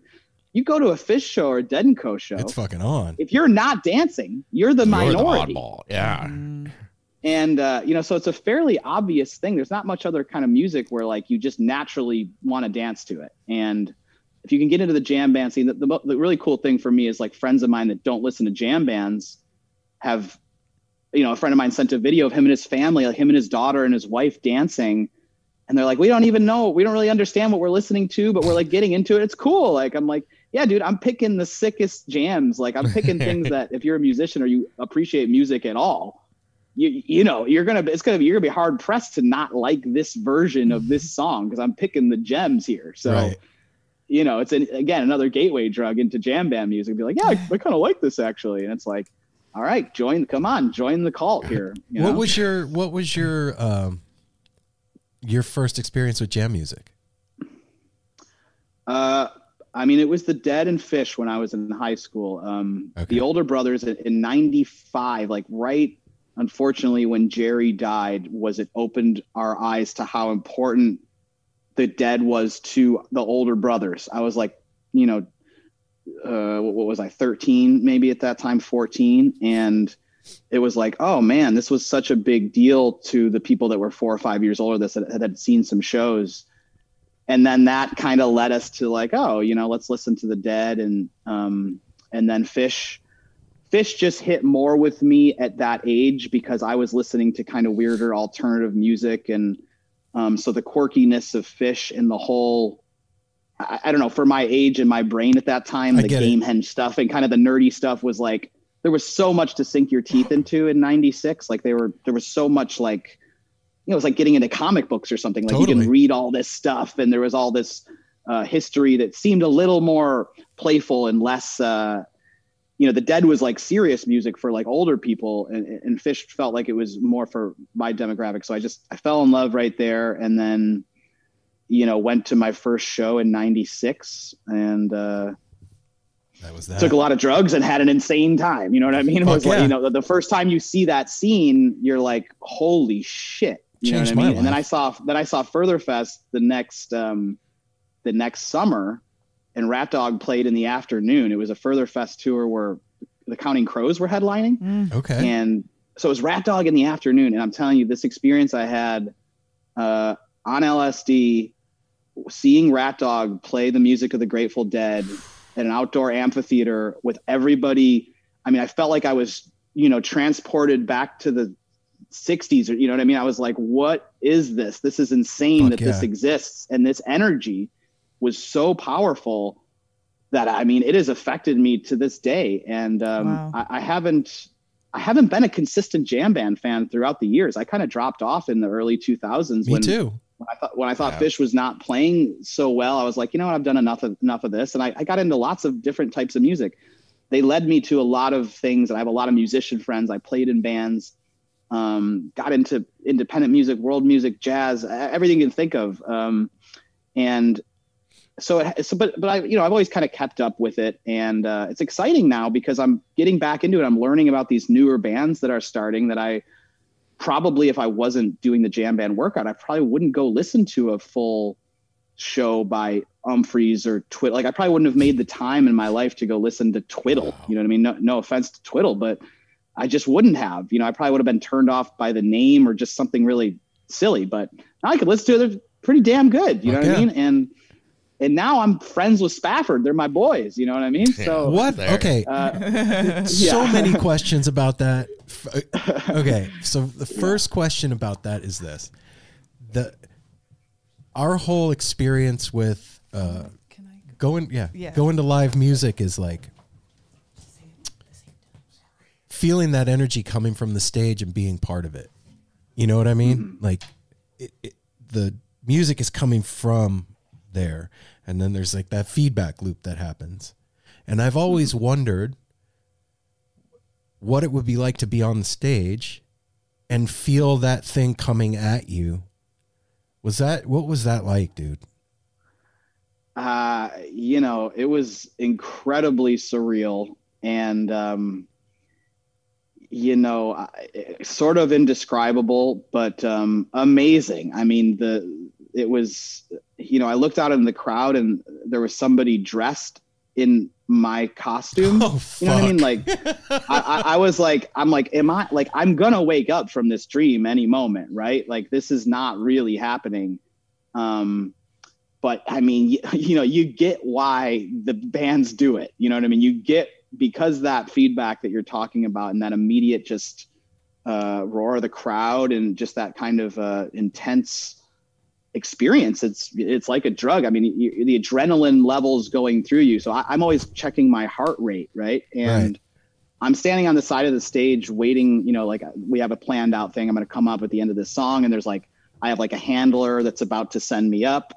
F: You go to a Fish show or a Dead & Co show.
A: It's fucking on.
F: If you're not dancing, you're the minority.
B: The oddball. Yeah.
F: And so it's a fairly obvious thing. There's not much other kind of music where like you just naturally want to dance to it. And if you can get into the jam band scene, the really cool thing for me is like friends of mine that don't listen to jam bands have. A friend of mine sent a video of him and his family, like him and his daughter and his wife dancing. And they're like, we don't really understand what we're listening to, but we're like getting into it. It's cool. Like, I'm like, yeah, dude, I'm picking the sickest jams. Like, I'm picking things that if you're a musician or you appreciate music at all, you're going to be hard pressed to not like this version of this song. Cause I'm picking the gems here. So, it's again, another gateway drug into jam band music. Be like, yeah, I kind of like this actually. And it's like, all right, join the cult here.
A: What was your first experience with jam music?
F: I mean, it was the Dead and Fish when I was in high school. The older brothers in 95, like right, unfortunately, when Jerry died, it opened our eyes to how important the Dead was to the older brothers. I was like, you know, what was I, 13 maybe at that time, 14. And it was like, oh man, this was such a big deal to the people that were 4 or 5 years older that had seen some shows. And then that kind of led us to like, oh, you know, let's listen to the Dead. And then Fish just hit more with me at that age because I was listening to kind of weirder alternative music. And so the quirkiness of Fish and the whole, I don't know, for my age and my brain at that time, the Gamehenge stuff and kind of the nerdy stuff was like, there was so much to sink your teeth into in 96. Like there was so much like, you know, it was like getting into comic books or something. Like you can read all this stuff and there was all this history that seemed a little more playful and less, you know, the Dead was like serious music for like older people and Fish felt like it was more for my demographic. So I fell in love right there. And then, you know, went to my first show in 96 and
A: that was that.
F: Took a lot of drugs and had an insane time. You know what I mean? It was like, you know, the first time you see that scene, you're like, holy shit. You know what I mean? And then I saw Further Fest the next summer, and Rat Dog played in the afternoon. It was a Further Fest tour where the Counting Crows were headlining.
A: Okay.
F: And so it was Rat Dog in the afternoon. And I'm telling you, this experience I had on LSD, seeing Rat Dog play the music of the Grateful Dead at an outdoor amphitheater with everybody. I mean, I felt like I was, you know, transported back to the 60s, or, you know what I mean? I was like, what is this? This is insane this exists. And this energy was so powerful that, I mean, it has affected me to this day. And I haven't been a consistent jam band fan throughout the years. I kind of dropped off in the early 2000s.
A: Me too.
F: When I thought Fish was not playing so well, I was like, you know what, I've done enough of this. And I got into lots of different types of music. They led me to a lot of things. And I have a lot of musician friends. I played in bands, got into independent music, world music, jazz, everything you can think of. And but I, you know, I've always kind of kept up with it, and it's exciting now because I'm getting back into it. I'm learning about these newer bands that are starting that I probably, if I wasn't doing the jam band workout, I probably wouldn't go listen to a full show by Humphreys or Twiddle. Like I probably wouldn't have made the time in my life to go listen to Twiddle. Wow. You know what I mean? No offense to Twiddle, but I just wouldn't have. You know, I probably would have been turned off by the name or just something really silly. But now I could listen to it. They're pretty damn good. You know what I mean? And now I'm friends with Spafford. They're my boys. You know what I mean?
A: Yeah. So what? Okay. So many questions about that. Okay. So the first question about that is this: our whole experience with going to live music is like feeling that energy coming from the stage and being part of it. You know what I mean? Mm-hmm. Like the music is coming from there. And then there's like that feedback loop that happens. And I've always wondered what it would be like to be on the stage and feel that thing coming at you. What was that like, dude?
F: You know, it was incredibly surreal and, you know, sort of indescribable, but amazing. I mean, it was, you know, I looked out in the crowd and there was somebody dressed in my costume.
A: Oh,
F: you know what I mean? Like, I was like, I'm like, I'm going to wake up from this dream any moment, right? Like, this is not really happening. But I mean, you know, you get why the bands do it. You know what I mean? You get, because that feedback that you're talking about and that immediate just roar of the crowd and just that kind of intense experience, it's like a drug. I mean, the adrenaline levels going through you. So I'm always checking my heart rate, right? And I'm standing on the side of the stage waiting, you know, like we have a planned out thing. I'm going to come up at the end of this song, and there's like, I have like a handler that's about to send me up,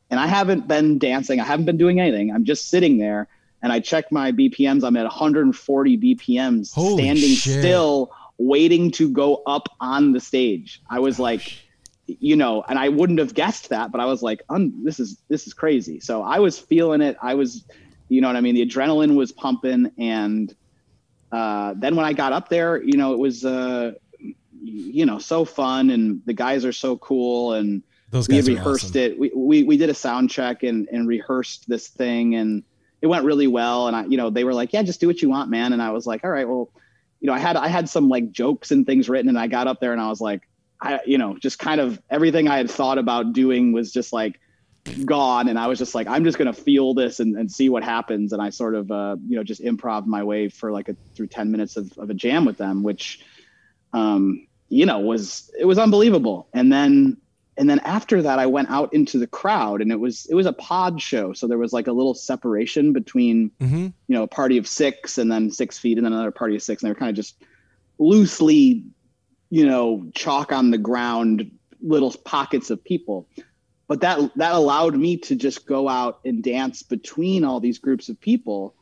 F: and I haven't been dancing. I haven't been doing anything. I'm just sitting there, and I check my BPMs. I'm at 140 BPMs, standing still, waiting to go up on the stage. I was like, and I wouldn't have guessed that, but I was like, this is crazy. So I was feeling it. I was, you know what I mean? The adrenaline was pumping. And then when I got up there, it was, so fun, and the guys are so cool. And
A: those
F: we
A: guys
F: rehearsed
A: are awesome.
F: it. We did a sound check and rehearsed this thing, and it went really well. And they were like, yeah, just do what you want, man. And I was like, all right, well, I had some like jokes and things written, and I got up there and I was like, just kind of everything I had thought about doing was just like gone. And I was just like, I'm just going to feel this and see what happens. And I sort of, just improv my way for through 10 minutes of a jam with them, which, it was unbelievable. And then after that, I went out into the crowd, and it was a pod show. So there was like a little separation between, a party of 6 and then 6 feet, and then another party of 6. And they were kind of just loosely, chalk on the ground, little pockets of people. But that allowed me to just go out and dance between all these groups of people.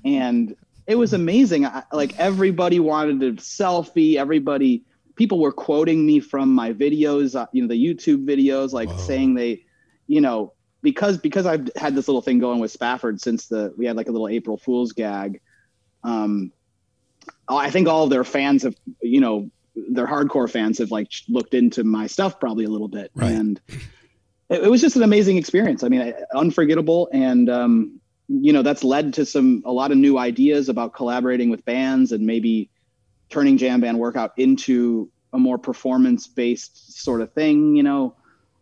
F: And it was amazing. Everybody wanted a selfie. People were quoting me from my videos, the YouTube videos, saying they, because I've had this little thing going with Spafford since we had like a little April Fool's gag. I think all of their fans have, their hardcore fans have looked into my stuff probably a little bit. Right. And it was just an amazing experience. I mean, unforgettable. And, that's led to a lot of new ideas about collaborating with bands and maybe turning jam band workout into a more performance-based sort of thing.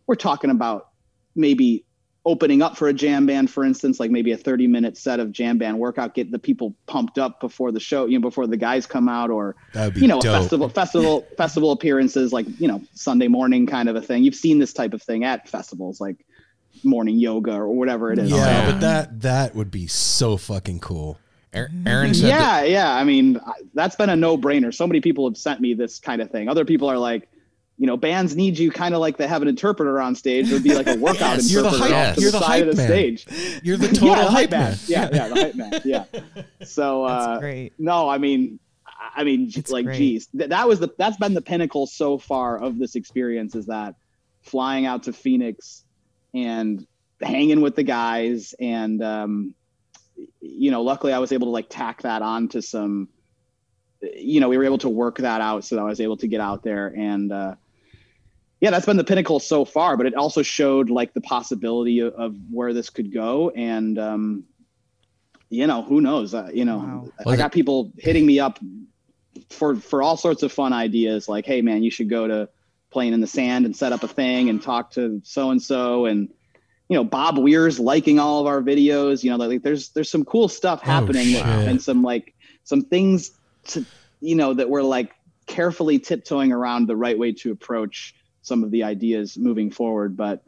F: We're talking about maybe opening up for a jam band, for instance, like maybe a 30-minute set of jam band workout, get the people pumped up before the show, before the guys come out, or, festival appearances, like, Sunday morning kind of a thing. You've seen this type of thing at festivals, like morning yoga or whatever it is.
A: Yeah, but that would be so fucking cool.
B: Aaron said
F: yeah. I mean, that's been a no-brainer. So many people have sent me this kind of thing. Other people are like, bands need you kind of like they have an interpreter on stage. It would be like a workout interpreter
A: You're the hype,
F: to the side of the stage.
A: You're the total hype man.
F: Yeah, the hype man. Yeah. So
C: that's great.
F: No, I mean, it's like, great. Geez, that's been the pinnacle so far of this experience, is that flying out to Phoenix and hanging with the guys. And, luckily I was able to tack that on to some, we were able to work that out so that I was able to get out there. And, that's been the pinnacle so far, but it also showed the possibility of where this could go. And, who knows, wow. I got people hitting me up for all sorts of fun ideas. Like, hey man, you should go to Playing in the Sand and set up a thing and talk to so-and-so. And, Bob Weir's liking all of our videos, there's some cool stuff happening and some things to, that we're carefully tiptoeing around the right way to approach some of the ideas moving forward. But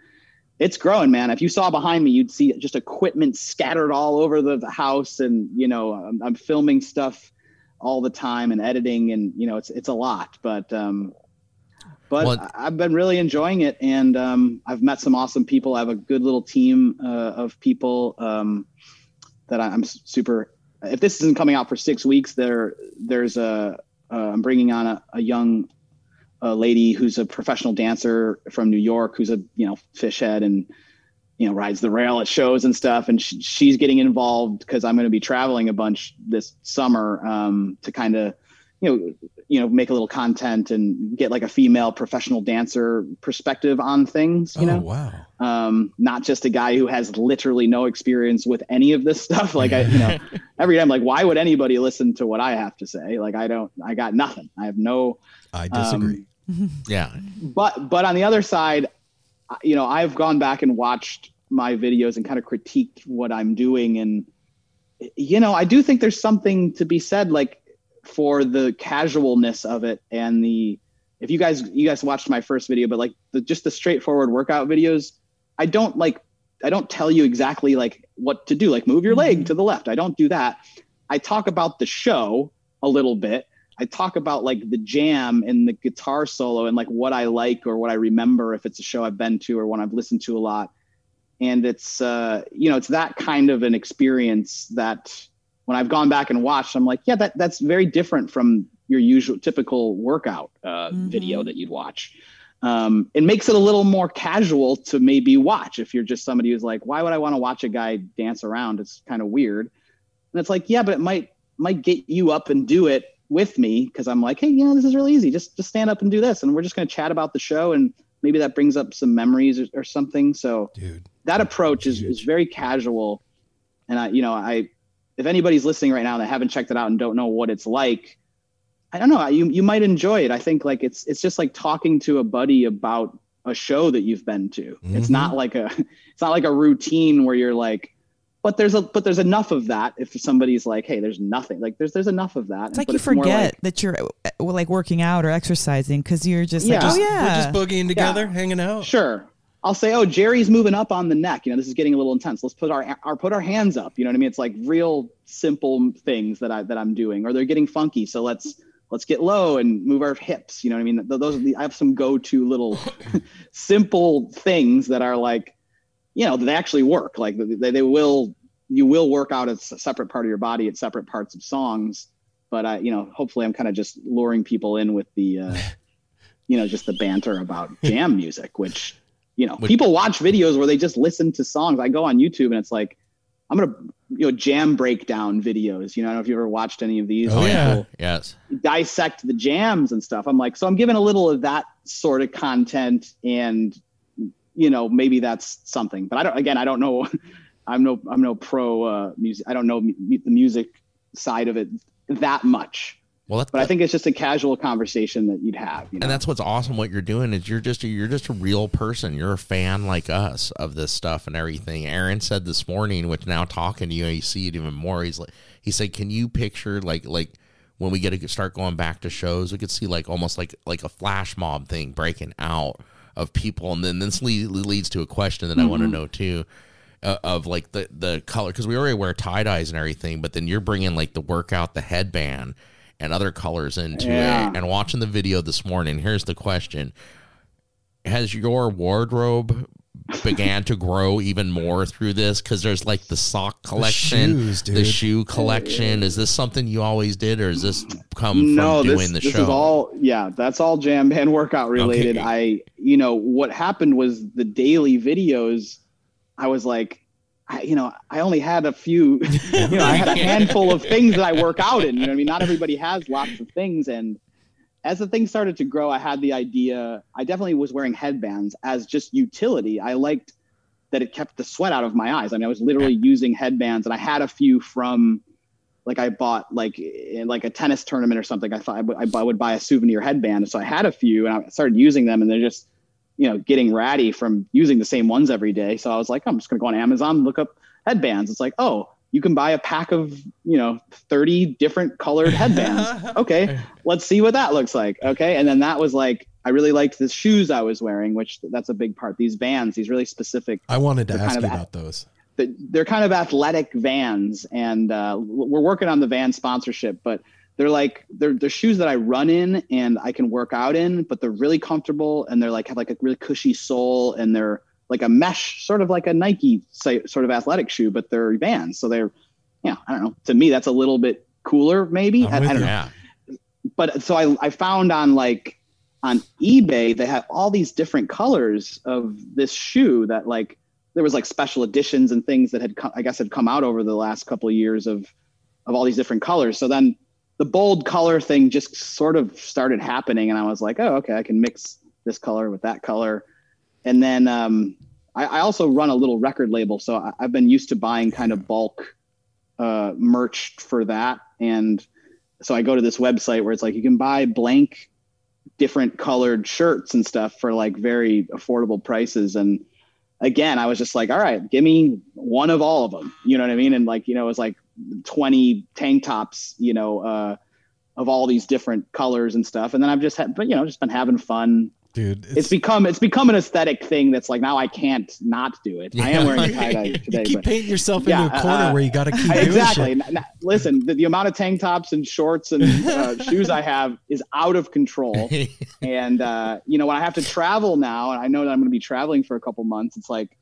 F: it's growing, man. If you saw behind me, you'd see just equipment scattered all over the house. And, I'm filming stuff all the time and editing, and, it's a lot, but I've been really enjoying it, and I've met some awesome people. I have a good little team of people that I'm super. If this isn't coming out for 6 weeks, I'm bringing on a young lady who's a professional dancer from New York, who's a fish head and rides the rail at shows and stuff, and she's getting involved because I'm going to be traveling a bunch this summer to kind of make a little content and get a female professional dancer perspective on things,
A: Wow.
F: Not just a guy who has literally no experience with any of this stuff. Every time, why would anybody listen to what I have to say? I got nothing. I have no,
A: I disagree.
B: Yeah.
F: But on the other side, I've gone back and watched my videos and kind of critiqued what I'm doing. And, I do think there's something to be said, for the casualness of it. And if you guys watched my first video, but just the straightforward workout videos, I don't tell you exactly what to do, move your leg to the left. I don't do that. I talk about the show a little bit. I talk about the jam and the guitar solo and what I like or what I remember if it's a show I've been to or one I've listened to a lot. And it's, it's that kind of an experience that when I've gone back and watched, I'm that's very different from your usual typical workout video that you'd watch. it makes it a little more casual to maybe watch if you're just somebody who's like, why would I want to watch a guy dance around? It's kind of weird. And it's like, yeah, but it might get you up and do it with me, because I'm like, hey, this is really easy. Just stand up and do this, and we're just going to chat about the show, and maybe that brings up some memories or something. So that approach is very casual. And I if anybody's listening right now and they haven't checked it out and don't know what it's like, I don't know, you might enjoy it. I think like it's just like talking to a buddy about a show that you've been to. Mm-hmm. It's not like a routine where you're like, but there's enough of that. If somebody's like, hey, there's nothing, like there's enough of that.
C: It's like you forget that you're like working out or exercising, because you're just like,
A: we're just boogieing together, hanging out.
F: Sure. I'll say, oh, Jerry's moving up on the neck. This is getting a little intense. Let's put our hands up. You know what I mean? It's like real simple things that I'm doing, or they're getting funky. So let's get low and move our hips. You know what I mean? Those are I have some go-to little simple things that are like, they actually work. Like you will work out a separate part of your body at separate parts of songs. But hopefully I'm kind of just luring people in with the, just the banter about jam music, which, people watch videos where they just listen to songs. I go on YouTube and it's like, I'm going to, jam breakdown videos. I don't know if you ever watched any of these.
B: Oh, yeah. Yes.
F: Dissect the jams and stuff. I'm like, so I'm giving a little of that sort of content, and, maybe that's something. But I don't know. I'm no pro music. I don't know the music side of it that much. Well, but I think it's just a casual conversation that you'd have.
B: And that's what's awesome. What you're doing is you're just a real person. You're a fan like us of this stuff and everything. Aaron said this morning, which now talking to you, you see it even more. He said, can you picture like when we start going back to shows, we could see like almost like a flash mob thing breaking out of people, and then this leads to a question that I want to know too. Of like the color, because we already wear tie dyes and everything, but then you're bringing like the workout, the headband, and other colors into it. And watching the video this morning, here's the question: has your wardrobe began to grow even more through this? Because there's like the sock collection, the shoe collection. Is this something you always did, or does this come from doing the show?
F: This is all, that's all jam band workout related. Okay. What happened was the daily videos, I was like, I only had a few, I had a handful of things that I work out in. Not everybody has lots of things. And as the thing started to grow, I had the idea. I definitely was wearing headbands as just utility. I liked that it kept the sweat out of my eyes. I was literally using headbands, and I had a few from, like, I bought like in like a tennis tournament or something. I thought I would buy a souvenir headband. So I had a few, and I started using them, and they're just, getting ratty from using the same ones every day. So I was like, I'm just going to go on Amazon and look up headbands. It's like, oh, you can buy a pack of, 30 different colored headbands. Okay, let's see what that looks like. Okay. And then that was like, I really liked the shoes I was wearing, which that's a big part. These Vans, these really specific.
A: I wanted to ask you about those.
F: They're kind of athletic Vans, and we're working on the Van sponsorship, but they're like, they're shoes that I run in and I can work out in, but they're really comfortable, and they're like, have like a really cushy sole, and they're like a mesh, sort of like a Nike sort of athletic shoe, but they're Vans. So they're, I don't know. To me, that's a little bit cooler, maybe. I don't know. But so I found on eBay, they have all these different colors of this shoe that like, there was like special editions and things that had come out over the last couple of years of all these different colors. So then the bold color thing just sort of started happening, and I was like, oh, okay, I can mix this color with that color. And then I also run a little record label, so I've been used to buying kind of bulk merch for that. And so I go to this website where it's like you can buy blank different colored shirts and stuff for like very affordable prices. And again, I was just like, all right, give me one of all of them. You know what I mean? And like, it was like 20 tank tops, of all these different colors and stuff. And then I've just just been having fun. Dude, it's become an aesthetic thing that's like, now I can't not do it. I am wearing a tie-dye today.
A: You keep painting yourself into a corner where you got to keep doing
F: exactly. Listen, the amount of tank tops and shorts and shoes I have is out of control. And when I have to travel now, and I know that I'm going to be traveling for a couple months, it's like,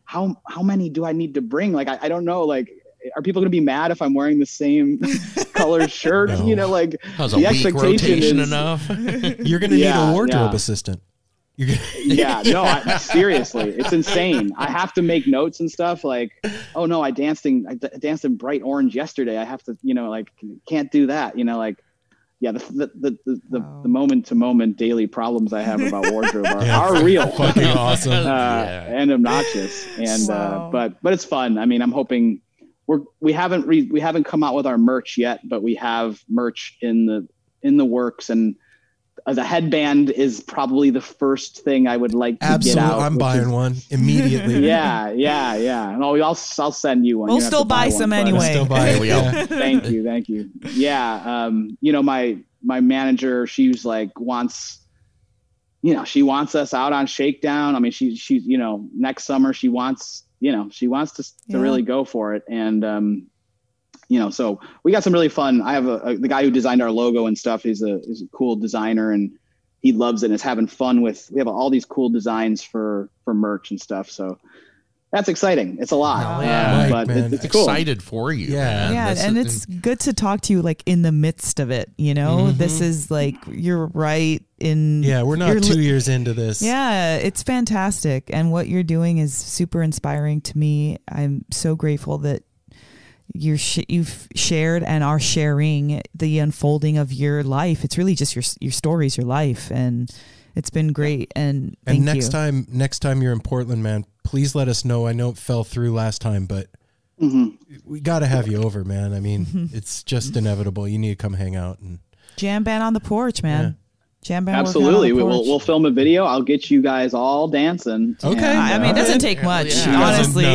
F: how many do I need to bring? Like, I don't know. Like, are people going to be mad if I'm wearing the same color shirt?
B: No.
F: Like
B: the expectation is enough.
A: You're going to need a wardrobe assistant.
F: Yeah, no, seriously, it's insane. I have to make notes and stuff like, oh no, I danced in bright orange yesterday. I have to, like, can't do that. Like, yeah, the moment to moment daily problems I have about wardrobe are real,
A: fucking awesome,
F: and obnoxious. And but it's fun. I mean, I'm hoping we haven't come out with our merch yet, but we have merch in the works, and the headband is probably the first thing I would like to get out.
A: I'm buying one immediately.
F: Yeah. No, I'll send you one.
C: We'll still buy some anyway.
A: Still buy it.
F: Yeah. Thank you. Yeah. My manager, she's like she wants us out on Shakedown. I mean, she next summer she wants to really go for it. And, so we got some really fun. I have the guy who designed our logo and stuff. He's a cool designer, and he loves it and is having fun with. We have all these cool designs for merch and stuff. So that's exciting. It's a lot, but it's cool.
B: Excited for you.
C: Yeah,
B: man.
C: and it's good to talk to you like in the midst of it. This is like you're right in.
A: Yeah, we're not 2 years into this.
C: Yeah, it's fantastic, and what you're doing is super inspiring to me. I'm so grateful that you've shared and are sharing the unfolding of your life. It's really just your stories, your life, and it's been great. And thank you.
A: Next time you're in Portland, man, please let us know. I know it fell through last time, but we got to have you over, man. I mean, it's just inevitable. You need to come hang out and
C: Jamband on the porch, man. Jamband.
F: Absolutely. We'll film a video. I'll get you guys all dancing.
A: Okay.
F: And,
C: I mean, it doesn't take much, honestly.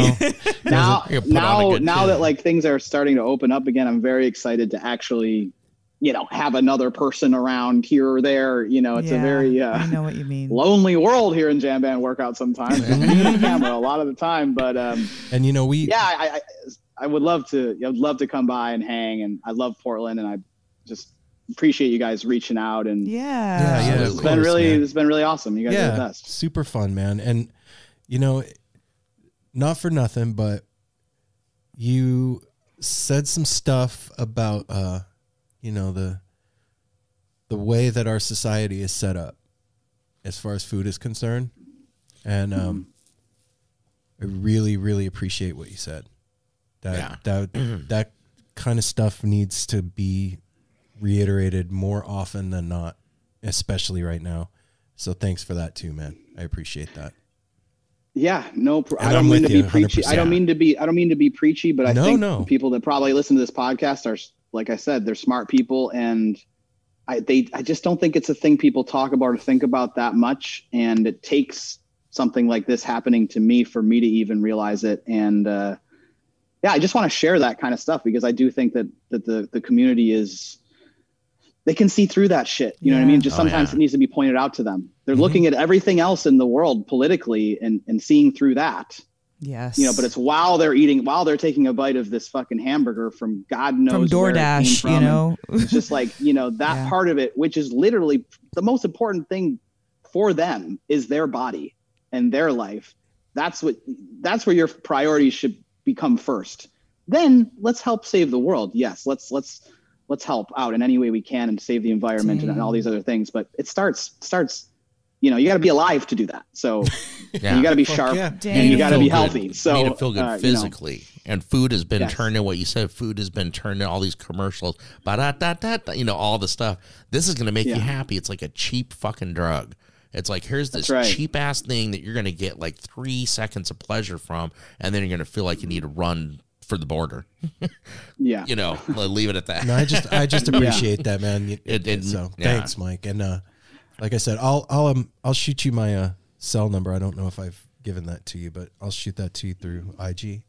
F: Now that like things are starting to open up again, I'm very excited to actually, have another person around here or there. It's a very
C: I know what you mean.
F: lonely world here in Jamband workout sometimes. The camera a lot of the time, but I would love to come by and hang, and I love Portland, and I just appreciate you guys reaching out, and it's been really awesome. You guys are the best.
A: Super fun, man. And not for nothing, but you said some stuff about the way that our society is set up as far as food is concerned, and I really, really appreciate what you said. That kind of stuff needs to be reiterated more often than not, especially right now. So thanks for that too, man. I appreciate that.
F: Yeah, no, I don't mean to be preachy. 100%. I don't mean to be preachy, but I think people that probably listen to this podcast are, like I said, they're smart people, and I just don't think it's a thing people talk about or think about that much. And it takes something like this happening to me for me to even realize it. And I just want to share that kind of stuff, because I do think that the community they can see through that shit. You know what I mean? Just sometimes it needs to be pointed out to them. They're looking at everything else in the world politically and seeing through that.
C: Yes.
F: But it's while they're taking a bite of this fucking hamburger from God knows
C: from DoorDash,
F: where it came from. It's just like, that part of it, which is literally the most important thing for them, is their body and their life. That's where your priorities should become first. Then let's help save the world. Yes. Let's help out in any way we can and save the environment and all these other things. But it starts, you got to be alive to do that. So you got to be sharp and you got to be healthy. So
B: you need to feel good physically. And food has been turned in what you said. Food has been turned in all these commercials, all the stuff. This is going to make you happy. It's like a cheap fucking drug. It's like, here's this cheap ass thing that you're going to get like 3 seconds of pleasure from. And then you're going to feel like you need to run for the border. Leave it at that.
A: No, I just appreciate that, man. Thanks, Mike. And like I said, I'll shoot you my cell number. I don't know if I've given that to you, but I'll shoot that to you through IG.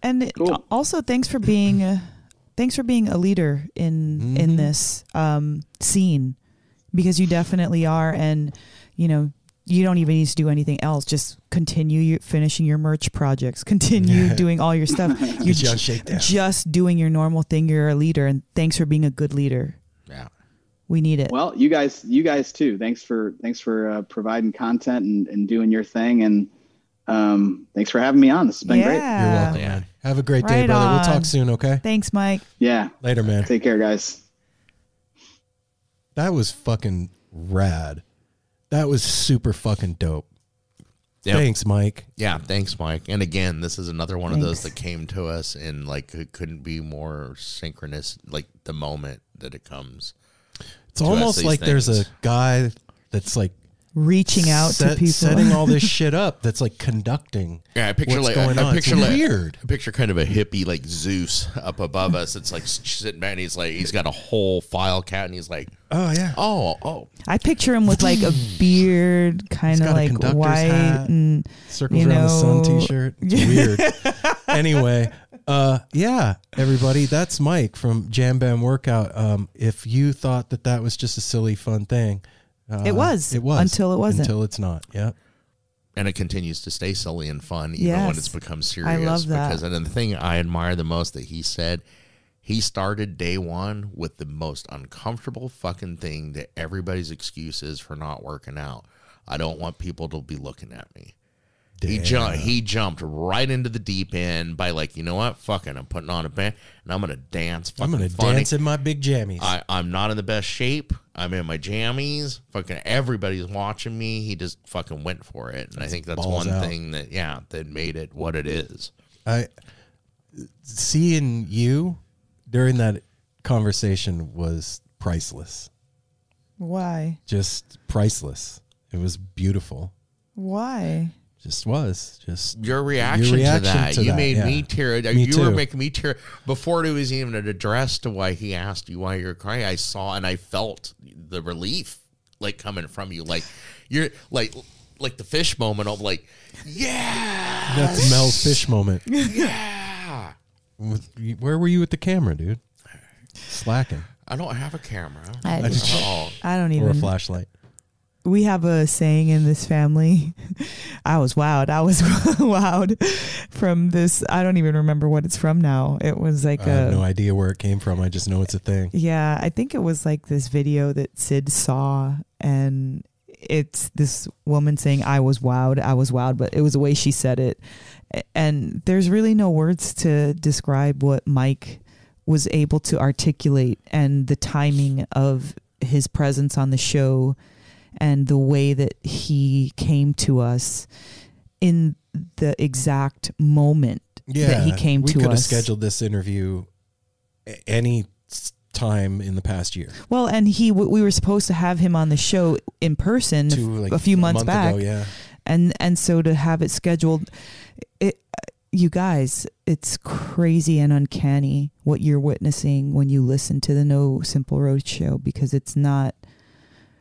C: And also, thanks for being a leader in this scene, because you definitely are. And you don't even need to do anything else. Just continue finishing your merch projects. Continue doing all your stuff. You're just doing your normal thing. You're a leader, and thanks for being a good leader.
B: Yeah,
C: we need it.
F: Well, you guys too. Thanks for providing content and doing your thing, and thanks for having me on. This has been great.
A: You're welcome, man. Have a great day, brother. We'll talk soon. Okay.
C: Thanks, Mike.
F: Yeah.
A: Later, man.
F: Take care, guys.
A: That was fucking rad. That was super fucking dope.
B: Yep.
A: Thanks, Mike.
B: Yeah, thanks, Mike. And again, this is another one of those
C: Thanks.
B: that came to us, and like it couldn't be more synchronous. Like the moment that it comes,
A: It's almost
B: these
A: like there's a
B: things.
A: guy that's like
C: Reaching out to people.
A: setting all this shit up. That's like conducting.
B: Yeah, I picture
A: what's
B: like
A: going on.
B: I picture
A: It's
B: like
A: weird.
B: I picture kind of a hippie like Zeus up above us. It's like sitting back, and he's got a whole file cat, and he's like,
A: Oh yeah.
B: oh.
C: I picture him with like a beard, kind of
A: got a
C: like
A: conductor's
C: white
A: hat,
C: and
A: Circles
C: you
A: around the sun
C: know-
A: T-shirt. It's weird. Anyway, yeah, everybody, that's Mike from Jamband Workout. If you thought that was just a silly, fun thing,
C: It was.
A: It was
C: Until it wasn't.
A: Until it's not. Yeah.
B: And it continues to stay silly and fun even
C: Yes.
B: when it's become serious.
C: I love that.
B: Because, and the thing I admire the most that he said, he started day one with the most uncomfortable fucking thing that everybody's excuse is for not working out. I don't want people to be looking at me. He jumped right into the deep end by like, you know what? Fucking, I'm putting on a band and I'm going to dance fucking
A: I'm going to
B: funny.
A: dance in my big jammies.
B: I'm not in the best shape. I'm in my jammies. Fucking everybody's watching me. He just fucking went for it. And I think that's
A: balls
B: one
A: out.
B: thing that made it what it is.
A: Seeing you during that conversation was priceless.
C: Why?
A: Just priceless. It was beautiful.
C: Why?
A: Just was. Just
B: Your reaction to that. You made me tear.
A: Me
B: You were
A: too.
B: making me tear. Before it was even an address to why he asked you why you're crying, I saw and I felt the relief like coming from you. Like you're like the fish moment of like, yeah.
A: That's Mel's fish moment.
B: Yeah.
A: Where were you with the camera, dude? Slacking.
B: I don't have a camera.
C: I don't
A: Or a
C: even.
A: flashlight.
C: We have a saying in this family. I was wowed. From this. I don't even remember what it's from now. It was like
A: I have no idea where it came from. I just know it's a thing.
C: Yeah, I think it was like this video that Sid saw, and it's this woman saying, I was wowed, but it was the way she said it. And there's really no words to describe what Mike was able to articulate and the timing of his presence on the show and the way that he came to us in the exact moment that he came to us.
A: We could have scheduled this interview any time in the past year.
C: Well, and we were supposed to have him on the show in person a few months back.
A: Ago, yeah.
C: And so to have it scheduled, you guys, it's crazy and uncanny what you're witnessing when you listen to the No Simple Road show, because it's not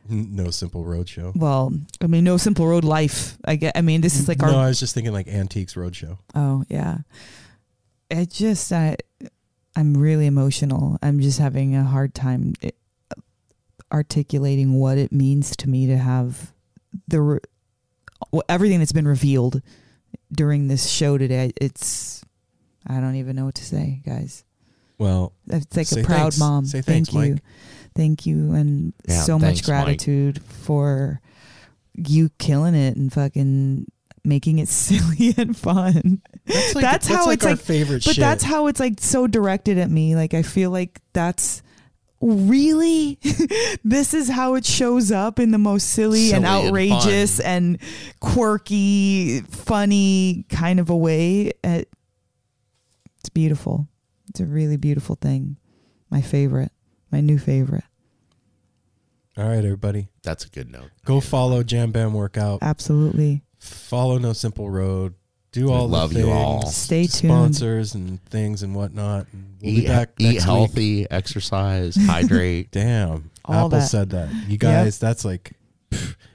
A: No Simple Road show.
C: Well, I mean, No Simple Road life. This is like our.
A: No, I was just thinking like Antiques Roadshow.
C: Oh yeah, I'm really emotional. I'm just having a hard time articulating what it means to me to have everything that's been revealed during this show today. I don't even know what to say, guys.
A: Well,
C: it's like a proud mom.
A: Say thanks,
C: Thank you.
A: Mike.
C: Thank you, and so much gratitude for you killing it and fucking making it silly and fun. That's how it's
A: our favorite
C: but
A: shit.
C: that's how it's like so directed at me. Like I feel like that's really this is how it shows up in the most silly and outrageous and quirky, funny kind of a way. It's beautiful. It's a really beautiful thing. My favorite. My new favorite.
A: All right, everybody.
B: That's a good note.
A: Go follow Jamband Workout.
C: Absolutely.
A: Follow No Simple Road. Do all the things.
B: You all.
C: Stay tuned.
A: Sponsors and things and whatnot. And we'll be back
B: eat
A: next
B: healthy,
A: week.
B: exercise, hydrate.
A: Damn.
C: All
A: Apple
C: that.
A: said that. You guys, that's like...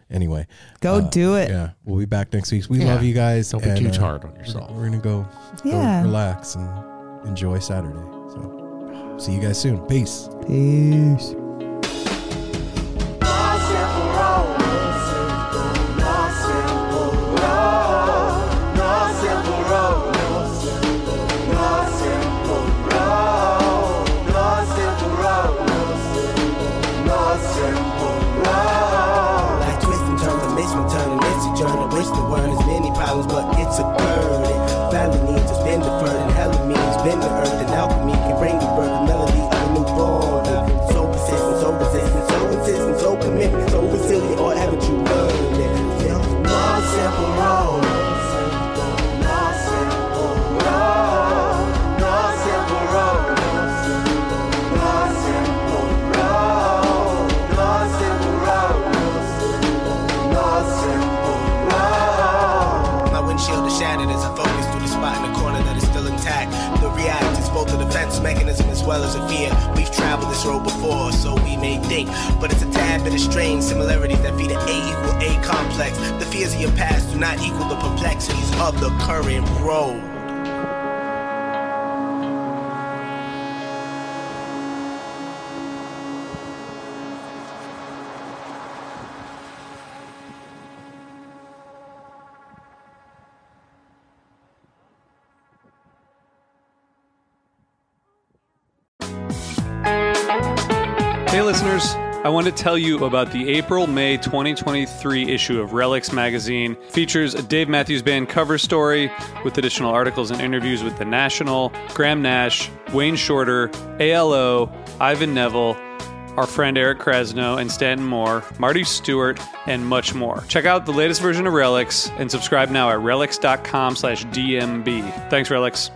A: Anyway.
C: Go do it.
A: Yeah. We'll be back next week. We love you guys.
B: Don't be too hard on yourself.
A: We're going to go relax and enjoy Saturday. So see you guys soon. Peace.
C: Peace.
E: But it's a burden. Family needs has been deferred, and hella means been the earth, and alchemy can bring the birth, the melody of a newborn. So persistent, so resistant, so insistent, so commitment, so resilient, or haven't you learned? well as a fear. We've traveled this road before, so we may think, but it's a tad bit of strange similarities that feed an A equal A complex. The fears of your past do not equal the perplexities of the current road.
J: Hey listeners, I want to tell you about the April-May 2023 issue of Relics magazine. Features a Dave Matthews Band cover story with additional articles and interviews with The National, Graham Nash, Wayne Shorter, ALO, Ivan Neville, our friend Eric Krasno and Stanton Moore, Marty Stewart, and much more. Check out the latest version of Relics and subscribe now at relics.com/DMB. Thanks, Relics.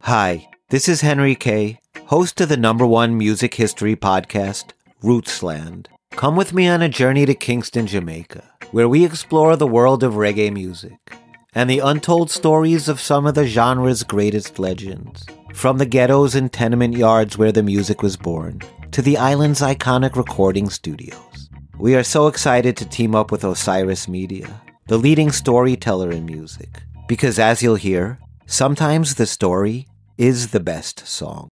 K: Hi, this is Henry Kay, host of the #1 music history podcast, Rootsland. Come with me on a journey to Kingston, Jamaica, where we explore the world of reggae music and the untold stories of some of the genre's greatest legends. From the ghettos and tenement yards where the music was born, to the island's iconic recording studios. We are so excited to team up with Osiris Media, the leading storyteller in music, because as you'll hear, sometimes the story is the best song.